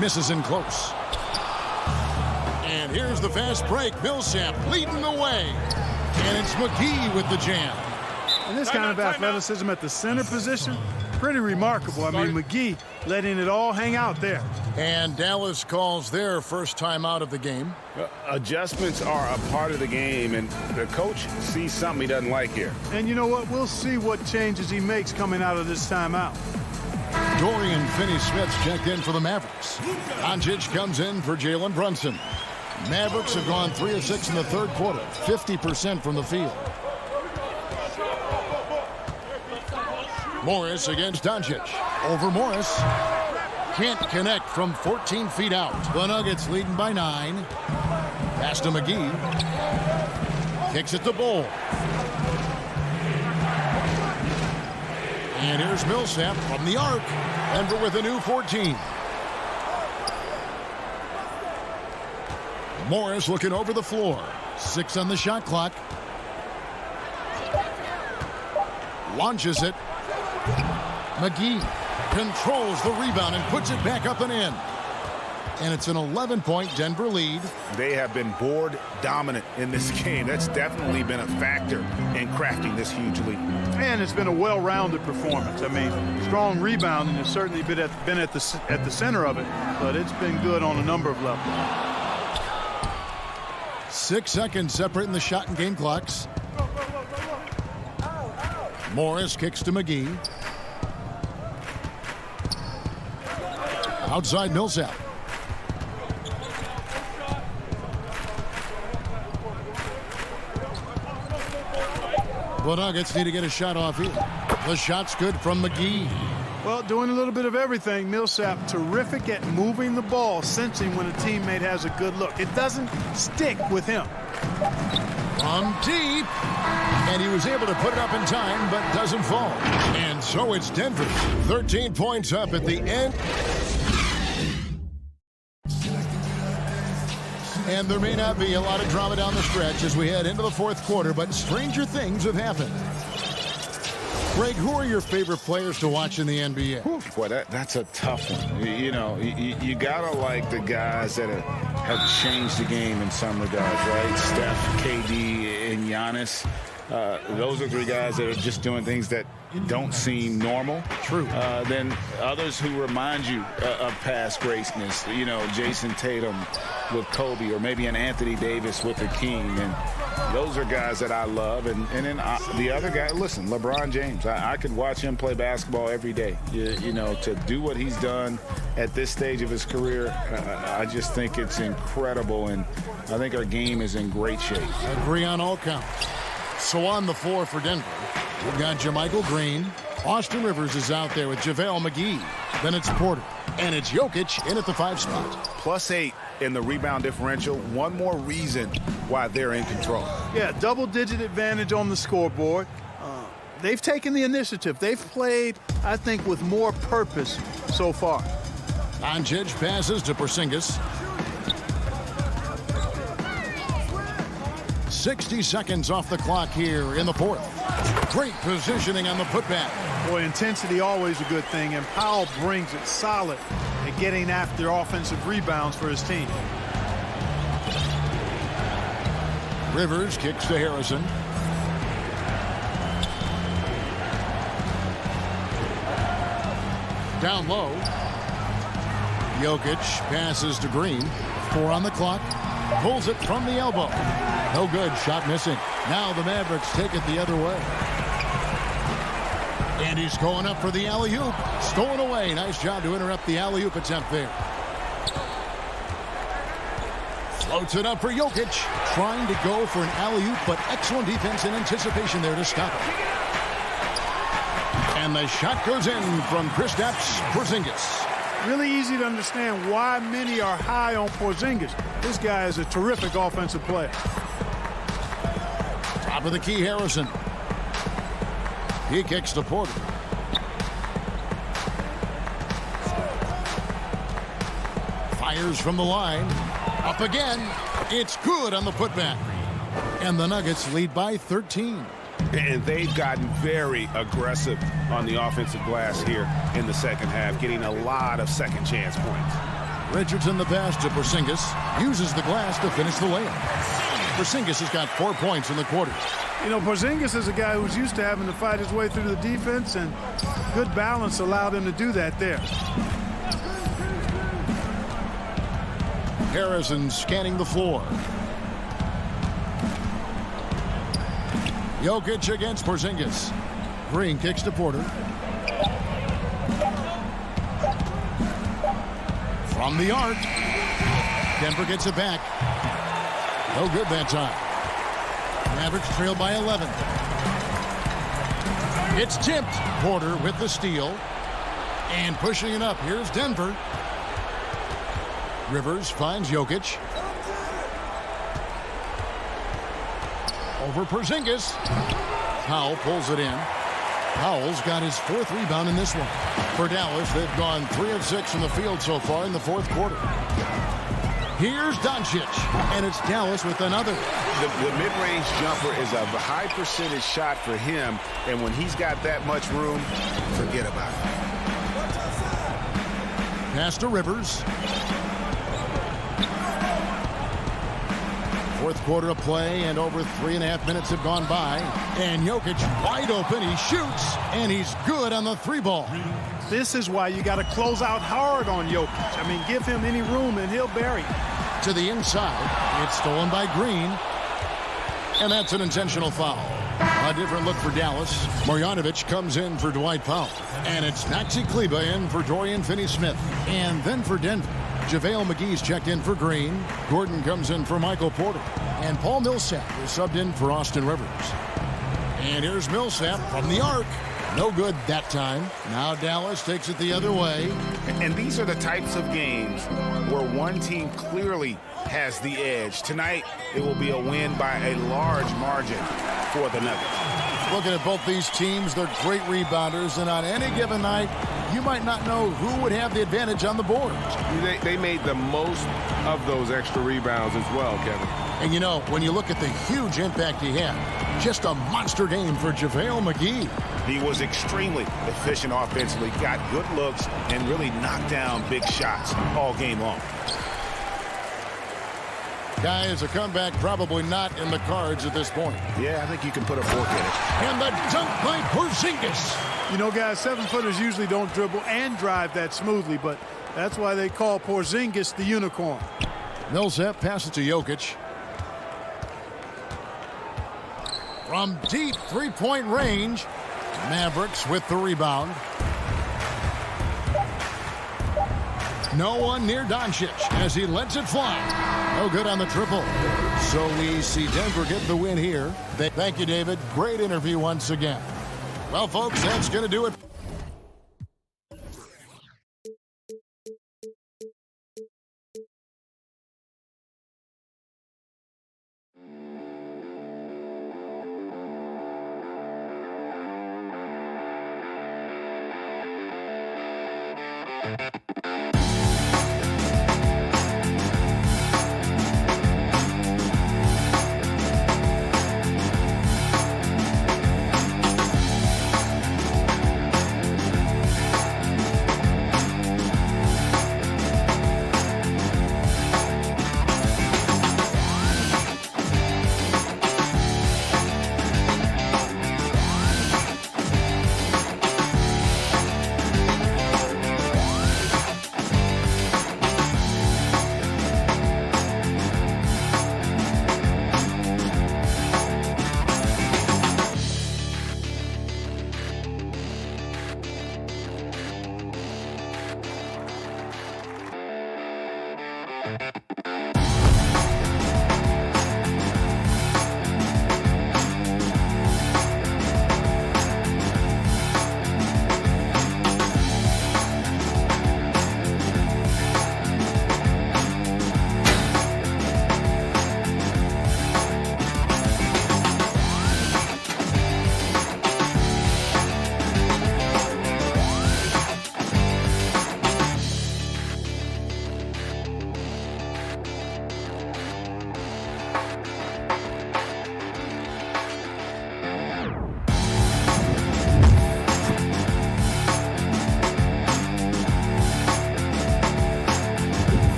Misses in close. And here's the fast break. Millsap leading the way. And it's McGee with the jam. And this kind of athleticism at the center position, pretty remarkable. I mean, McGee letting it all hang out there. And Dallas calls their first time out of the game. Adjustments are a part of the game, and the coach sees something he doesn't like here. And you know what? We'll see what changes he makes coming out of this timeout. Dorian Finney-Smith's checked in for the Mavericks. Doncic comes in for Jalen Brunson. Mavericks have gone 3 of 6 in the third quarter, 50% from the field. Morris against Doncic. Over Morris. Can't connect from 14 feet out. The Nuggets leading by 9. Pass to McGee. Kicks it to Bol. And here's Millsap from the arc. Denver with a new 14. Morris looking over the floor. 6 on the shot clock. Launches it. McGee controls the rebound and puts it back up and in. And it's an 11-point Denver lead. They have been board dominant in this game. That's definitely been a factor in crafting this huge lead. And it's been a well-rounded performance. I mean, strong rebounding has certainly been at the center of it, but it's been good on a number of levels. 6 seconds separating the shot and game clocks. Morris kicks to McGee. Outside Millsap. The Nuggets need to get a shot off here. The shot's good from McGee. Well, doing a little bit of everything. Millsap terrific at moving the ball, sensing when a teammate has a good look. It doesn't stick with him. From deep. And he was able to put it up in time, but doesn't fall. And so it's Denver. 13 points up at the end. And there may not be a lot of drama down the stretch as we head into the fourth quarter, but stranger things have happened. Greg, who are your favorite players to watch in the NBA? Boy, that's a tough one. You know, you gotta like the guys that have changed the game in some regards, right? Steph, KD, and Giannis. Those are three guys that are just doing things that don't seem normal. True. Then others who remind you of past greatness. You know, Jason Tatum with Kobe, or maybe an Anthony Davis with the King. And those are guys that I love. And then the other guy, listen, LeBron James. I could watch him play basketball every day. You know, to do what he's done at this stage of his career, I just think it's incredible. And I think our game is in great shape. Agree on all counts. So on the floor for Denver, we've got JaMychal Green. Austin Rivers is out there with JaVale McGee. Then it's Porter. And it's Jokic in at the 5 spot. +8 in the rebound differential. One more reason why they're in control. Yeah, double-digit advantage on the scoreboard. They've taken the initiative. They've played, I think, with more purpose so far. Doncic passes to Porzingis. 60 seconds off the clock here in the fourth. Great positioning on the putback. Boy, intensity always a good thing, and Powell brings it solid at getting after offensive rebounds for his team. Rivers kicks to Harrison. Down low. Jokic passes to Green. 4 on the clock. Pulls it from the elbow. No good. Shot missing. Now the Mavericks take it the other way. And he's going up for the alley-oop. Stolen away. Nice job to interrupt the alley-oop attempt there. Floats it up for Jokic. Trying to go for an alley-oop, but excellent defense and anticipation there to stop it. And the shot goes in from Kristaps Porzingis. Really easy to understand why many are high on Porzingis. This guy is a terrific offensive player. Top of the key, Harrison. He kicks to Porter. Fires from the line. Up again. It's good on the putback. And the Nuggets lead by 13. And they've gotten very aggressive on the offensive glass here in the second half, getting a lot of second chance points. Richardson the pass to Porzingis. Uses the glass to finish the layup. Porzingis has got 4 points in the quarter. You know, Porzingis is a guy who's used to having to fight his way through the defense, and good balance allowed him to do that there. Harrison scanning the floor. Jokic against Porzingis. Green kicks to Porter. From the arc. Denver gets it back. No good that time. Mavericks trail by 11. It's tipped. Porter with the steal. And pushing it up. Here's Denver. Rivers finds Jokic. Over Porzingis. Powell pulls it in. Powell's got his 4th rebound in this one. For Dallas, they've gone 3 of 6 from the field so far in the fourth quarter. Here's Doncic, and it's Dallas with another. The mid-range jumper is a high percentage shot for him, and when he's got that much room, forget about it. Pass to Rivers. Fourth quarter of play, and over 3.5 minutes have gone by. And Jokic wide open. He shoots, and he's good on the three ball. This is why you got to close out hard on Jokic. I mean, give him any room, and he'll bury it. To the inside. It's stolen by Green. And that's an intentional foul. A different look for Dallas. Marjanovic comes in for Dwight Powell. And it's Maxi Kleber in for Dorian Finney-Smith. And then for Denver, JaVale McGee's checked in for Green. Gordon comes in for Michael Porter. And Paul Millsap is subbed in for Austin Rivers. And here's Millsap from the arc. No good that time. Now Dallas takes it the other way. And these are the types of games where one team clearly has the edge. Tonight, it will be a win by a large margin for the Nuggets. Looking at both these teams, they're great rebounders, and on any given night, you might not know who would have the advantage on the boards. They made the most of those extra rebounds as well, Kevin. And you know, when you look at the huge impact he had, just a monster game for JaVale McGee. He was extremely efficient offensively, got good looks, and really knocked down big shots all game long. Guys, a comeback probably not in the cards at this point. Yeah, I think you can put a fork in it. And the dunk by Porzingis. You know, guys, 7-footers usually don't dribble and drive that smoothly, but that's why they call Porzingis the unicorn. Millsap passes to Jokic. From deep three-point range, Mavericks with the rebound. No one near Doncic as he lets it fly. No good on the triple. So we see Denver get the win here. Thank you, David. Great interview once again. Well, folks, that's going to do it.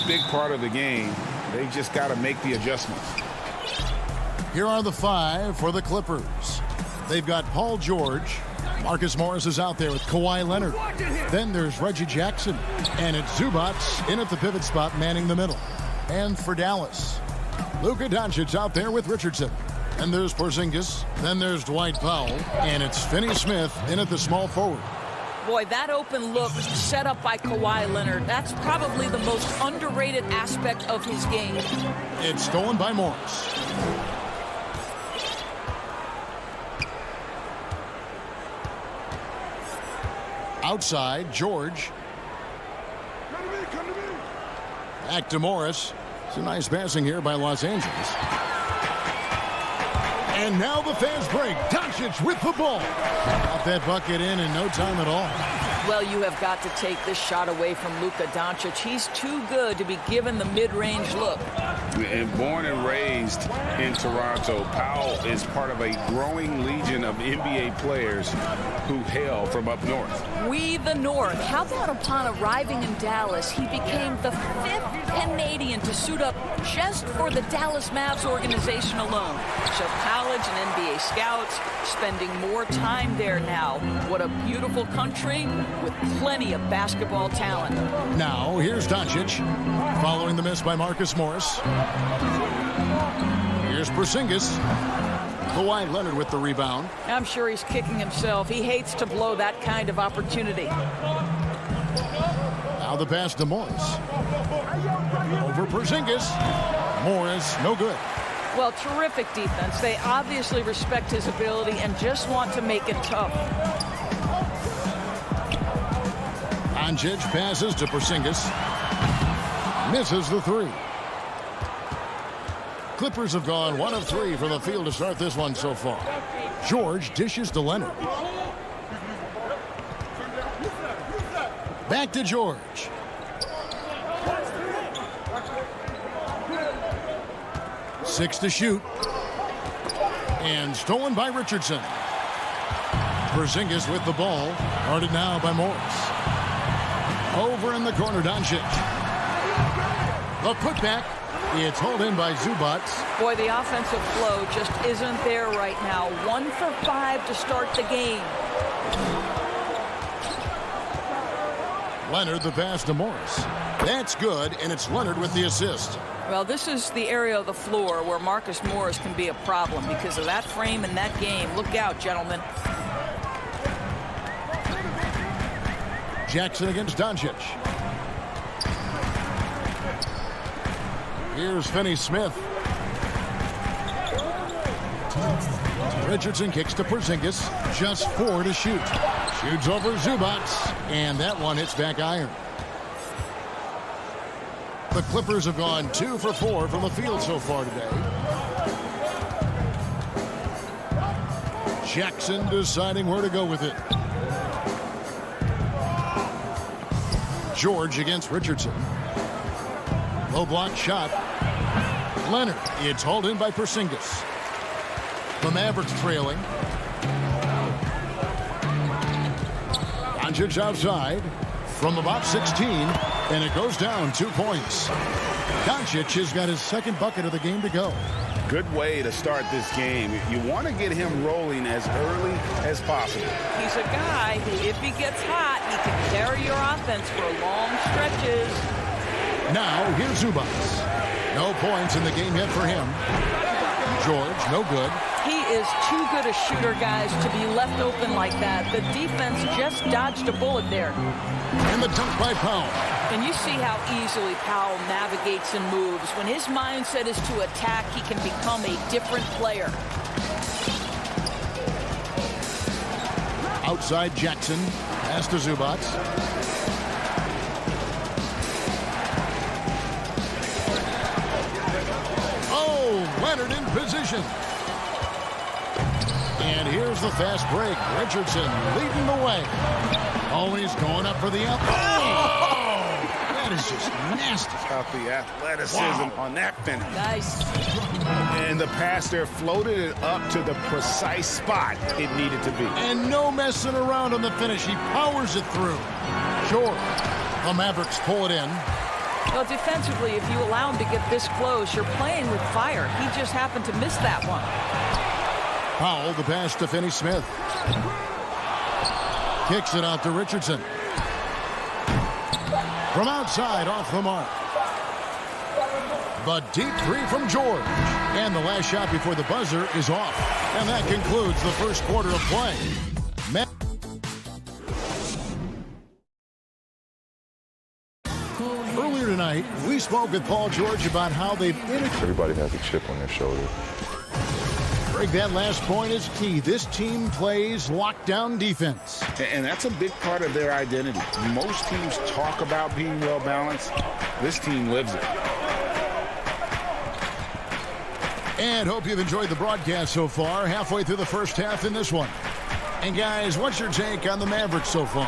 big part of the game. They just got to make the adjustments. Here are the 5 for the Clippers. They've got Paul George. Marcus Morris is out there with Kawhi Leonard. Then there's Reggie Jackson. And it's Zubats in at the pivot spot, manning the middle. And for Dallas, Luka Doncic out there with Richardson. And there's Porzingis. Then there's Dwight Powell. And it's Finney-Smith in at the small forward. Boy, that open look set up by Kawhi Leonard, that's probably the most underrated aspect of his game. It's stolen by Morris. Outside, George. Back to Morris. Some nice passing here by Los Angeles. And now the fans break. Doncic with the ball. Got that bucket in no time at all. Well, you have got to take this shot away from Luka Doncic. He's too good to be given the mid-range look. And born and raised in Toronto, Powell is part of a growing legion of NBA players who hail from up north. We the North. How about upon arriving in Dallas, he became the 5th Canadian to suit up just for the Dallas Mavs organization alone. So college and NBA scouts spending more time there now. What a beautiful country with plenty of basketball talent. Now, here's Doncic, following the miss by Marcus Morris. Here's Porzingis. Kawhi Leonard with the rebound. I'm sure he's kicking himself. He hates to blow that kind of opportunity. Now the pass to Morris. Over Porzingis. Morris, no good. Well, terrific defense. They obviously respect his ability and just want to make it tough. Doncic passes to Porzingis. Misses the 3. Clippers have gone 1 of 3 from the field to start this one so far. George dishes to Leonard. Back to George. Six to shoot. And stolen by Richardson. Porzingis with the ball. Guarded now by Morris. Over in the corner, Doncic. The putback. It's hauled in by Zubats. Boy, the offensive flow just isn't there right now. 1 for 5 to start the game. Leonard the pass to Morris. That's good, and it's Leonard with the assist. Well, this is the area of the floor where Marcus Morris can be a problem because of that frame in that game. Look out, gentlemen. Jackson against Doncic. Here's Finney-Smith. Richardson kicks to Porzingis. Just 4 to shoot. Shoots over Zubats. And that one hits back iron. The Clippers have gone 2 for 4 from the field so far today. Jackson deciding where to go with it. George against Richardson. Low block shot. Leonard. It's hauled in by Porzingis. The Mavericks trailing. Doncic outside from about 16, and it goes down 2 points. Doncic has got his second bucket of the game to go. Good way to start this game. You want to get him rolling as early as possible. He's a guy who, if he gets hot, he can carry your offense for long stretches. Now, here's Zubats. No points in the game yet for him. George, no good. He is too good a shooter, guys, to be left open like that. The defense just dodged a bullet there. And the dunk by Powell. And you see how easily Powell navigates and moves. When his mindset is to attack, he can become a different player. Outside Jackson. Pass to Zubats. Leonard in position. And here's the fast break. Richardson leading the way. Oh, he's going up for the up. Oh! That is just nasty. About the athleticism on that finish. Nice. And the pass there floated it up to the precise spot it needed to be. And no messing around on the finish. He powers it through. George. The Mavericks pull it in. Well, defensively, if you allow him to get this close, you're playing with fire. He just happened to miss that one. Powell, the pass to Finney-Smith. Kicks it out to Richardson. From outside, off the mark. The deep three from George. And the last shot before the buzzer is off. And that concludes the first quarter of play. Earlier tonight, we spoke with Paul George about how they've integrated. Everybody has a chip on their shoulder. Greg, that last point is key. This team plays lockdown defense. And that's a big part of their identity. Most teams talk about being well-balanced. This team lives it. And hope you've enjoyed the broadcast so far. Halfway through the first half in this one. And guys, what's your take on the Mavericks so far?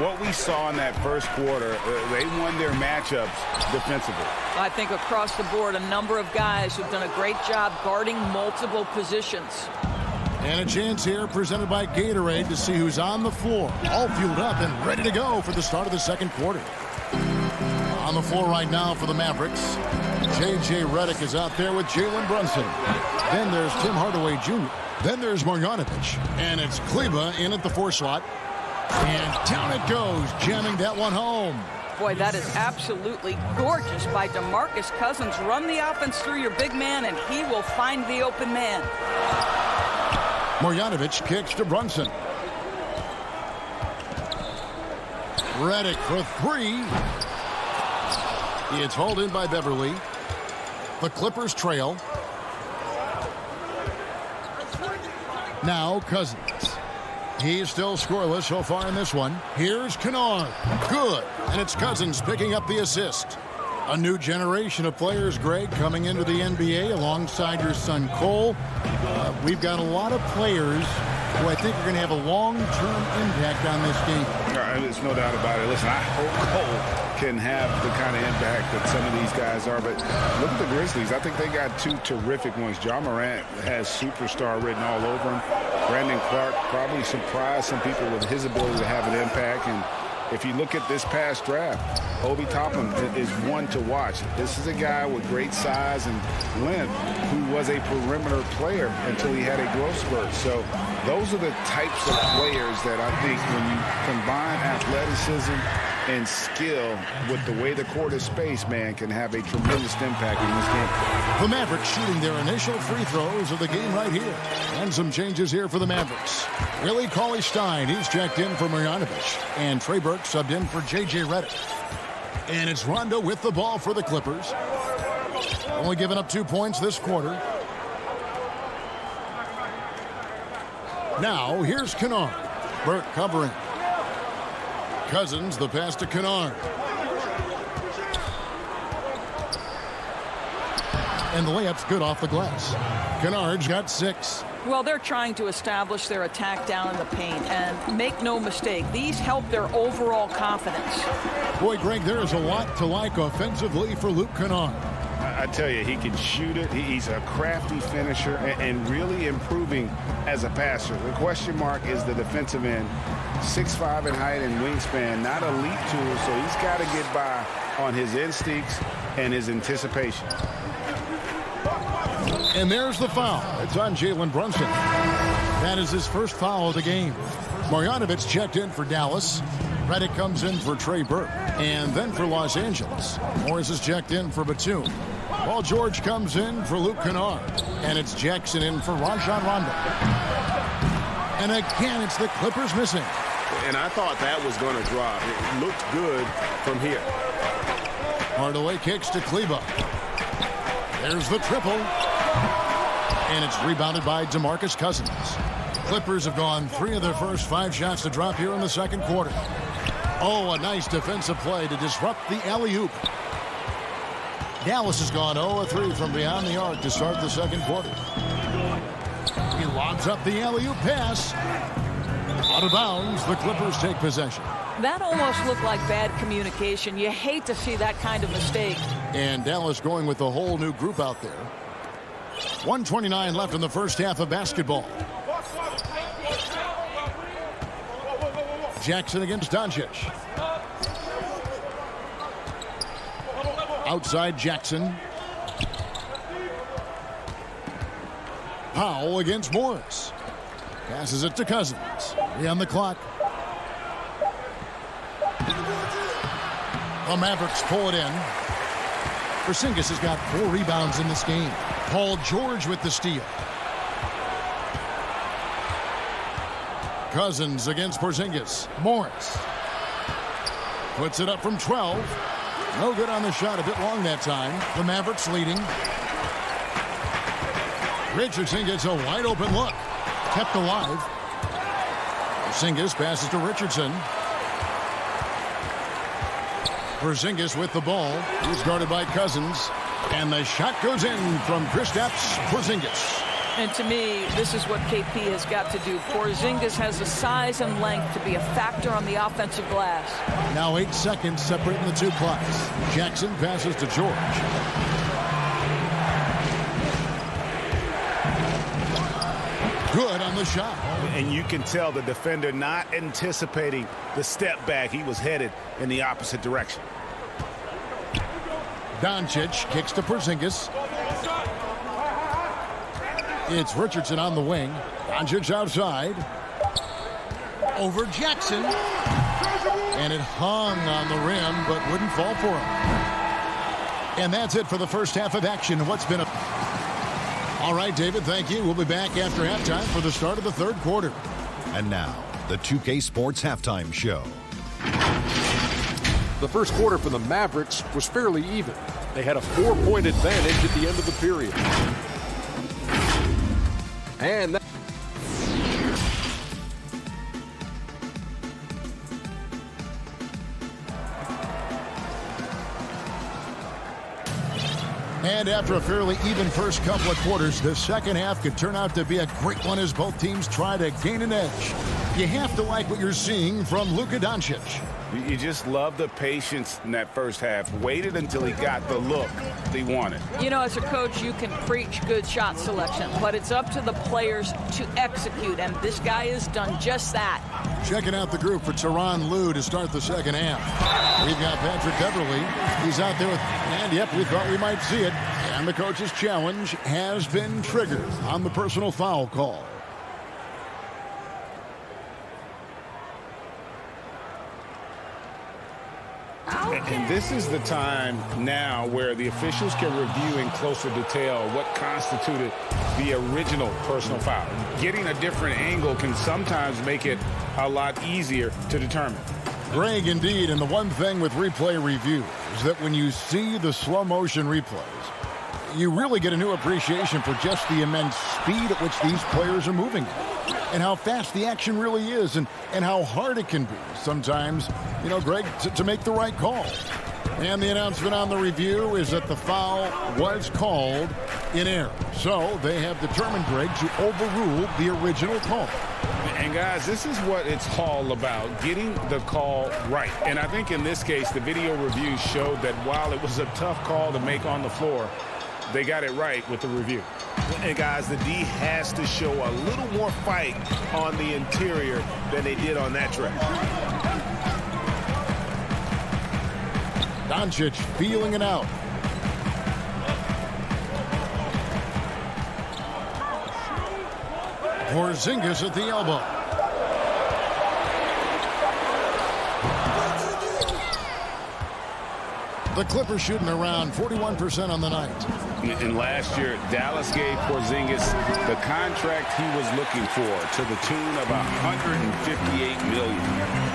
What we saw in that first quarter, they won their matchups defensively. I think across the board, a number of guys who've done a great job guarding multiple positions. And a chance here presented by Gatorade to see who's on the floor. All fueled up and ready to go for the start of the second quarter. On the floor right now for the Mavericks, J.J. Redick is out there with Jalen Brunson. Then there's Tim Hardaway Jr. Then there's Marjanovic. And it's Kleba in at the 4 slot. And down it goes, jamming that one home. Boy, that is absolutely gorgeous by DeMarcus Cousins. Run the offense through your big man, and he will find the open man. Marjanovic kicks to Brunson. Redick for 3. It's hauled in by Beverly. The Clippers trail. Now Cousins. He's still scoreless so far in this one. Here's Kennard. Good. And it's Cousins picking up the assist. A new generation of players, Greg, coming into the NBA alongside your son Cole. We've got a lot of players who I think are going to have a long-term impact on this game. There's no doubt about it. Listen, I hope Cole can have the kind of impact that some of these guys are. But look at the Grizzlies. I think they got 2 terrific ones. Ja Morant has superstar written all over him. Brandon Clark probably surprised some people with his ability to have an impact. And if you look at this past draft, Obi Toppin is one to watch. This is a guy with great size and length who was a perimeter player until he had a growth spurt. So those are the types of players that I think when you combine athleticism and skill with the way the court is spaced, man, can have a tremendous impact in this game. The Mavericks shooting their initial free throws of the game right here. And some changes here for the Mavericks. Willie Cauley-Stein, he's checked in for Marjanovic. And Trey Burke subbed in for J.J. Redick. And it's Rondo with the ball for the Clippers. Only giving up 2 points this quarter. Now, here's Kennard. Burke covering. Cousins, the pass to Kennard. And the layup's good off the glass. Kennard's got 6. Well, they're trying to establish their attack down in the paint. And make no mistake, these help their overall confidence. Boy, Greg, there is a lot to like offensively for Luke Kennard. I tell you, he can shoot it. He's a crafty finisher and really improving as a passer. The question mark is the defensive end. 6'5" in height and wingspan, not elite tools, so he's got to get by on his instincts and his anticipation. And there's the foul. It's on Jalen Brunson. That is his first foul of the game. Marjanovic checked in for Dallas. Redick comes in for Trey Burke. And then for Los Angeles, Morris is checked in for Batum. Paul George comes in for Luke Kennard. And it's Jackson in for Rajon Rondo. And again, it's the Clippers missing. And I thought that was going to drop. It looked good from here. Hardaway kicks to Kleba. There's the triple. And it's rebounded by DeMarcus Cousins. Clippers have gone 3 of their first 5 shots to drop here in the second quarter. Oh, a nice defensive play to disrupt the alley-oop. Dallas has gone 0 of 3 from beyond the arc to start the second quarter. He lobs up the alley-oop pass. Out of bounds, the Clippers take possession. That almost looked like bad communication. You hate to see that kind of mistake. And Dallas going with a whole new group out there. 1:29 left in the first half of basketball. Jackson against Doncic. Outside Jackson. Powell against Morris. Passes it to Cousins. 3 on the clock. The Mavericks pull it in. Porzingis has got 4 rebounds in this game. Paul George with the steal. Cousins against Porzingis. Morris puts it up from 12. No good on the shot. A bit long that time. The Mavericks leading. Richardson gets a wide open look. Kept alive. Porzingis passes to Richardson. Porzingis with the ball. He's guarded by Cousins. And the shot goes in from Kristaps Porzingis. And to me, this is what KP has got to do. Porzingis has the size and length to be a factor on the offensive glass. Now 8 seconds separating the two clocks. Jackson passes to George. Good on the shot. And you can tell the defender not anticipating the step back. He was headed in the opposite direction. Doncic kicks to Porzingis. It's Richardson on the wing. Doncic outside. Over Jackson. And it hung on the rim, but wouldn't fall for him. And that's it for the first half of action. What's been a... All right, David, thank you. We'll be back after halftime for the start of the third quarter. And now, the 2K Sports Halftime Show. The first quarter for the Mavericks was fairly even. They had a 4-point advantage at the end of the period. And that... And after a fairly even first couple of quarters, the second half could turn out to be a great one as both teams try to gain an edge. You have to like what you're seeing from Luka Doncic. You just love the patience in that first half. Waited until he got the look he wanted. You know, as a coach, you can preach good shot selection, but it's up to the players to execute, and this guy has done just that. Checking out the group for Tyronn Lue to start the second half. We've got Patrick Beverly. He's out there with, and yep, we thought we might see it. And the coach's challenge has been triggered on the personal foul call. And this is the time now where the officials can review in closer detail what constituted the original personal foul. Getting a different angle can sometimes make it a lot easier to determine. Greg, indeed, and the one thing with replay review is that when you see the slow motion replays, you really get a new appreciation for just the immense speed at which these players are moving and how fast the action really is and how hard it can be sometimes, you know, Greg, to make the right call. And the announcement on the review is that the foul was called in error. So they have determined, Greg, to overrule the original call. And guys, this is what it's all about, getting the call right. And I think in this case, the video review showed that while it was a tough call to make on the floor, they got it right with the review. And guys, the D has to show a little more fight on the interior than they did on that track. Doncic feeling it out. Porzingis at the elbow. The Clippers shooting around 41% on the night. And last year, Dallas gave Porzingis the contract he was looking for to the tune of $158 million.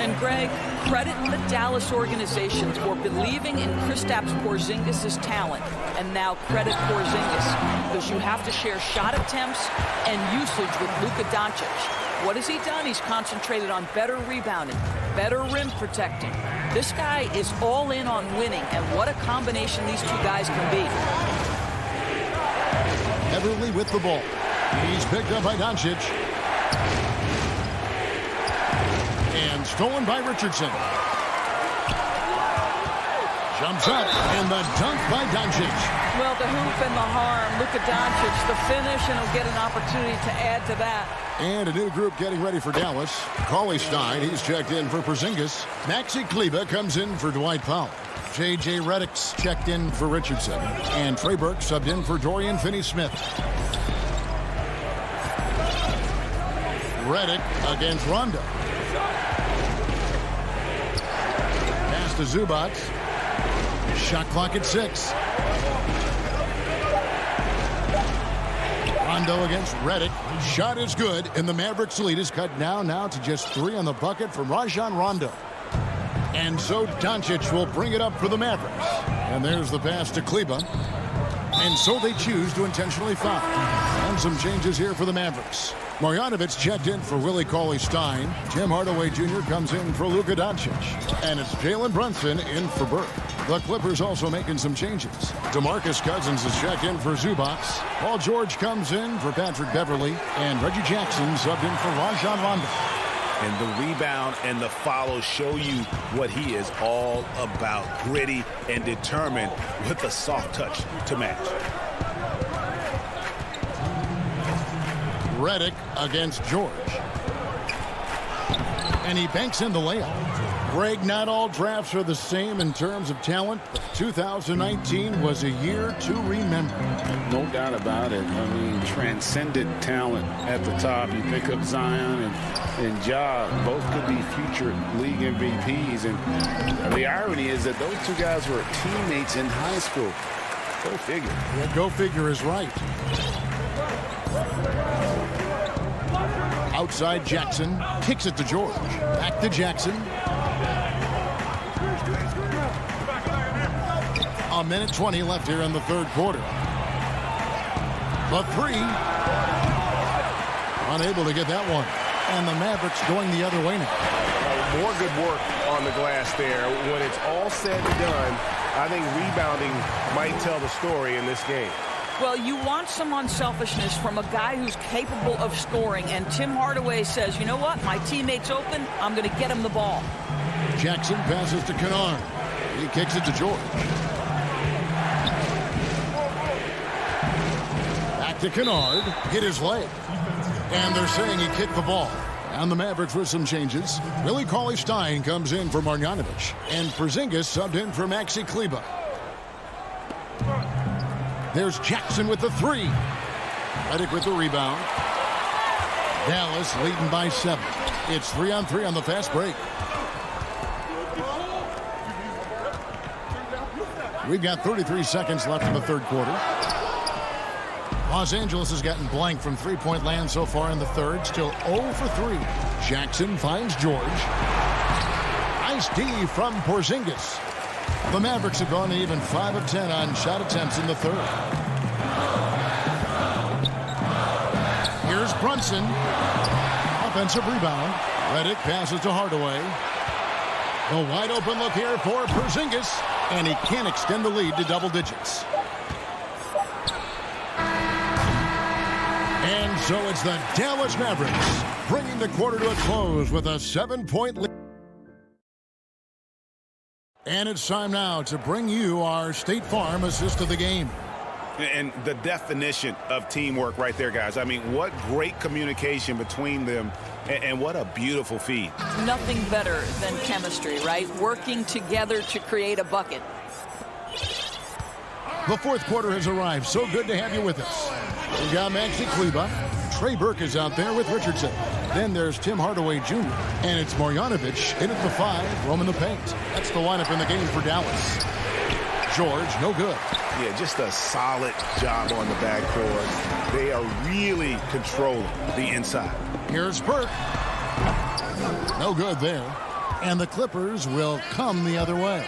And Greg, credit the Dallas organization for believing in Kristaps Porzingis' talent. And now credit Porzingis, because you have to share shot attempts and usage with Luka Doncic. What has he done? He's concentrated on better rebounding, better rim protecting. This guy is all in on winning, and what a combination these two guys can be. Beverly with the ball. He's picked up by Doncic. And stolen by Richardson. Jumps up, and the dunk by Doncic. Well, the hoop and the harm. Luka Doncic, the finish, and he'll get an opportunity to add to that. And a new group getting ready for Dallas. Cauley Stein, he's checked in for Porzingis. Maxi Kleber comes in for Dwight Powell. J.J. Redick's checked in for Richardson. And Trey Burke subbed in for Dorian Finney-Smith. Redick against Rondo. Pass to Zubac. Shot clock at 6. Rondo against Redick. Shot is good, and the Mavericks' lead is cut down now to just 3 on the bucket from Rajon Rondo. And so Doncic will bring it up for the Mavericks. And there's the pass to Kleber. And so they choose to intentionally foul. And some changes here for the Mavericks. Marjanovic checked in for Willie Cauley-Stein. Tim Hardaway Jr. comes in for Luka Doncic. And it's Jalen Brunson in for Burke. The Clippers also making some changes. DeMarcus Cousins is checked in for Zubac. Paul George comes in for Patrick Beverley. And Reggie Jackson subbed in for Rajon Rondo. And the rebound and the follow show you what he is all about. Gritty and determined with a soft touch to match. Redick against George. And he banks in the layup. Greg, not all drafts are the same in terms of talent, but 2019 was a year to remember. No doubt about it. I mean, transcendent talent at the top. You think of Zion and Ja, both could be future league MVPs. And the irony is that those two guys were teammates in high school. Go figure. Yeah, go figure is right. Outside Jackson, kicks it to George. Back to Jackson. A minute 20 left here in the third quarter. The 3. Unable to get that one. And the Mavericks going the other way now. More good work on the glass there. When it's all said and done, I think rebounding might tell the story in this game. Well, you want some unselfishness from a guy who's capable of scoring. And Tim Hardaway says, you know what? My teammate's open. I'm going to get him the ball. Jackson passes to Kennard. He kicks it to George. Back to Kennard. Hit his leg. And they're saying he kicked the ball. And the Mavericks with some changes. Willie Cauley-Stein comes in for Marjanovic. And Porzingis subbed in for Maxi Kleber. There's Jackson with the 3. Redick with the rebound. Dallas leading by 7. It's 3-on-3 on the fast break. We've got 33 seconds left in the third quarter. Los Angeles has gotten blank from three-point land so far in the third. Still 0 for 3. Jackson finds George. Nice D from Porzingis. The Mavericks have gone even 5 of 10 on shot attempts in the third. Here's Brunson. Offensive rebound. Redick passes to Hardaway. The wide open look here for Porzingis. And he can't extend the lead to double digits. And so it's the Dallas Mavericks bringing the quarter to a close with a 7-point lead. And it's time now to bring you our State Farm assist of the game. And the definition of teamwork right there, guys. I mean, what great communication between them, and what a beautiful feed. Nothing better than chemistry, right? Working together to create a bucket. The fourth quarter has arrived. So good to have you with us. We got Maxi Kleber. Trey Burke is out there with Richardson. Then there's Tim Hardaway Jr. And it's Marjanovic in at the 5, roaming the paint. That's the lineup in the game for Dallas. George, no good. Yeah, just a solid job on the backcourt. They are really controlling the inside. Here's Burke. No good there. And the Clippers will come the other way.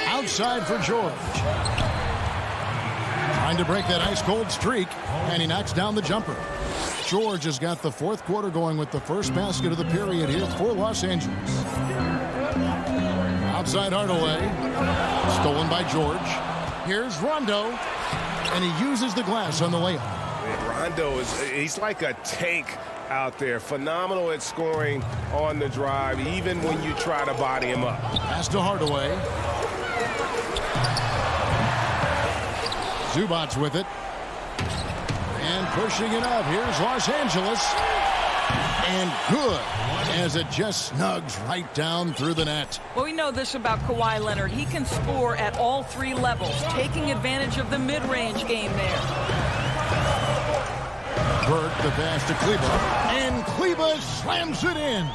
Outside for George. Trying to break that ice-cold streak, and he knocks down the jumper. George has got the fourth quarter going with the first basket of the period here for Los Angeles. Outside Hardaway. Stolen by George. Here's Rondo, and he uses the glass on the layup. Rondo he's like a tank out there. Phenomenal at scoring on the drive, even when you try to body him up. Pass to Hardaway. Zubac with it. And pushing it up. Here's Los Angeles. And good, as it just snugs right down through the net. Well, we know this about Kawhi Leonard. He can score at all three levels, taking advantage of the mid-range game there. Burke, the pass to Kleba. And Kleba slams it in.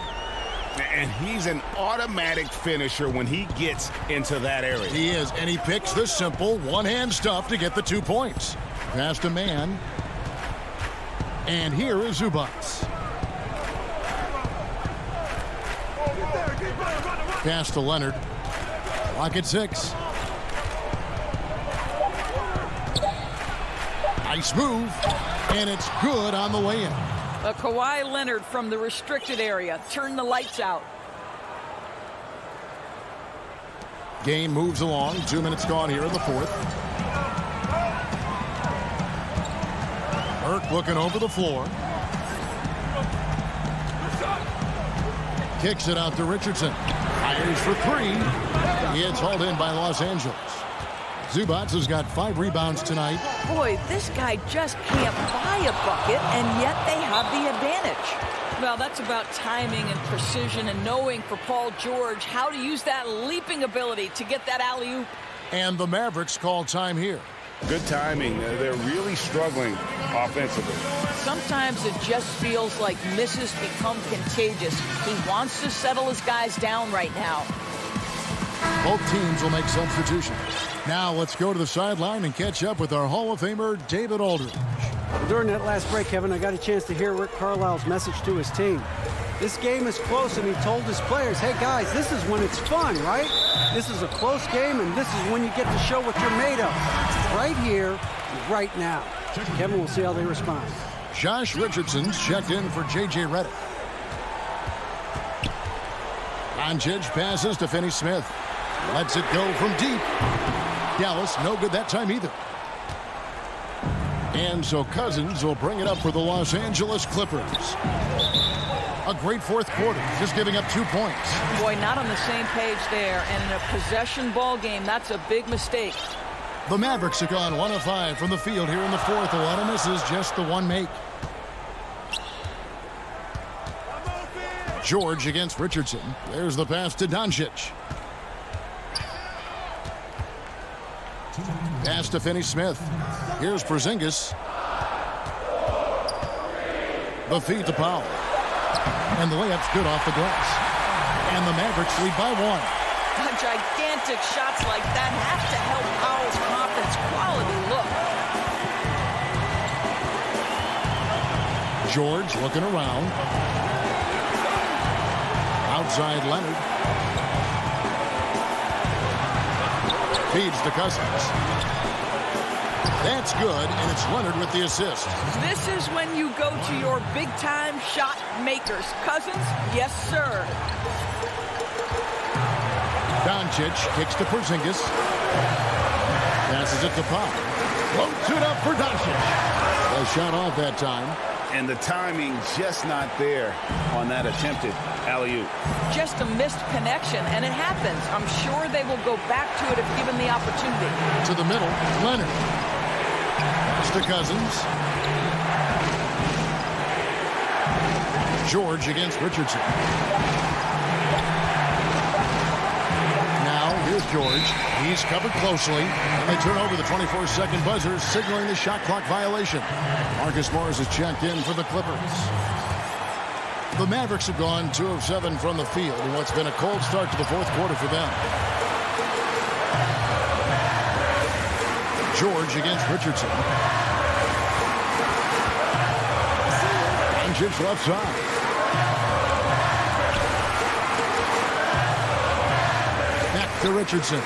And he's an automatic finisher when he gets into that area. He is, and he picks the simple one-hand stuff to get the 2 points. Pass to Mann. And here is Zubats. Pass to Leonard. Clock at 6. Nice move. And it's good on the way in. Kawhi Leonard from the restricted area. Turn the lights out. Game moves along. 2 minutes gone here in the fourth. Burke looking over the floor. Kicks it out to Richardson. Fires for 3. It's hauled in by Los Angeles. Zubats has got 5 rebounds tonight. Boy, this guy just can't buy a bucket, and yet they have the advantage. Well, that's about timing and precision and knowing for Paul George how to use that leaping ability to get that alley-oop. And the Mavericks call time here. Good timing. They're really struggling offensively. Sometimes it just feels like misses become contagious. He wants to settle his guys down right now. Both teams will make substitutions. Now let's go to the sideline and catch up with our Hall of Famer, David Aldridge. During that last break, Kevin, I got a chance to hear Rick Carlisle's message to his team. This game is close, and he told his players, hey, guys, this is when it's fun, right? This is a close game, and this is when you get to show what you're made of. Right here, right now. Kevin, we'll see how they respond. Josh Richardson's checked in for J.J. Redick. Doncic passes to Finney Smith. Lets it go from deep. Dallas, no good that time either. And so Cousins will bring it up for the Los Angeles Clippers. A great fourth quarter, just giving up 2 points. Boy, not on the same page there. And in a possession ball game, that's a big mistake. The Mavericks have gone 1 of 5 from the field here in the fourth. A lot of misses, just the one make. George against Richardson. There's the pass to Doncic. Pass to Finney Smith. Here's Porzingis. The feed to Powell. And the layup's good off the glass. And the Mavericks lead by 1. Gigantic shots like that have to help Powell's confidence. Quality look. George looking around. Outside Leonard. Feeds to Cousins. That's good, and it's Leonard with the assist. This is when you go to your big-time shot makers. Cousins, yes, sir. Doncic kicks to Porzingis. Passes it to Powell. Floats it up for Doncic. A shot off that time. And the timing just not there on that attempted alley-oop. Just a missed connection, and it happens. I'm sure they will go back to it if given the opportunity. To the middle, Leonard. Pass to Cousins. George against Richardson. Now, here's George. He's covered closely, and they turn over the 24-second buzzer, signaling the shot clock violation. Marcus Morris is checked in for the Clippers. The Mavericks have gone 2 of 7 from the field in what's been a cold start to the fourth quarter for them. George against Richardson. Doncic left side. Back to Richardson.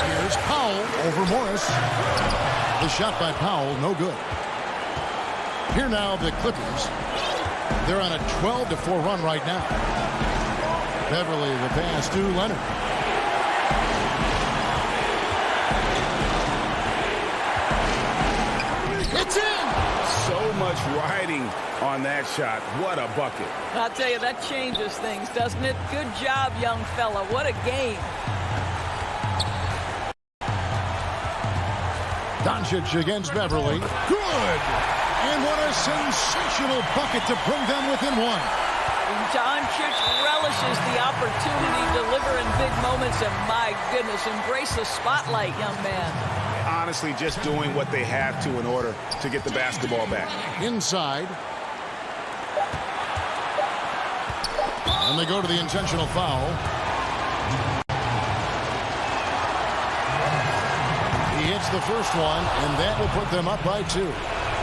Here's Powell over Morris. The shot by Powell, no good. Here now the Clippers. They're on a 12-4 run right now. Beverly the pass to Leonard. It's in! So much riding on that shot. What a bucket. I'll tell you, that changes things, doesn't it? Good job, young fella. What a game. Doncic against Beverly. Good! And what a sensational bucket to bring them within one. Doncic relishes the opportunity to deliver in big moments, and my goodness, embrace the spotlight, young man. Honestly, just doing what they have to in order to get the basketball back. Inside. And they go to the intentional foul. He hits the first one, and that will put them up by 2.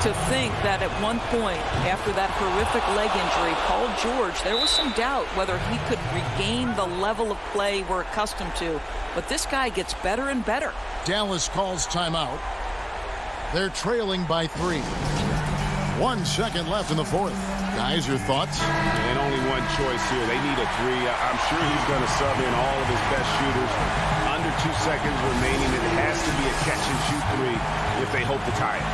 To think that at one point, after that horrific leg injury, Paul George, there was some doubt whether he could regain the level of play we're accustomed to. But this guy gets better and better. Dallas calls timeout. They're trailing by 3. 1 second left in the fourth. Guys, your thoughts? And only one choice here. They need a 3. I'm sure he's going to sub in all of his best shooters. Under 2 seconds remaining. It has to be a catch-and-shoot 3 if they hope to tie it.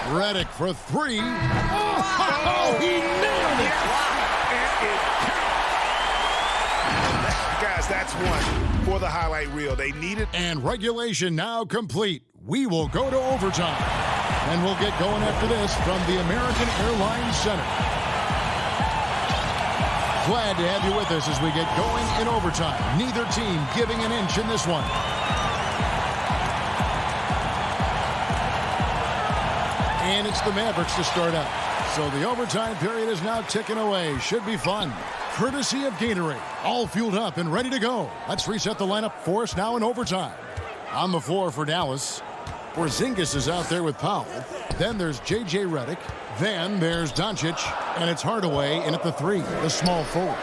Redick for 3. Oh, he nailed it! Guys, that's one for the highlight reel. They need it. And regulation now complete. We will go to overtime. And we'll get going after this from the American Airlines Center. Glad to have you with us as we get going in overtime. Neither team giving an inch in this one. And it's the Mavericks to start out. So the overtime period is now ticking away. Should be fun. Courtesy of Gatorade. All fueled up and ready to go. Let's reset the lineup for us now in overtime. On the floor for Dallas, Porzingis is out there with Powell. Then there's J.J. Redick. Then there's Doncic. And it's Hardaway in at the 3, the small forward.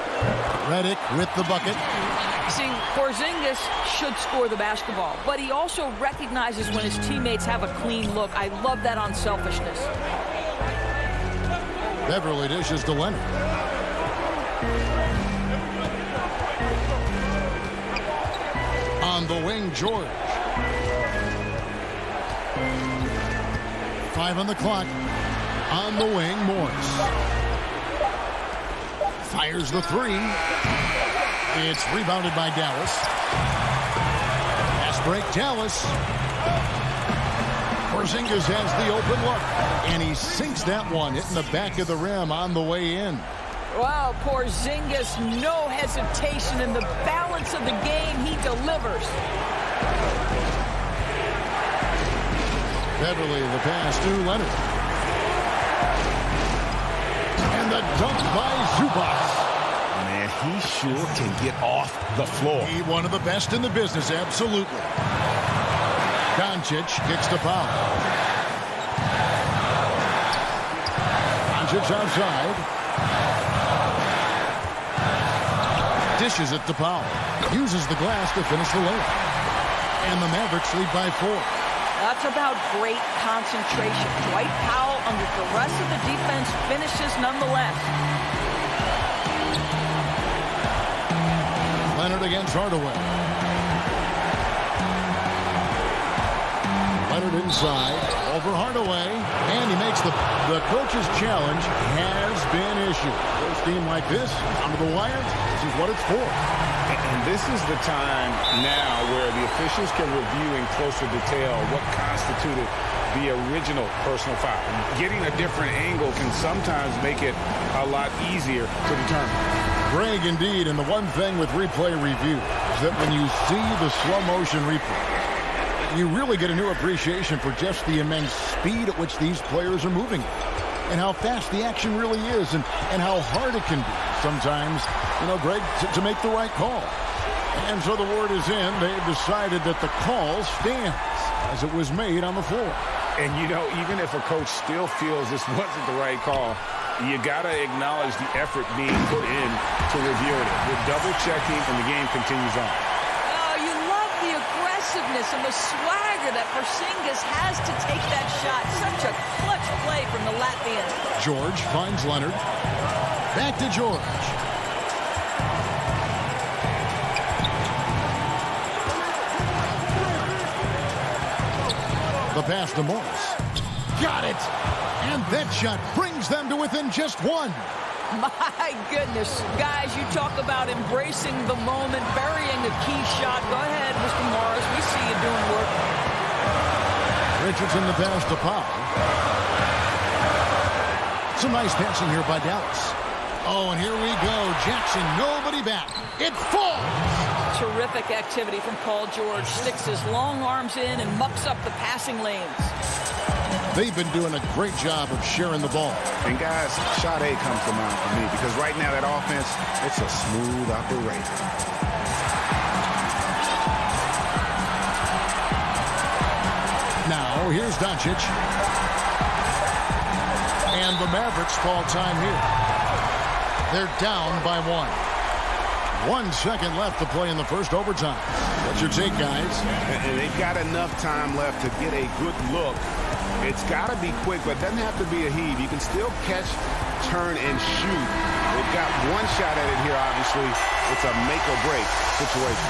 Redick with the bucket. See, Porzingis should score the basketball, but he also recognizes when his teammates have a clean look. I love that unselfishness. Beverly dishes to Leonard. On the wing, George. 5 on the clock. On the wing, Morris. Fires the 3. It's rebounded by Dallas. Fast break, Dallas. Porzingis has the open look. And he sinks that one, hitting the back of the rim on the way in. Wow, Porzingis, no hesitation in the balance of the game. He delivers. Beverly, the pass to Leonard. And the dunk by Zubac. Man, he sure can get off the floor. He one of the best in the business, absolutely. Doncic kicks to Powell. Doncic outside. Dishes it to Powell. Uses the glass to finish the layup. And the Mavericks lead by 4. That's about great concentration. Dwight Powell, under the rest of the defense, finishes nonetheless. Leonard against Hardaway. Leonard inside, over Hardaway, and he makes the coach's challenge has been issued. First team like this, onto the wire, this is what it's for. And this is the time now where the officials can review in closer detail what constituted the original personal foul. Getting a different angle can sometimes make it a lot easier to determine. Greg, indeed, and the one thing with replay review is that when you see the slow motion replay, you really get a new appreciation for just the immense speed at which these players are moving and how fast the action really is and how hard it can be sometimes, Greg, to make the right call. And so the word is in. They've decided that the call stands as it was made on the floor. And, even if a coach still feels this wasn't the right call, you got to acknowledge the effort being put in to reviewing it. We're double-checking, and the game continues on. Oh, you love the aggressiveness and the swagger that Porzingis has to take that shot. Such a clutch play from the Latvian. George finds Leonard. Back to George. The pass to Morris. Got it! And that shot brings them to within just 1. My goodness. Guys, you talk about embracing the moment, burying a key shot. Go ahead, Mr. Morris. We see you doing work. Richardson the pass to Powell. Some nice passing here by Dallas. Oh, and here we go. Jackson, nobody back. It falls. Terrific activity from Paul George. Sticks his long arms in and mucks up the passing lanes. They've been doing a great job of sharing the ball. And guys, shot A comes to mind for me because right now that offense, it's a smooth operator. Now, here's Doncic. And the Mavericks call time here. They're down by 1. 1 second left to play in the first overtime. What's your take, guys? And they've got enough time left to get a good look. It's got to be quick, but it doesn't have to be a heave. You can still catch, turn, and shoot. They've got one shot at it here, obviously. It's a make-or-break situation.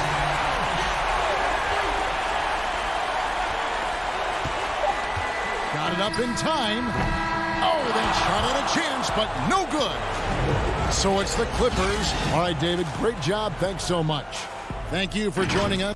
Got it up in time. Oh, they shot at a chance, but no good. So it's the Clippers. All right, David, great job. Thanks so much. Thank you for joining us.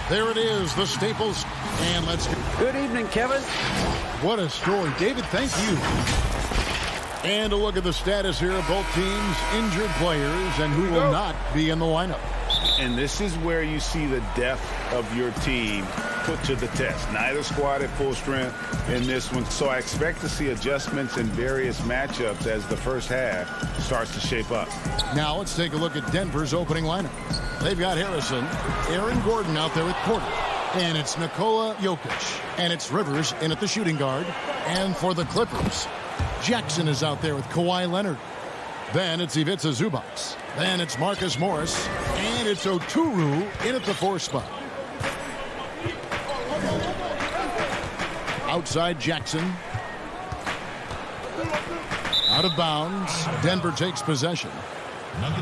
There it is, the Staples. And let's go. Good evening, Kevin. What a story. David, thank you. And a look at the status here of both teams, injured players, and who will not be in the lineup. And this is where you see the depth of your team put to the test. Neither squad at full strength in this one. So I expect to see adjustments in various matchups as the first half starts to shape up. Now let's take a look at Denver's opening lineup. They've got Harrison, Aaron Gordon out there with Porter. And it's Nikola Jokic. And it's Rivers in at the shooting guard. And for the Clippers, Jackson is out there with Kawhi Leonard. Then it's Ivica Zubac. Then it's Marcus Morris. And it's Oturu in at the 4 spot. Outside Jackson. Out of bounds. Denver takes possession.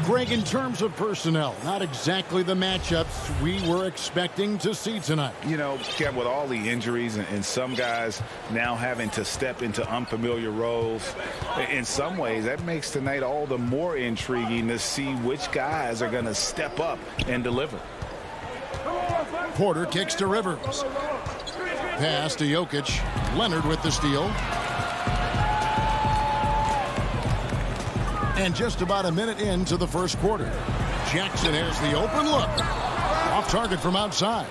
Greg, in terms of personnel, not exactly the matchups we were expecting to see tonight. You know, Kev, with all the injuries and some guys now having to step into unfamiliar roles, in some ways that makes tonight all the more intriguing to see which guys are going to step up and deliver. Porter kicks to Rivers. Pass to Jokic. Leonard with the steal. And just about a minute into the first quarter. Jackson has the open look. Off target from outside.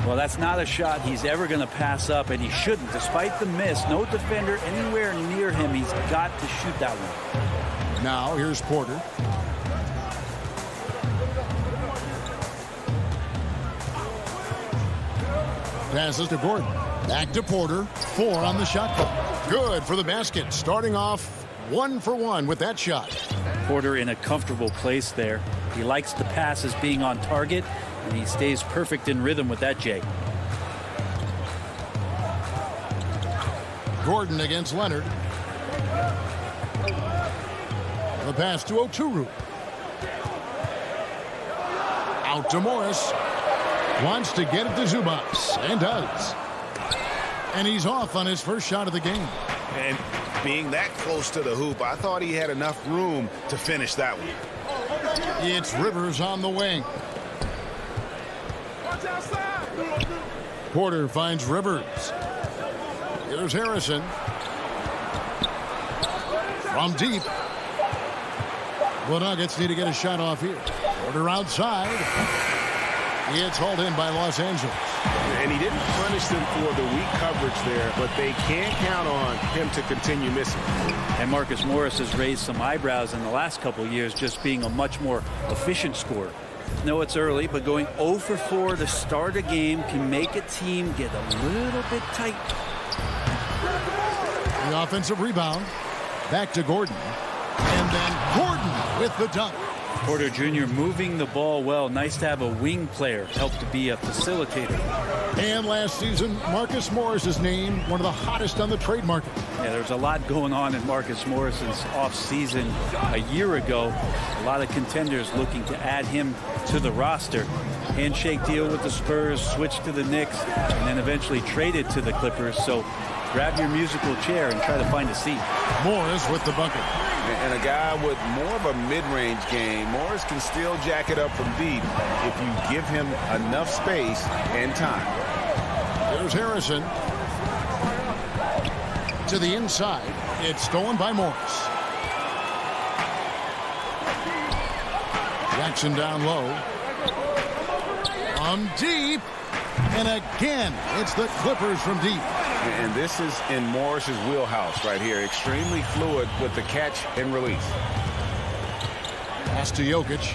Well, that's not a shot he's ever going to pass up, and he shouldn't. Despite the miss, no defender anywhere near him. He's got to shoot that one. Now here's Porter. Passes to Gordon. Back to Porter. 4 on the shot clock. Good for the basket. Starting off 1 for 1 with that shot. Porter in a comfortable place there. He likes the passes being on target, and he stays perfect in rhythm with that, Jay. Gordon against Leonard. The pass to Oturu. Out to Morris. Wants to get it to Zubac, and does. And he's off on his first shot of the game. And being that close to the hoop, I thought he had enough room to finish that one. It's Rivers on the wing. Porter finds Rivers. Here's Harrison. From deep. The Nuggets need to get a shot off here. Porter outside. It's hauled in by Los Angeles. And he didn't punish them for the weak coverage there, but they can't count on him to continue missing. And Marcus Morris has raised some eyebrows in the last couple of years, just being a much more efficient scorer. No, it's early, but going 0 for 4 to start a game can make a team get a little bit tight. The offensive rebound. Back to Gordon. And then Gordon with the dunk. Porter Jr. moving the ball well. Nice to have a wing player help to be a facilitator. And last season, Marcus Morris is named one of the hottest on the trade market. Yeah, there's a lot going on in Marcus Morris's offseason a year ago. A lot of contenders looking to add him to the roster. Handshake deal with the Spurs, switch to the Knicks, and then eventually traded to the Clippers. So grab your musical chair and try to find a seat. Morris with the bucket. And a guy with more of a mid-range game, Morris can still jack it up from deep if you give him enough space and time. There's Harrison. To the inside. It's stolen by Morris. Jackson down low. Deep. And again, it's the Clippers from deep. And this is in Morris's wheelhouse right here. Extremely fluid with the catch and release. Pass to Jokic.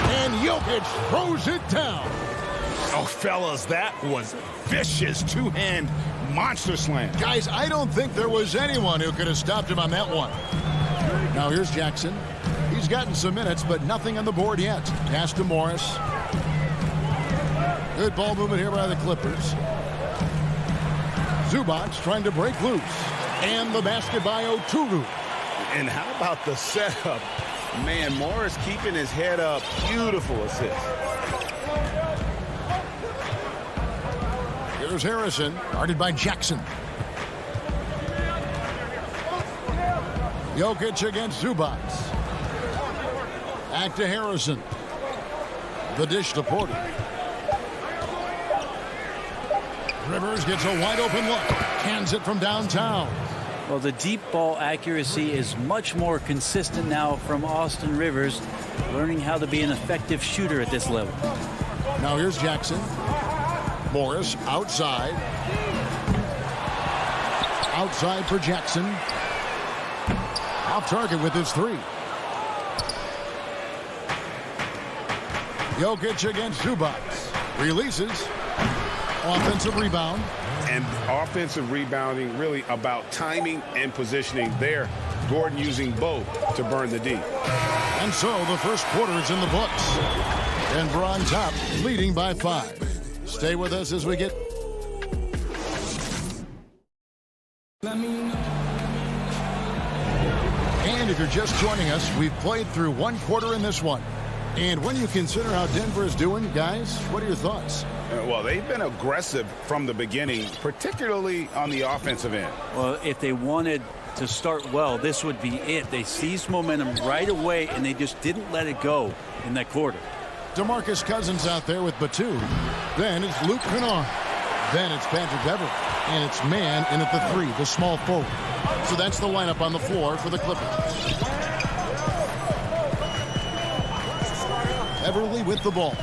And Jokic throws it down. Oh, fellas, that was vicious two-hand monster slam. Guys, I don't think there was anyone who could have stopped him on that one. Now here's Jackson. He's gotten some minutes, but nothing on the board yet. Pass to Morris. Good ball movement here by the Clippers. Zubac trying to break loose. And the basket by Oturu. And how about the setup? Man, Morris keeping his head up. Beautiful assist. Here's Harrison, guarded by Jackson. Jokic against Zubac. Back to Harrison. The dish to Porter. Rivers gets a wide open look. Cans it from downtown. Well, the deep ball accuracy is much more consistent now from Austin Rivers, learning how to be an effective shooter at this level. Now here's Jackson. Morris outside. Outside for Jackson. Off target with his three. Jokic against Zubac. Releases. Offensive rebound. And offensive rebounding really about timing and positioning there. Gordon using both to burn the D. And so the first quarter is in the books. Denver on top, leading by 5. Stay with us as we get... And if you're just joining us, we've played through one quarter in this one. And when you consider how Denver is doing, guys, what are your thoughts? Well, they've been aggressive from the beginning, particularly on the offensive end. Well, if they wanted to start well, this would be it. They seized momentum right away, and they just didn't let it go in that quarter. DeMarcus Cousins out there with Batum. Then it's Luke Kennard. Then it's Patrick Beverley. And it's man in at the 3, the small forward. So that's the lineup on the floor for the Clippers. Beverley with the ball.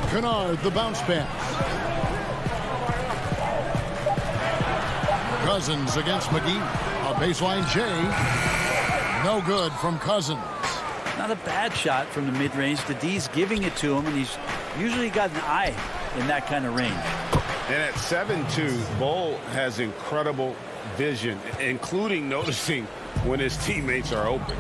Kennard, the bounce pass. Cousins against McGee. A baseline J. No good from Cousins. Not a bad shot from the mid-range. The D's giving it to him, and he's usually got an eye in that kind of range. And at 7'2", Bol has incredible vision, including noticing when his teammates are open.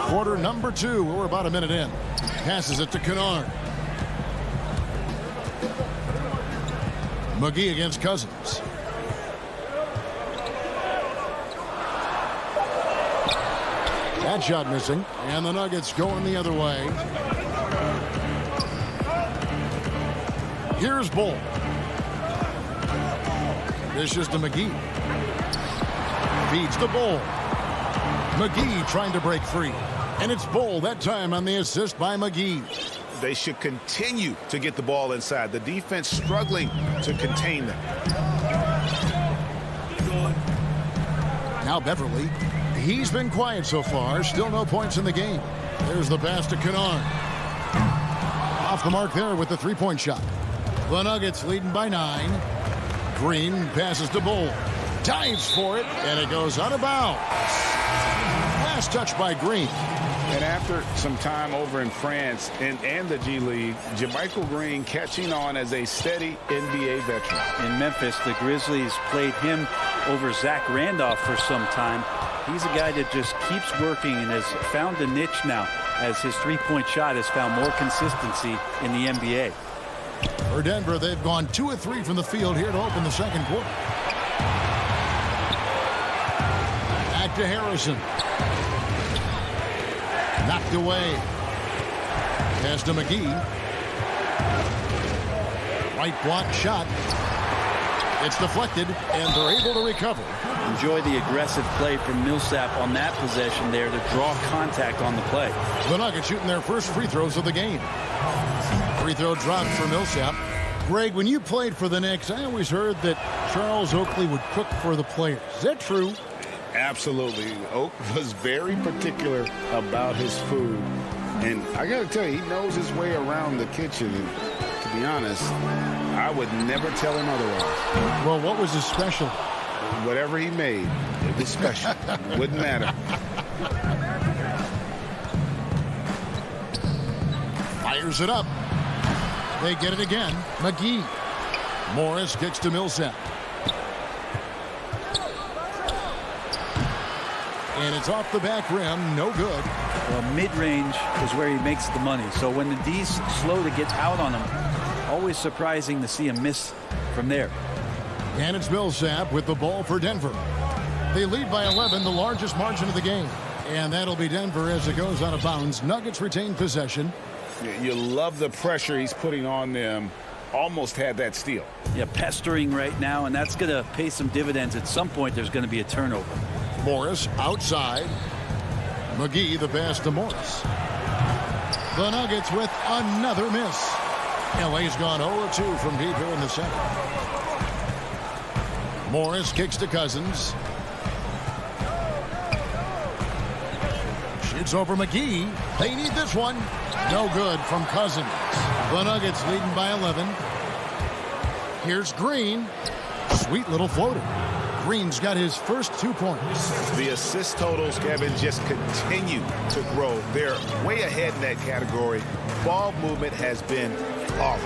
Quarter number 2. We're about a minute in. Passes it to Kennard. McGee against Cousins. That shot missing. And the Nuggets going the other way. Here's Bol. Dishes to McGee. Feeds the Bol. McGee trying to break free. And it's Bol that time on the assist by McGee. They should continue to get the ball inside. The defense struggling to contain them. Now Beverley. He's been quiet so far. Still no points in the game. There's the pass to Kennard. Off the mark there with the three-point shot. The Nuggets leading by 9. Green passes to Bol. Dives for it, and it goes out of bounds. Last touch by Green. And after some time over in France and the G League, JaMychal Green catching on as a steady NBA veteran. In Memphis, the Grizzlies played him over Zach Randolph for some time. He's a guy that just keeps working and has found a niche now as his three-point shot has found more consistency in the NBA. For Denver, they've gone 2 of 3 from the field here to open the second quarter. Back to Harrison. Knocked away. Pass to McGee. Right block shot. It's deflected, and they're able to recover. Enjoy the aggressive play from Millsap on that possession there to draw contact on the play. The Nuggets shooting their first free throws of the game. Free throw dropped for Millsap. Greg, when you played for the Knicks, I always heard that Charles Oakley would cook for the players. Is that true? Absolutely. Oak was very particular about his food. And I got to tell you, he knows his way around the kitchen. And to be honest, I would never tell him otherwise. Well, what was his special? Whatever he made, it was special. Wouldn't matter. Fires it up. They get it again. McGee. Morris kicks to Millsap. And it's off the back rim. No good. Well, mid-range is where he makes the money. So when the D's slow to get out on him, always surprising to see him miss from there. And it's Millsap with the ball for Denver. They lead by 11, the largest margin of the game. And that'll be Denver as it goes out of bounds. Nuggets retain possession. You love the pressure he's putting on them. Almost had that steal. Yeah, pestering right now, and that's going to pay some dividends. At some point, there's going to be a turnover. Morris outside. McGee the pass to Morris. The Nuggets with another miss. LA's gone 0-2 from deep here in the second. Morris kicks to Cousins. Shoots over McGee. They need this one. No good from Cousins. The Nuggets leading by 11. Here's Green. Sweet little floater. Green's got his first 2 points. The assist totals, Kevin, just continue to grow. They're way ahead in that category. Ball movement has been flawless.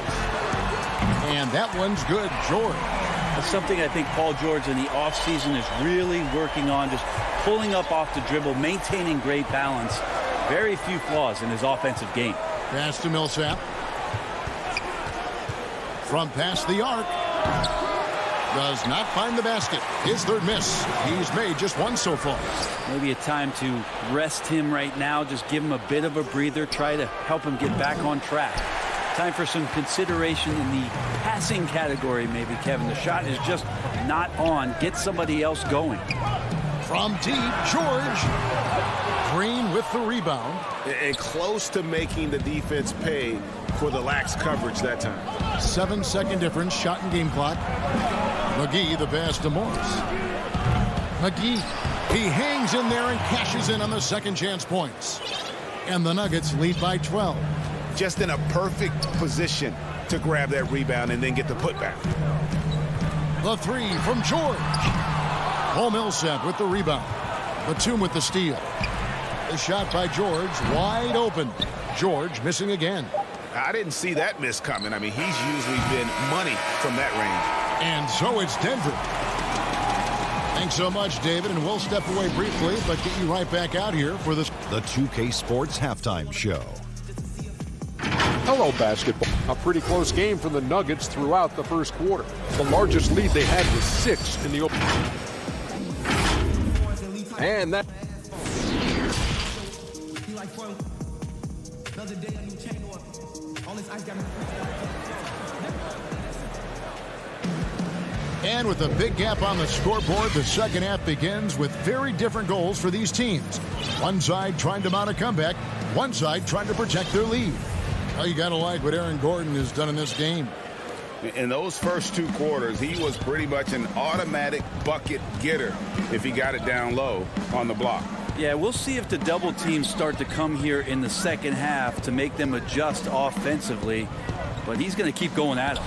And that one's good, George. That's something I think Paul George in the offseason is really working on, just pulling up off the dribble, maintaining great balance. Very few flaws in his offensive game. Pass to Millsap. From past the arc. Does not find the basket. His third miss. He's made just one so far. Maybe a time to rest him right now. Just give him a bit of a breather. Try to help him get back on track. Time for some consideration in the passing category, maybe, Kevin. The shot is just not on. Get somebody else going. From deep, George. Green with the rebound. And close to making the defense pay for the lax coverage that time. 7-second difference, shot and game clock. McGee the pass to Morris. McGee, he hangs in there and cashes in on the second chance points. And the Nuggets lead by 12. Just in a perfect position to grab that rebound and then get the putback. The three from George. Paul Millsap with the rebound. Batum with the steal. The shot by George, wide open. George missing again. I didn't see that miss coming. I mean, he's usually been money from that range. And so it's Denver. Thanks so much, David, and we'll step away briefly, but get you right back out here for this. The 2K Sports Halftime Show. Hello, basketball. A pretty close game for the Nuggets throughout the first quarter. The largest lead they had was 6 in the open. And that. And with a big gap on the scoreboard, the second half begins with very different goals for these teams. One side trying to mount a comeback, one side trying to protect their lead. Well, you got to like what Aaron Gordon has done in this game. In those first 2 quarters, he was pretty much an automatic bucket getter if he got it down low on the block. Yeah, we'll see if the double teams start to come here in the second half to make them adjust offensively. But he's going to keep going at it.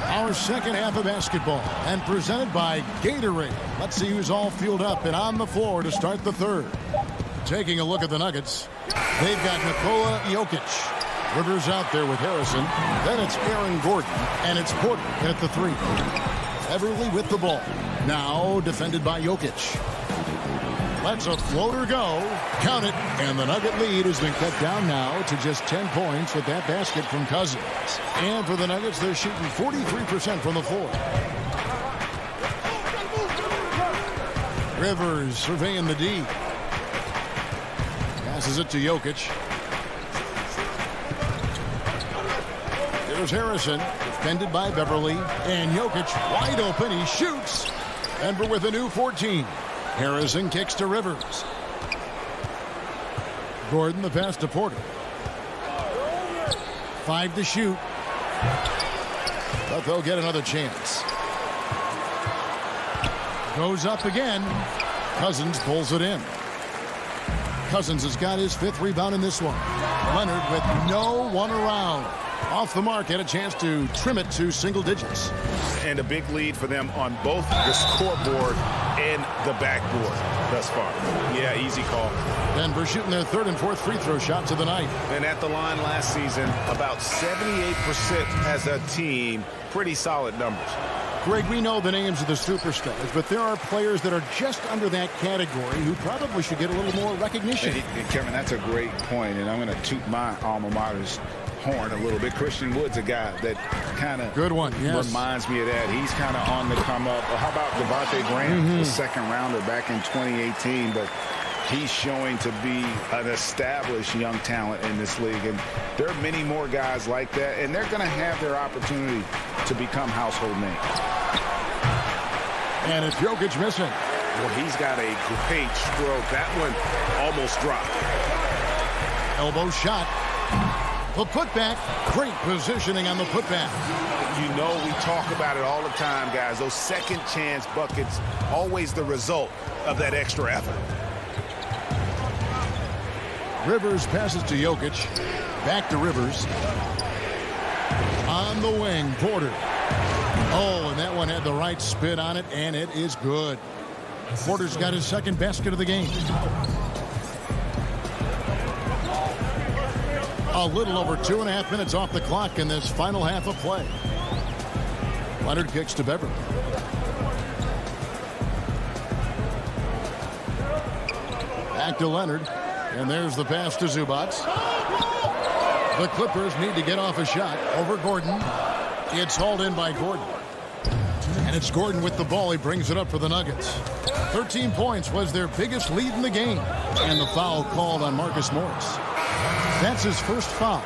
Our second half of basketball and presented by Gatorade. Let's see who's all fueled up and on the floor to start the third. Taking a look at the Nuggets. They've got Nikola Jokic. Rivers out there with Harrison. Then it's Aaron Gordon. And it's Porter at the 3. Everly with the ball. Now defended by Jokic. Lets a floater go. Count it. And the Nugget lead has been cut down now to just 10 points with that basket from Cousins. And for the Nuggets, they're shooting 43% from the floor. Rivers surveying the D. Passes it to Jokic. Here's Harrison, defended by Beverly. And Jokic wide open. He shoots. Denver with a new 14. Harrison kicks to Rivers. Gordon the pass to Porter. 5 to shoot. But they'll get another chance. Goes up again. Cousins pulls it in. Cousins has got his 5th rebound in this one. Leonard with no one around. Off the mark, had a chance to trim it to single digits. And a big lead for them on both the scoreboard and the backboard thus far. Yeah, easy call. Denver shooting their 3rd and 4th free throw shots of the night. And at the line last season, about 78% as a team. Pretty solid numbers. Greg, we know the names of the superstars, but there are players that are just under that category who probably should get a little more recognition. Hey, Kevin, that's a great point, and I'm going to toot my alma mater's horn a little bit. Christian Wood's a guy that kind of reminds me of that. He's kind of on the come up. How about Devontae Graham, the 2nd rounder back in 2018, but he's showing to be an established young talent in this league, and there are many more guys like that, and they're going to have their opportunity to become household names. And it's Jokic missing. Well, he's got a great stroke. That one almost dropped. Elbow shot. The putback. Great positioning on the putback. You know, we talk about it all the time, guys. Those second chance buckets, always the result of that extra effort. Rivers passes to Jokic. Back to Rivers. On the wing, Porter. Oh, and that one had the right spin on it, and it is good. Porter's got his second basket of the game. A little over 2.5 minutes off the clock in this final half of play. Leonard kicks to Beverly. Back to Leonard. And there's the pass to Zubac. The Clippers need to get off a shot over Gordon. It's hauled in by Gordon. And it's Gordon with the ball. He brings it up for the Nuggets. 13 points was their biggest lead in the game. And the foul called on Marcus Morris. That's his first foul.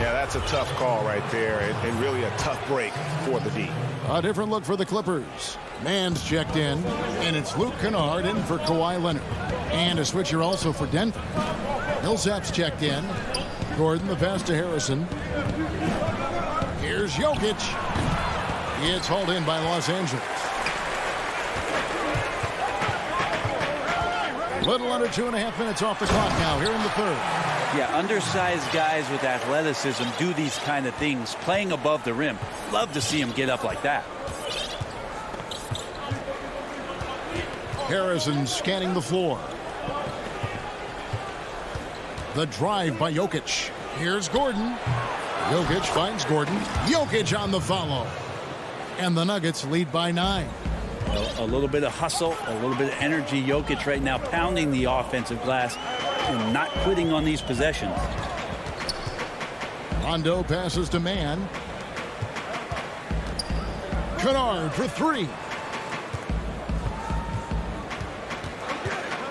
Yeah, that's a tough call right there, and really a tough break for the D. A different look for the Clippers. Mann's checked in, and it's Luke Kennard in for Kawhi Leonard. And a switcher also for Denver. Millsap's checked in. Gordon, the pass to Harrison. Here's Jokic. It's hauled in by Los Angeles. Little under 2.5 minutes off the clock now here in the third. Yeah, undersized guys with athleticism do these kind of things, playing above the rim. Love to see him get up like that. Harrison scanning the floor. The drive by Jokic. Here's Gordon. Jokic finds Gordon. Jokic on the follow. And the Nuggets lead by 9. A little bit of hustle, a little bit of energy. Jokic right now pounding the offensive glass and not quitting on these possessions. Rondo passes to Mann. Kennard for 3.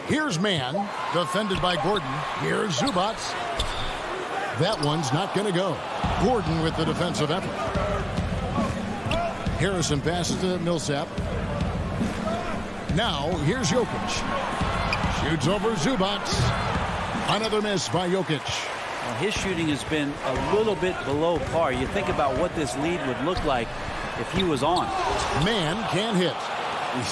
Here's Mann, defended by Gordon. Here's Zubac. That one's not going to go. Gordon with the defensive effort. Harrison passes to Millsap. Now, here's Jokic. Shoots over Zubac. Another miss by Jokic. Well, his shooting has been a little bit below par. You think about what this lead would look like if he was on. Mann can't hit.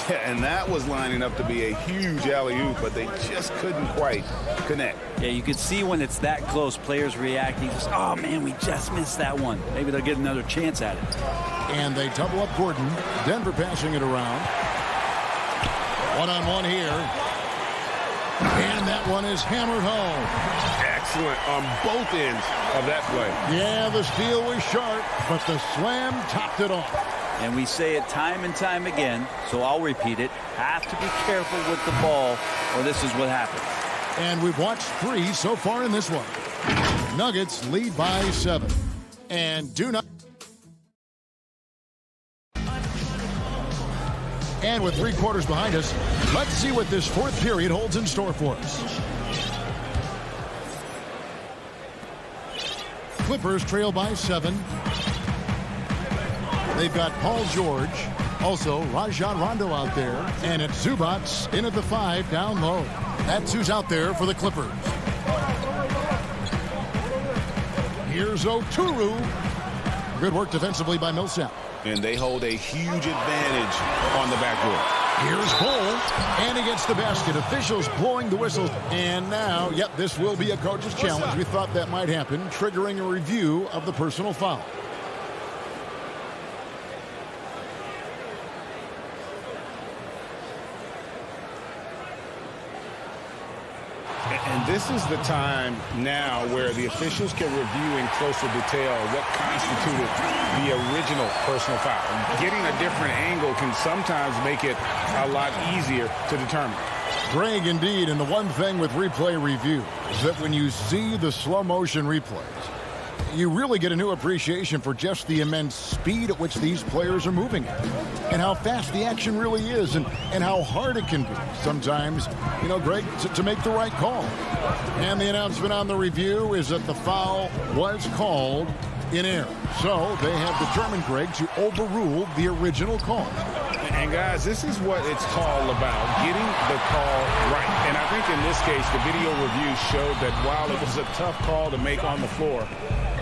Yeah, and that was lining up to be a huge alley-oop, but they just couldn't quite connect. Yeah, you could see when it's that close, players reacting. Just, oh, man, we just missed that one. Maybe they'll get another chance at it. And they double up Gordon. Denver passing it around. One-on-one here. And that one is hammered home. Excellent on both ends of that play. Yeah, the steal was sharp, but the slam topped it off. And we say it time and time again, so I'll repeat it. Have to be careful with the ball, or this is what happens. And we've watched 3 so far in this one. Nuggets lead by 7. And do not. And with 3 quarters behind us, let's see what this fourth period holds in store for us. Clippers trail by 7. They've got Paul George, also Rajon Rondo out there, and it's Zubac in at the 5 down low. That's who's out there for the Clippers. Here's Oturu. Good work defensively by Millsap. And they hold a huge advantage on the backboard. Here's Cole, and he gets the basket. Officials blowing the whistles. And now, yep, this will be a coach's challenge. We thought that might happen, triggering a review of the personal foul. And this is the time now where the officials can review in closer detail what constituted the original personal foul. Getting a different angle can sometimes make it a lot easier to determine. Greg, indeed, and the one thing with replay review is that when you see the slow motion replays, you really get a new appreciation for just the immense speed at which these players are moving at, and how fast the action really is, and how hard it can be sometimes, you know, Greg, to make the right call. And the announcement on the review is that the foul was called in air. So they have determined, Greg, to overrule the original call. And guys, this is what it's all about, getting the call right. And I think in this case, the video review showed that while it was a tough call to make on the floor,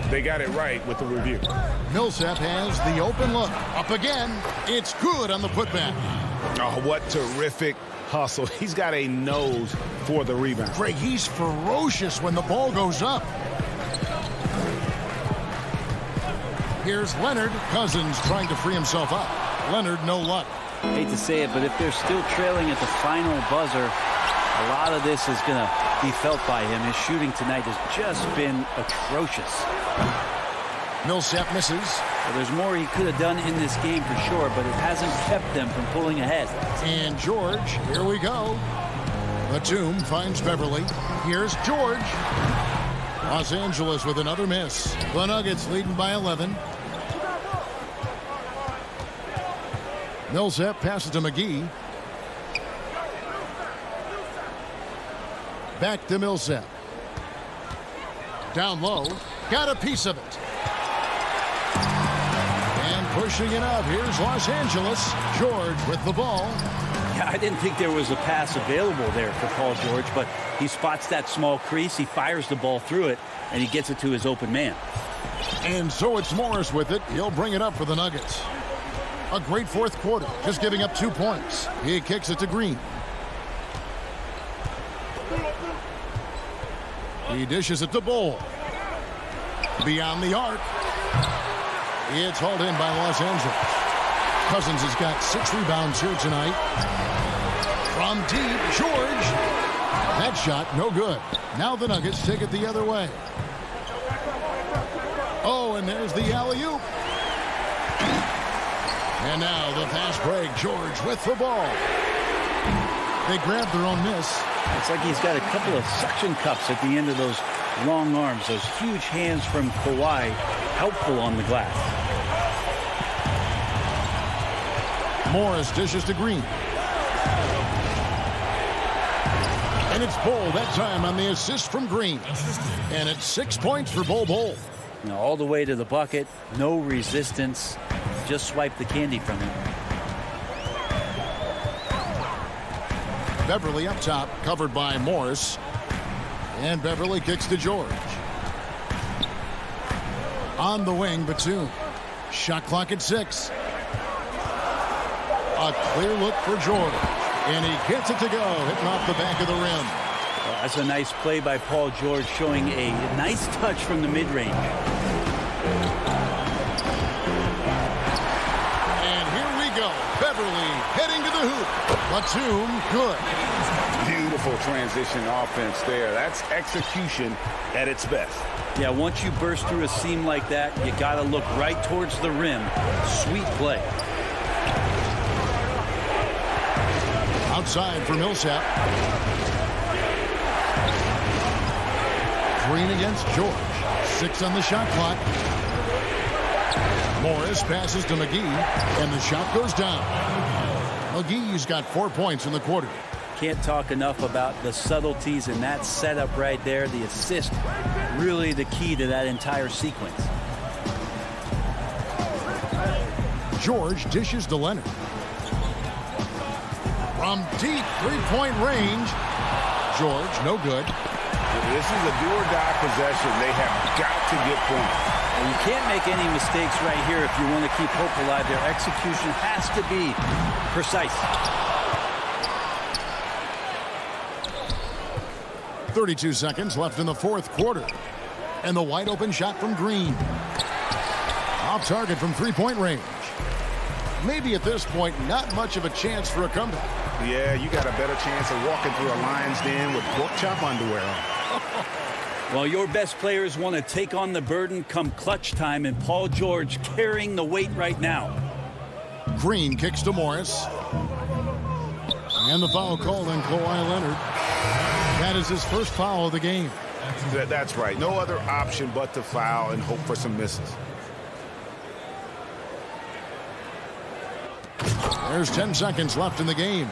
they got it right with the review. Millsap has the open look. Up again. It's good on the putback. Oh, what terrific hustle. He's got a nose for the rebound. Greg, he's ferocious when the ball goes up. Here's Leonard. Cousins trying to free himself up. Leonard, no luck. Hate to say it, but if they're still trailing at the final buzzer, a lot of this is going to be felt by him. His shooting tonight has just been atrocious. Millsap misses. Well, there's more he could have done in this game for sure, but it hasn't kept them from pulling ahead. And George, here we go. Batum finds Beverly. Here's George. Los Angeles with another miss. The Nuggets leading by 11. Millsap passes to McGee. Back to Millsap. Down low. Got a piece of it. And pushing it up. Here's Los Angeles. George with the ball. Yeah, I didn't think there was a pass available there for Paul George, but he spots that small crease. He fires the ball through it, and he gets it to his open man. And so it's Morris with it. He'll bring it up for the Nuggets. A great fourth quarter, just giving up 2 points. He kicks it to Green. He dishes it to Bull. Beyond the arc. It's hauled in by Los Angeles. Cousins has got 6 rebounds here tonight. From deep, George. That shot, no good. Now the Nuggets take it the other way. Oh, and there's the alley-oop. And now the fast break. George with the ball. They grab their own miss. It's like he's got a couple of suction cups at the end of those long arms. Those huge hands from Kawhi, helpful on the glass. Morris dishes to Green. And it's Bull that time on the assist from Green. And it's 6 points for Bull. Now all the way to the bucket. No resistance. Just swipe the candy from him. Beverly up top, covered by Morris. And Beverly kicks to George. On the wing, Batum. Shot clock at 6. A clear look for George. And he gets it to go, hitting off the back of the rim. Well, that's a nice play by Paul George, showing a nice touch from the mid-range. Beverly heading to the hoop. Batum, good. Beautiful transition offense there. That's execution at its best. Yeah, once you burst through a seam like that, you got to look right towards the rim. Sweet play. Outside for Millsap. Green against George. 6 on the shot clock. Morris passes to McGee, and the shot goes down. McGee's got 4 points in the quarter. Can't talk enough about the subtleties in that setup right there. The assist, really the key to that entire sequence. George dishes to Leonard. From deep three-point range. George, no good. This is a do-or-die possession. They have got to get points. You can't make any mistakes right here if you want to keep hope alive. Their execution has to be precise. 32 seconds left in the fourth quarter. And the wide open shot from Green. Off target from three-point range. Maybe at this point, not much of a chance for a comeback. Yeah, you got a better chance of walking through a lion's den with pork chop underwear on. Well, your best players want to take on the burden come clutch time, and Paul George carrying the weight right now. Green kicks to Morris. And the foul called on Kawhi Leonard. That is his first foul of the game. That's right. No other option but to foul and hope for some misses. There's 10 seconds left in the game.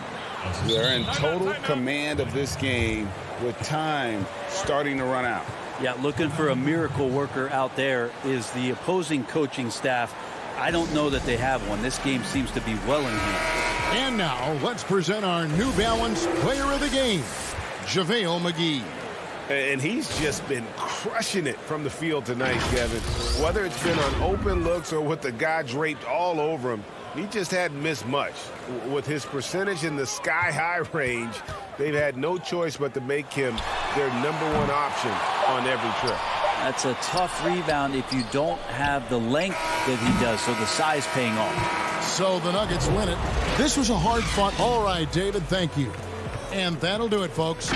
They're in total command of this game with time starting to run out. Yeah, looking for a miracle worker out there is the opposing coaching staff. I don't know that they have one. This game seems to be well in hand. And now, let's present our New Balance Player of the Game, JaVale McGee. And he's just been crushing it from the field tonight, Kevin. Whether it's been on open looks or with the guy draped all over him, he just hadn't missed much. With his percentage in the sky-high range, they've had no choice but to make him their #1 option on every trip. That's a tough rebound if you don't have the length that he does, so the size paying off. So the Nuggets win it. This was a hard-fought. All right, David, thank you. And that'll do it, folks.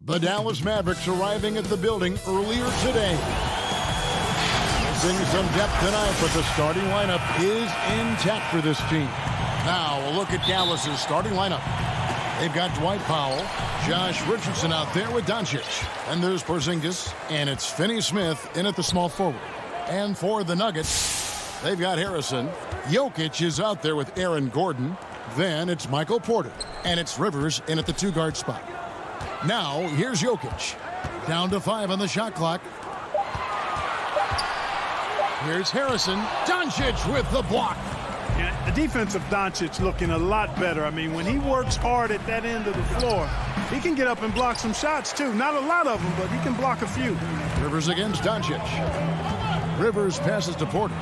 The Dallas Mavericks arriving at the building earlier today. Missing some depth tonight, but the starting lineup is intact for this team. Now a look at Dallas's starting lineup. They've got Dwight Powell, Josh Richardson out there with Doncic. And there's Porzingis, and it's Finney-Smith in at the small forward. And for the Nuggets, they've got Harrison. Jokic is out there with Aaron Gordon. Then it's Michael Porter, and it's Rivers in at the two-guard spot. Now, here's Jokic. Down to 5 on the shot clock. Here's Harrison. Doncic with the block. Yeah, the defense of Doncic looking a lot better. I mean, when he works hard at that end of the floor, he can get up and block some shots, too. Not a lot of them, but he can block a few. Rivers against Doncic. Rivers passes to Porter.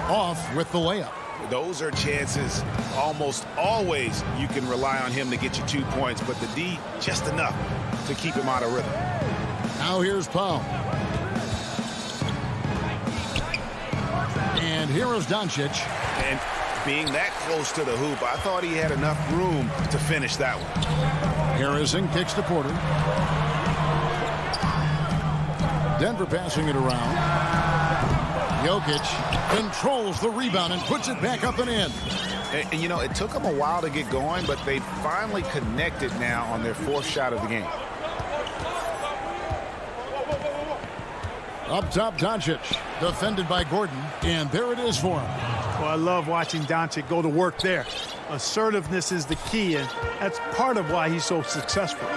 Off with the layup. Those are chances almost always you can rely on him to get you 2 points, but the D just enough to keep him out of rhythm. Now here's Powell. And here is Doncic. And being that close to the hoop, I thought he had enough room to finish that one. Harrison kicks to Porter. Denver passing it around. Jokic controls the rebound and puts it back up and in. And you know, it took them a while to get going, but they finally connected now on their 4th shot of the game. Up top, Doncic, defended by Gordon, and there it is for him. Well, I love watching Doncic go to work there. Assertiveness is the key, and that's part of why he's so successful.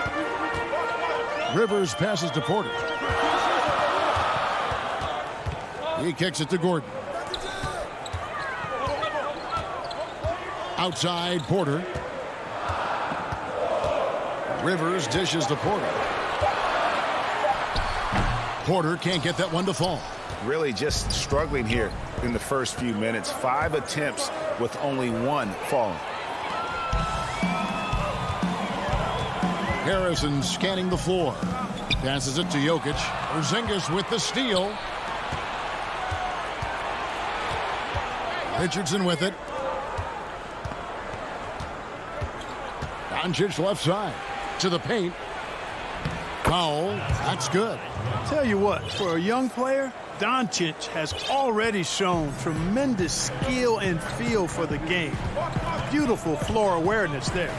Rivers passes to Porter. He kicks it to Gordon. Outside, Porter. Rivers dishes to Porter. Porter can't get that one to fall. Really just struggling here in the first few minutes. 5 attempts with only 1 falling. Harrison scanning the floor. Passes it to Jokic. Porzingis with the steal. Richardson with it. Doncic left side. To the paint. Foul. That's good. Tell you what, for a young player, Doncic has already shown tremendous skill and feel for the game. Beautiful floor awareness there.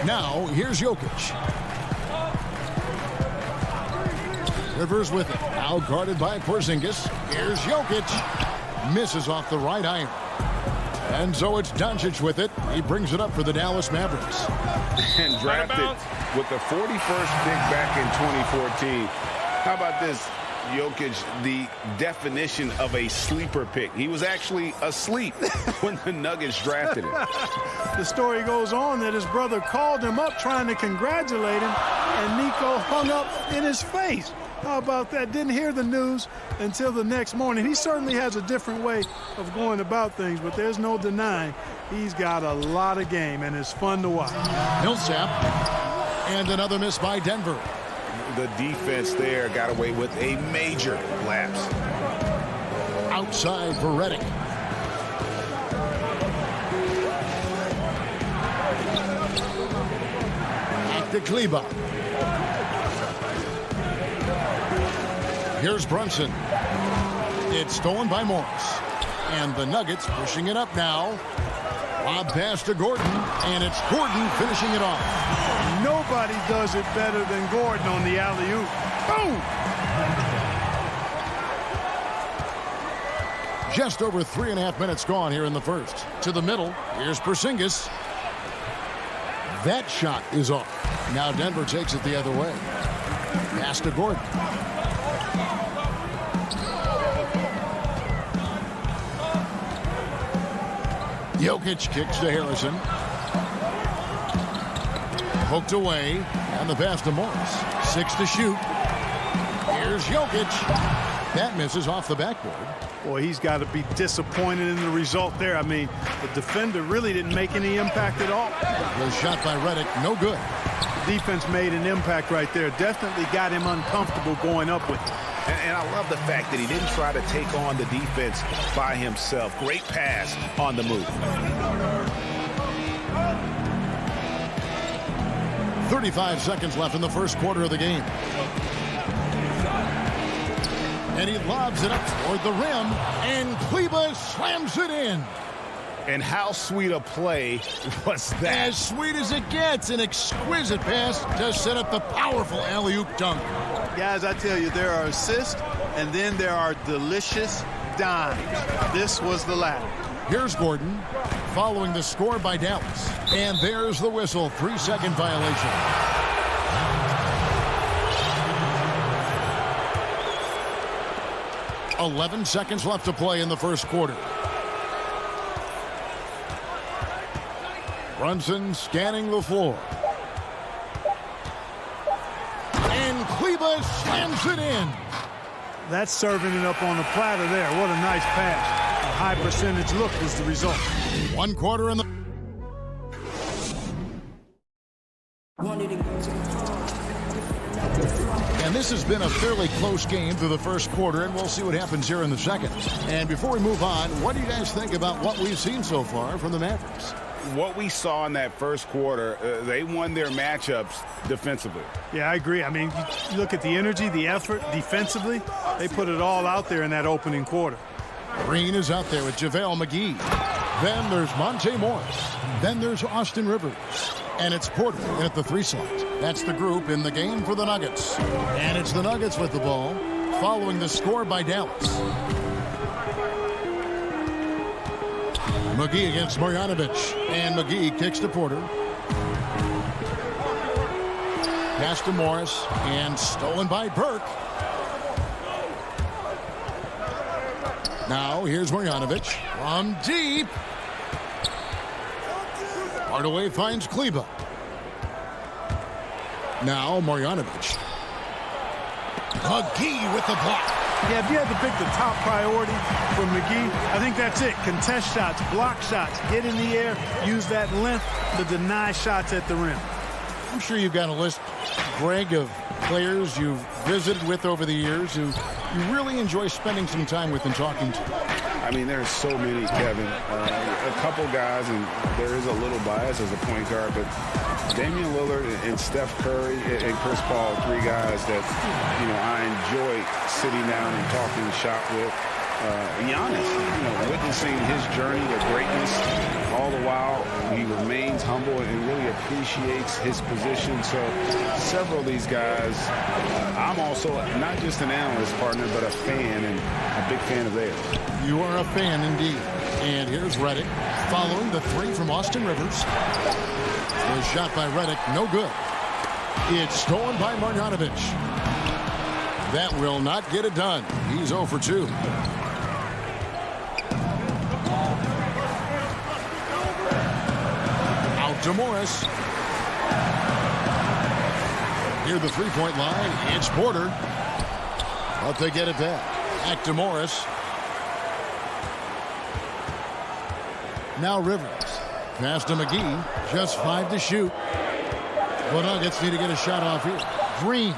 Now, here's Jokic. Rivers with it. Now guarded by Porzingis. Here's Jokic. Misses off the right iron. And so it's Doncic with it. He brings it up for the Dallas Mavericks. And drafted with the 41st pick back in 2014. How about this? Jokic, the definition of a sleeper pick. He was actually asleep when the Nuggets drafted him. The story goes on that his brother called him up trying to congratulate him, and Nico hung up in his face. How about that? Didn't hear the news until the next morning. He certainly has a different way of going about things, but there's no denying he's got a lot of game, and it's fun to watch. Millsap. And another miss by Denver. The defense there got away with a major lapse. Outside for Redick. Back to Kleba. Here's Brunson. It's stolen by Morris. And the Nuggets pushing it up now. Lob pass to Gordon. And it's Gordon finishing it off. Nobody does it better than Gordon on the alley-oop. Boom! Just over 3.5 minutes gone here in the first. To the middle. Here's Porzingis. That shot is off. Now Denver takes it the other way. Pass to Gordon. Jokic kicks to Harrison. Poked away, and the pass to Morris. 6 to shoot. Here's Jokic. That misses off the backboard. Boy, he's got to be disappointed in the result there. I mean, the defender really didn't make any impact at all. The shot by Redick, no good. The defense made an impact right there. Definitely got him uncomfortable going up with it. And I love the fact that he didn't try to take on the defense by himself. Great pass on the move. 35 seconds left in the first quarter of the game. And he lobs it up toward the rim, and Kleba slams it in. And how sweet a play was that? As sweet as it gets, an exquisite pass to set up the powerful alley-oop dunk. Guys, I tell you, there are assists, and then there are delicious dimes. This was the latter. Here's Gordon, following the score by Dallas. And there's the whistle, 3-second violation. "11 seconds left to play in the first quarter. Brunson scanning the floor. And Kleba slams it in. That's serving it up on the platter there. What a nice pass. A high percentage look was the result. 1 quarter in the... And this has been a fairly close game through the first quarter, and we'll see what happens here in the second. And before we move on, what do you guys think about what we've seen so far from the Mavericks? What we saw in that first quarter, they won their matchups defensively. Yeah, I agree. I mean, you look at the energy, the effort defensively. They put it all out there in that opening quarter. Green is out there with JaVale McGee. Then there's Monte Morris. Then there's Austin Rivers. And it's Porter in at the 3 slot. That's the group in the game for the Nuggets. And it's the Nuggets with the ball, following the score by Dallas. McGee against Marjanovic. And McGee kicks to Porter. Pass to Morris. And stolen by Burke. Now here's Marjanovic from deep. Hardaway finds Kleba. Now Marjanovic. McGee with the block. Yeah, if you had to pick the top priority for McGee, I think that's it. Contest shots, block shots, get in the air, use that length to deny shots at the rim. I'm sure you've got a list, Greg, of players you've visited with over the years who you really enjoy spending some time with and talking to. I mean, there's so many, Kevin. A couple guys, and there is a little bias as a point guard, but Damian Lillard and Steph Curry and Chris Paul, three guys that, I enjoy sitting down and talking shop with. Giannis, witnessing his journey to greatness, all the while he remains humble and really appreciates his position. So several of these guys, I'm also not just an analyst partner, but a fan, and a big fan of theirs. You are a fan indeed. And here's Redick following the three from Austin Rivers. The shot by Redick, no good. It's stolen by Marjanovic. That will not get it done. He's 0 for 2. Out to Morris. Near the three-point line, it's Porter. But they get it back. Back to Morris. Now Rivers. Pass to McGee. Just 5 to shoot. The Nuggets need to get a shot off here. Green.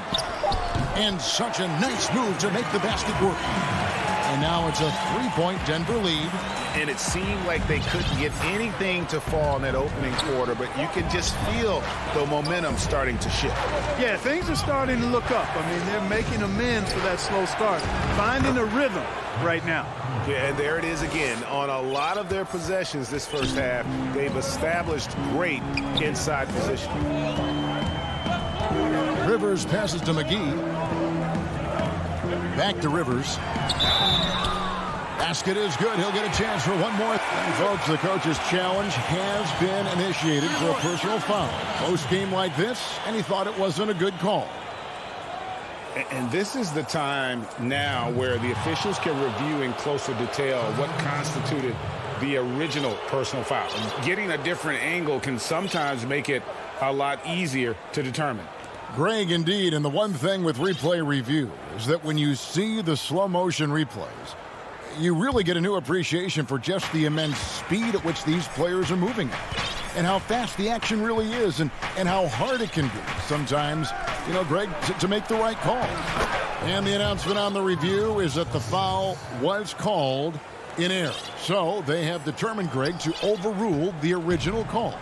And such a nice move to make the basket work. And now it's a 3-point Denver lead. And it seemed like they couldn't get anything to fall in that opening quarter, but you can just feel the momentum starting to shift. Yeah, things are starting to look up. I mean, they're making amends for that slow start. Finding a rhythm right now. Yeah, and there it is again. On a lot of their possessions this first half, they've established great inside position. Rivers passes to McGee. Back to Rivers. Basket is good. He'll get a chance for one more. And folks, the coach's challenge has been initiated for a personal foul. Post game like this, and he thought it wasn't a good call. And this is the time now where the officials can review in closer detail what constituted the original personal foul. Getting a different angle can sometimes make it a lot easier to determine. Greg, indeed, and the one thing with replay review is that when you see the slow motion replays, you really get a new appreciation for just the immense speed at which these players are moving at, and how fast the action really is, and how hard it can be sometimes, Greg, to make the right call. And the announcement on the review is that the foul was called in error. So they have determined, Greg, to overrule the original call.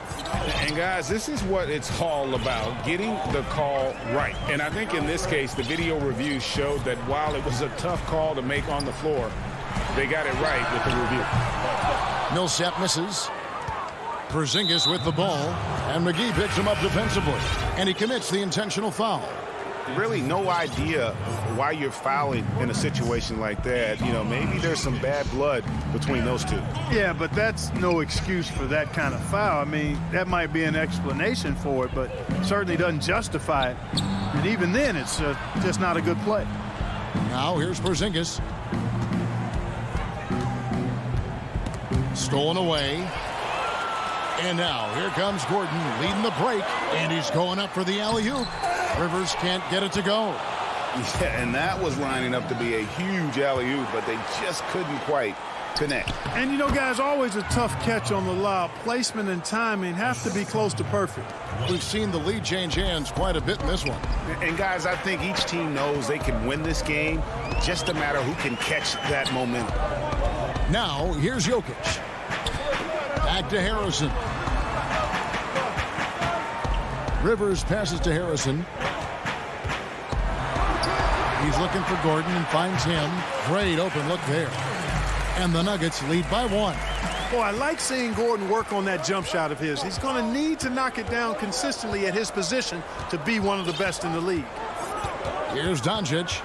And guys, this is what it's all about, getting the call right. And I think in this case, the video review showed that while it was a tough call to make on the floor, they got it right with the review. Millsap misses. Porzingis with the ball, and McGee picks him up defensively, and he commits the intentional foul. Really no idea why you're fouling in a situation like that. Maybe there's some bad blood between those two. Yeah, but that's no excuse for that kind of foul. I mean, that might be an explanation for it, but certainly doesn't justify it. And even then, it's just not a good play. Now here's Porzingis. Stolen away. And now here comes Gordon leading the break, and he's going up for the alley-oop. Rivers can't get it to go. Yeah, and that was lining up to be a huge alley-oop, but they just couldn't quite connect. And guys, always a tough catch on the lob. Placement and timing have to be close to perfect. We've seen the lead change hands quite a bit in this one. And guys, I think each team knows they can win this game, just a matter who can catch that momentum. Now here's Jokic. Back to Harrison. Rivers passes to Harrison. He's looking for Gordon and finds him. Great open look there. And the Nuggets lead by 1. Boy, I like seeing Gordon work on that jump shot of his. He's going to need to knock it down consistently at his position to be one of the best in the league. Here's Doncic.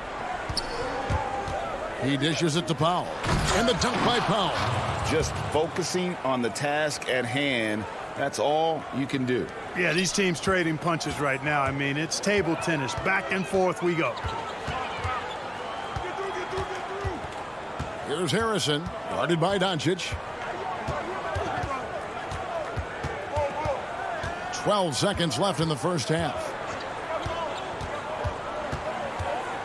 He dishes it to Powell. And the dunk by Powell. just focusing on the task at hand. That's all you can do. Yeah, these teams trading punches right now. I mean, it's table tennis. Back and forth we go. Here's Harrison, guarded by Doncic. 12 seconds left in the first half.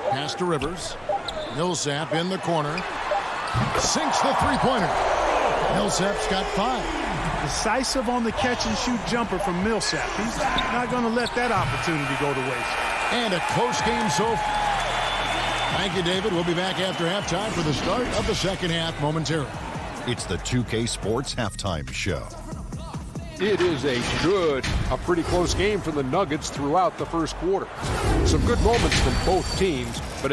Pass to Rivers. Millsap in the corner. Sinks the three-pointer. Millsap's got 5. Decisive on the catch-and-shoot jumper from Millsap. He's not going to let that opportunity go to waste. And a close game so far. Thank you, David. We'll be back after halftime for the start of the second half momentarily. It's the 2K Sports Halftime Show. It is a pretty close game for the Nuggets throughout the first quarter. Some good moments from both teams, but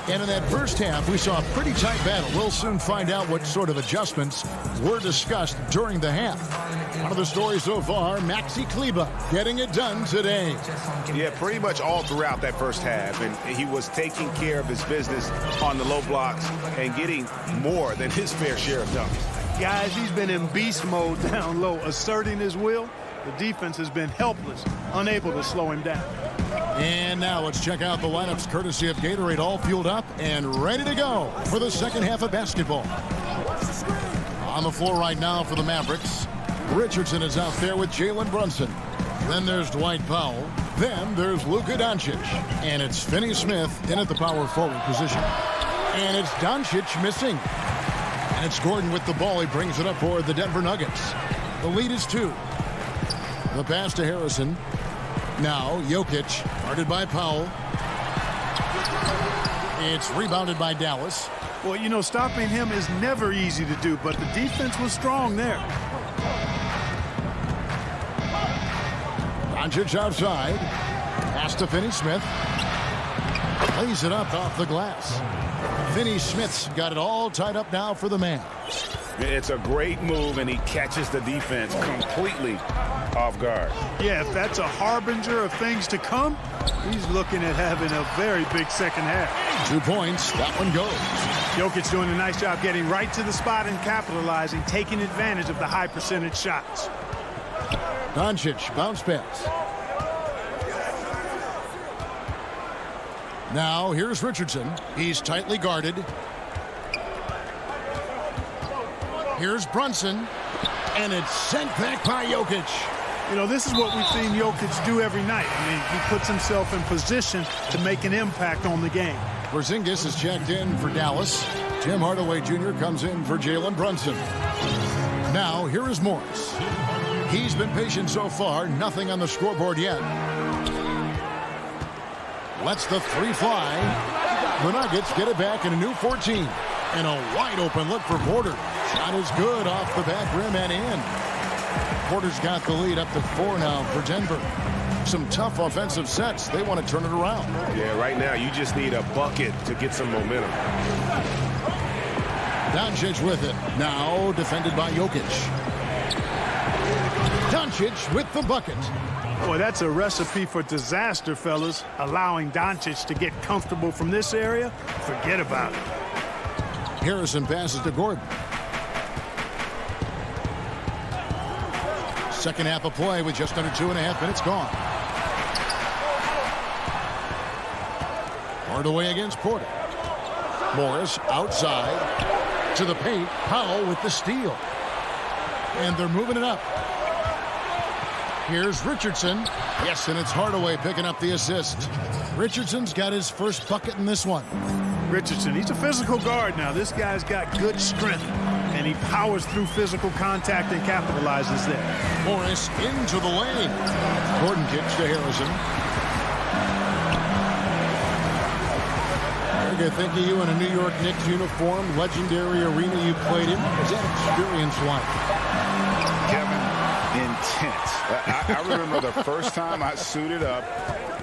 And in that first half, we saw a pretty tight battle. We'll soon find out what sort of adjustments were discussed during the half. One of the stories so far, Maxi Kleber getting it done today. Yeah, pretty much all throughout that first half. And he was taking care of his business on the low blocks and getting more than his fair share of dunks. Guys, he's been in beast mode down low, asserting his will. The defense has been helpless, unable to slow him down. And now let's check out the lineups courtesy of Gatorade, all fueled up and ready to go for the second half of basketball. On the floor right now for the Mavericks, Richardson is out there with Jalen Brunson. Then there's Dwight Powell. Then there's Luka Doncic. And it's Finney Smith in at the power forward position. And it's Doncic missing. And it's Gordon with the ball. He brings it up for the Denver Nuggets. The lead is 2. The pass to Harrison. Now Jokic, guarded by Powell. It's rebounded by Dallas. Well, you know, stopping him is never easy to do, but the defense was strong there. Doncic outside. Pass to Finney Smith. Lays it up off the glass. Finney Smith's got it all tied up now for the man. It's a great move, and he catches the defense completely off guard. Yeah, if that's a harbinger of things to come, he's looking at having a very big second half. 2 points. That one goes. Jokic doing a nice job getting right to the spot and capitalizing, taking advantage of the high percentage shots. Doncic, bounce pass. Now here's Richardson. He's tightly guarded. Here's Brunson. And it's sent back by Jokic. You know, this is what we've seen Jokic do every night. I mean, he puts himself in position to make an impact on the game. Porzingis is checked in for Dallas. Tim Hardaway Jr. comes in for Jalen Brunson. Now, here is Morris. He's been patient so far. Nothing on the scoreboard yet. Lets the 3 fly. The Nuggets get it back in a new 14. And a wide open look for Porter. Shot is good off the back rim and in. Porter's got the lead up to 4 now for Denver. Some tough offensive sets. They want to turn it around. Yeah, right now you just need a bucket to get some momentum. Doncic with it. Now defended by Jokic. Doncic with the bucket. Boy, that's a recipe for disaster, fellas. Allowing Doncic to get comfortable from this area, forget about it. Harrison passes to Gordon. Second half of play with just under 2.5 minutes gone. Hardaway against Porter. Morris outside to the paint. Powell with the steal. And they're moving it up. Here's Richardson. Yes, and it's Hardaway picking up the assist. Richardson's got his first bucket in this one. Richardson, he's a physical guard now. This guy's got good strength, and he powers through physical contact and capitalizes there. Morris into the lane. Gordon kicks to Harrison. I think of you in a New York Knicks uniform, legendary arena you played in. What was that experience like? Kevin, intense. I remember the first time I suited up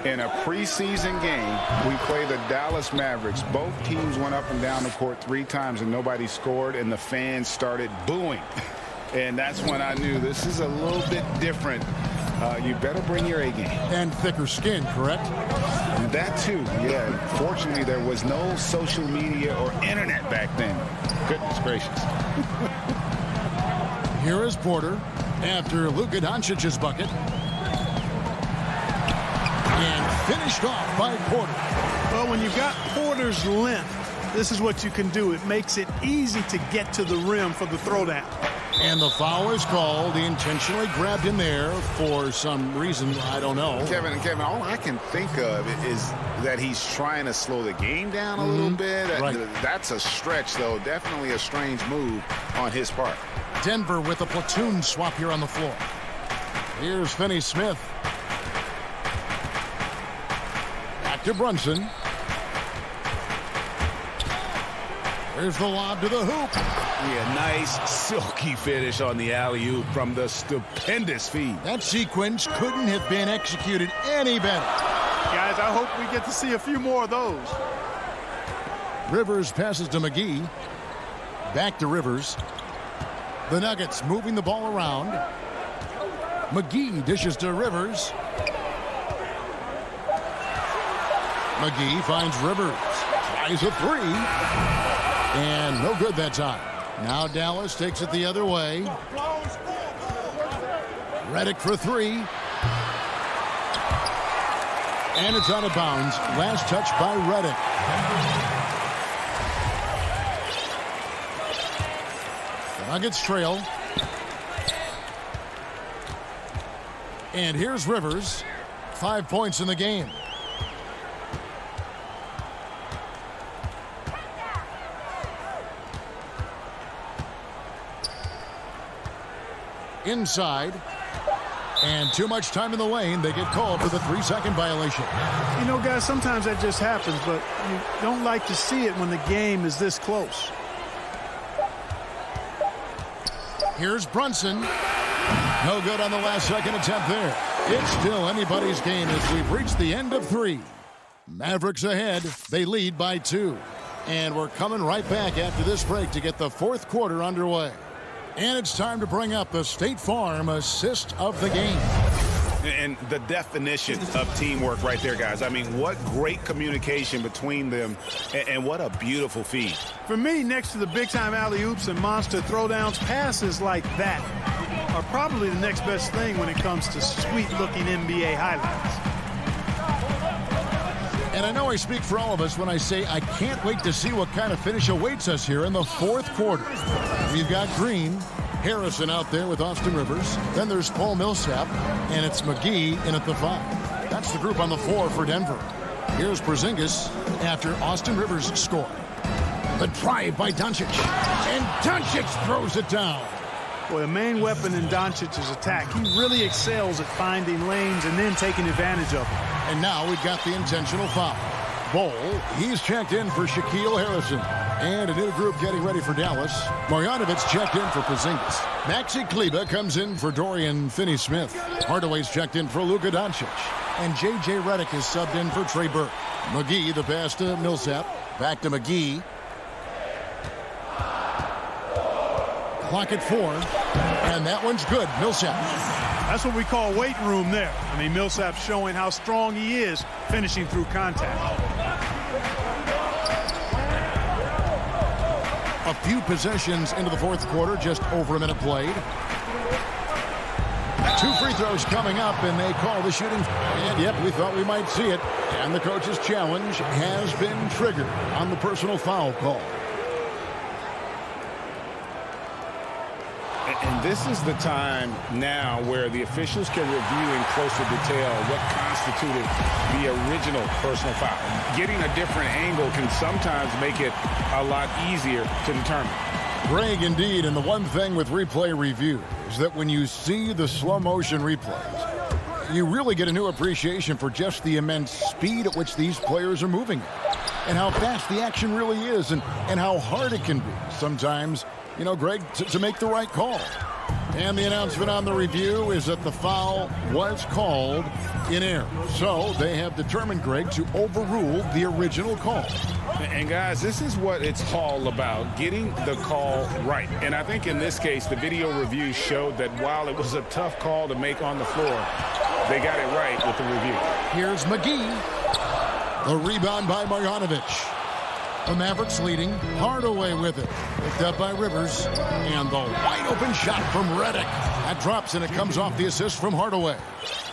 in a preseason game. We played the Dallas Mavericks. Both teams went up and down the court 3 times and nobody scored, and the fans started booing. And that's when I knew this is a little bit different. You better bring your A game. And thicker skin, correct? That too, yeah. Fortunately, there was no social media or internet back then. Goodness gracious. Here is Porter after Luka Doncic's bucket. And finished off by Porter. Well, when you've got Porter's length, this is what you can do. It makes it easy to get to the rim for the throwdown. And the foul is called. He intentionally grabbed him there for some reason. I don't know. Kevin, all I can think of is that he's trying to slow the game down a little bit. Right. That's a stretch, though. Definitely a strange move on his part. Denver with a platoon swap here on the floor. Here's Finney Smith. Back to Brunson. There's the lob to the hoop. Yeah, nice silky finish on the alley-oop from the stupendous feed. That sequence couldn't have been executed any better. Guys, I hope we get to see a few more of those. Rivers passes to McGee. Back to Rivers. The Nuggets moving the ball around. McGee dishes to Rivers. McGee finds Rivers. Tries a three. And no good that time. Now Dallas takes it the other way. Redick for three. And it's out of bounds. Last touch by Redick. The Nuggets trail. And here's Rivers. 5 points in the game. Inside, and too much time in the lane. They get called for the 3-second violation. You know, guys, sometimes that just happens, but you don't like to see it when the game is this close. Here's Brunson. No good on the last second attempt there. It's still anybody's game as we've reached the end of 3. Mavericks ahead. They lead by 2. And we're coming right back after this break to get the 4th quarter underway. And it's time to bring up the State Farm assist of the game. And the definition of teamwork right there, guys. I mean, what great communication between them, and what a beautiful feed. For me, next to the big-time alley-oops and monster throwdowns, passes like that are probably the next best thing when it comes to sweet-looking NBA highlights. And I know I speak for all of us when I say I can't wait to see what kind of finish awaits us here in the 4th quarter. We've got Green, Harrison out there with Austin Rivers. Then there's Paul Millsap, and it's McGee in at the 5. That's the group on the floor for Denver. Here's Porzingis after Austin Rivers scored. The drive by Doncic, and Doncic throws it down. Boy, the main weapon in Doncic's attack. He really excels at finding lanes and then taking advantage of them. And now we've got the intentional foul. Bol, he's checked in for Shaquille Harrison. And a new group getting ready for Dallas. Marjanovic checked in for Porzingis. Maxi Kleber comes in for Dorian Finney-Smith. Hardaway's checked in for Luka Doncic. And J.J. Redick is subbed in for Trey Burke. McGee, the pass to Millsap. Back to McGee. Clock at 4. And that one's good. Millsap. That's what we call weight room there. I mean, Millsap showing how strong he is finishing through contact. A few possessions into the 4th quarter, just over a minute played. 2 free throws coming up, and they call the shooting. And yep, we thought we might see it. And the coach's challenge has been triggered on the personal foul call. And this is the time now where the officials can review in closer detail what constituted the original personal foul. Getting a different angle can sometimes make it a lot easier to determine. Greg, indeed, and the one thing with replay review is that when you see the slow motion replays, you really get a new appreciation for just the immense speed at which these players are moving and how fast the action really is and how hard it can be sometimes, you know, Greg, to make the right call. And the announcement on the review is that the foul was called in error. So they have determined, Greg, to overrule the original call. And guys, this is what it's all about, getting the call right. And I think in this case, the video review showed that while it was a tough call to make on the floor, they got it right with the review. Here's McGee. The rebound by Marjanovic. The Mavericks leading. Hardaway with it. Picked up by Rivers. And the wide open shot from Redick. That drops and it comes off the assist from Hardaway.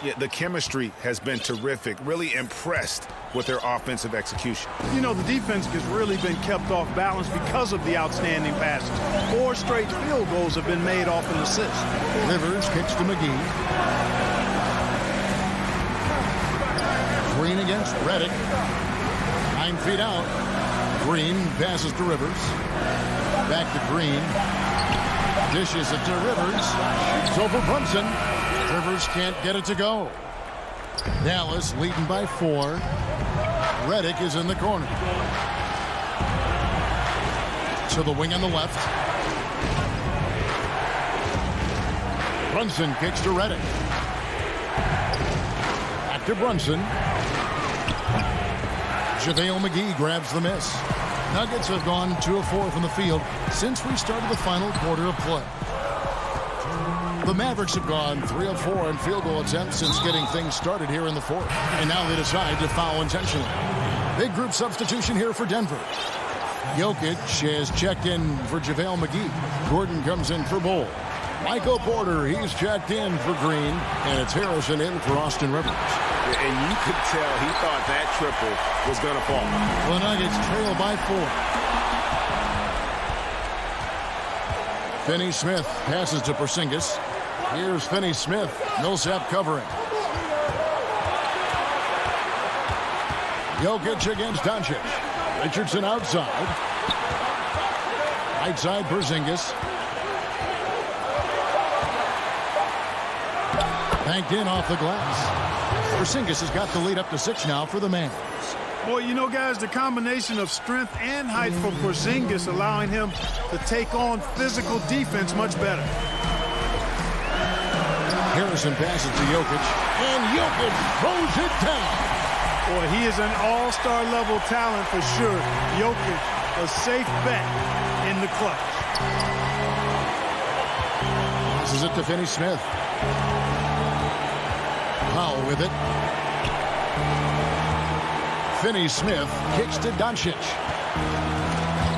Yeah, the chemistry has been terrific. Really impressed with their offensive execution. You know, the defense has really been kept off balance because of the outstanding passes. 4 straight field goals have been made off an assist. Rivers kicks to McGee. Green against Redick. 9 feet out. Green passes to Rivers. Back to Green. Dishes it to Rivers. Shoots over Brunson. Rivers can't get it to go. Dallas leading by 4. Redick is in the corner. To the wing on the left. Brunson kicks to Redick. Back to Brunson. JaVale McGee grabs the miss. Nuggets have gone 2 of 4 from the field since we started the final quarter of play. The Mavericks have gone 3 of 4 in field goal attempts since getting things started here in the fourth. And now they decide to foul intentionally. Big group substitution here for Denver. Jokic has checked in for JaVale McGee. Gordon comes in for Bull. Michael Porter, he's checked in for Green. And it's Harrison in for Austin Rivers. And you could tell he thought that triple was going to fall. The Nuggets trail by 4. Finney Smith passes to Porzingis. Here's Finney Smith. Millsap covering. Jokic against Doncic. Richardson outside. Right side Porzingis. Banked in off the glass. Porzingis has got the lead up to 6 now for the Mavs. Boy, you know, guys, the combination of strength and height for Porzingis allowing him to take on physical defense much better. Harrison passes to Jokic, and Jokic throws it down. Boy, he is an all-star level talent for sure. Jokic, a safe bet in the clutch. Passes it to Finney Smith. Powell with it. Finney Smith kicks to Doncic.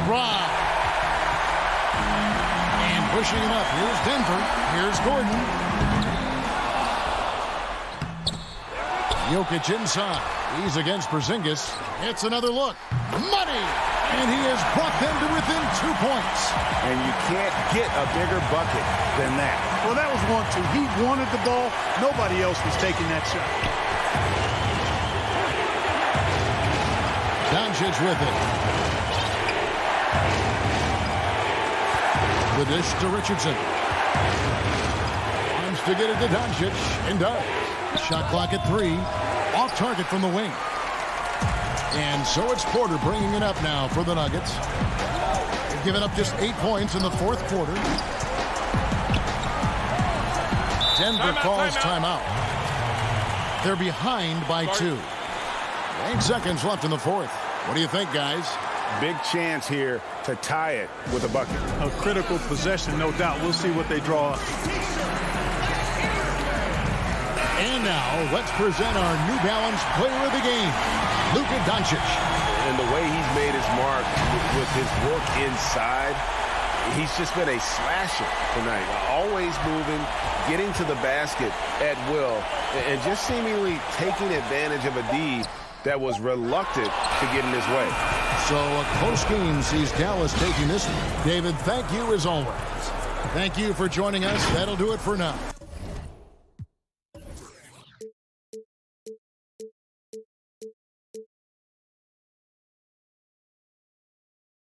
Drive. And pushing it up. Here's Denver. Here's Gordon. Jokic inside. He's against Porzingis. It's another look. Money! And he has brought them to within 2 points. And you can't get a bigger bucket than that. Well, that was 1-2. He wanted the ball. Nobody else was taking that shot. Doncic with it. The dish to Richardson. Wants to get it to Doncic, and does. Shot clock at 3. Off target from the wing. And so it's Porter bringing it up now for the Nuggets. They've given up just 8 points in the fourth quarter. Denver calls timeout. They're behind by 2. 8 seconds left in the fourth. What do you think, guys? Big chance here to tie it with a bucket. A critical possession, no doubt. We'll see what they draw up. And now, let's present our New Balance player of the game, Luka Doncic. And the way he's made his mark with his work inside, he's just been a slasher tonight. Always moving, getting to the basket at will, and just seemingly taking advantage of a D that was reluctant to get in his way. So a close game sees Dallas taking this one. David, thank you as always. Thank you for joining us. That'll do it for now.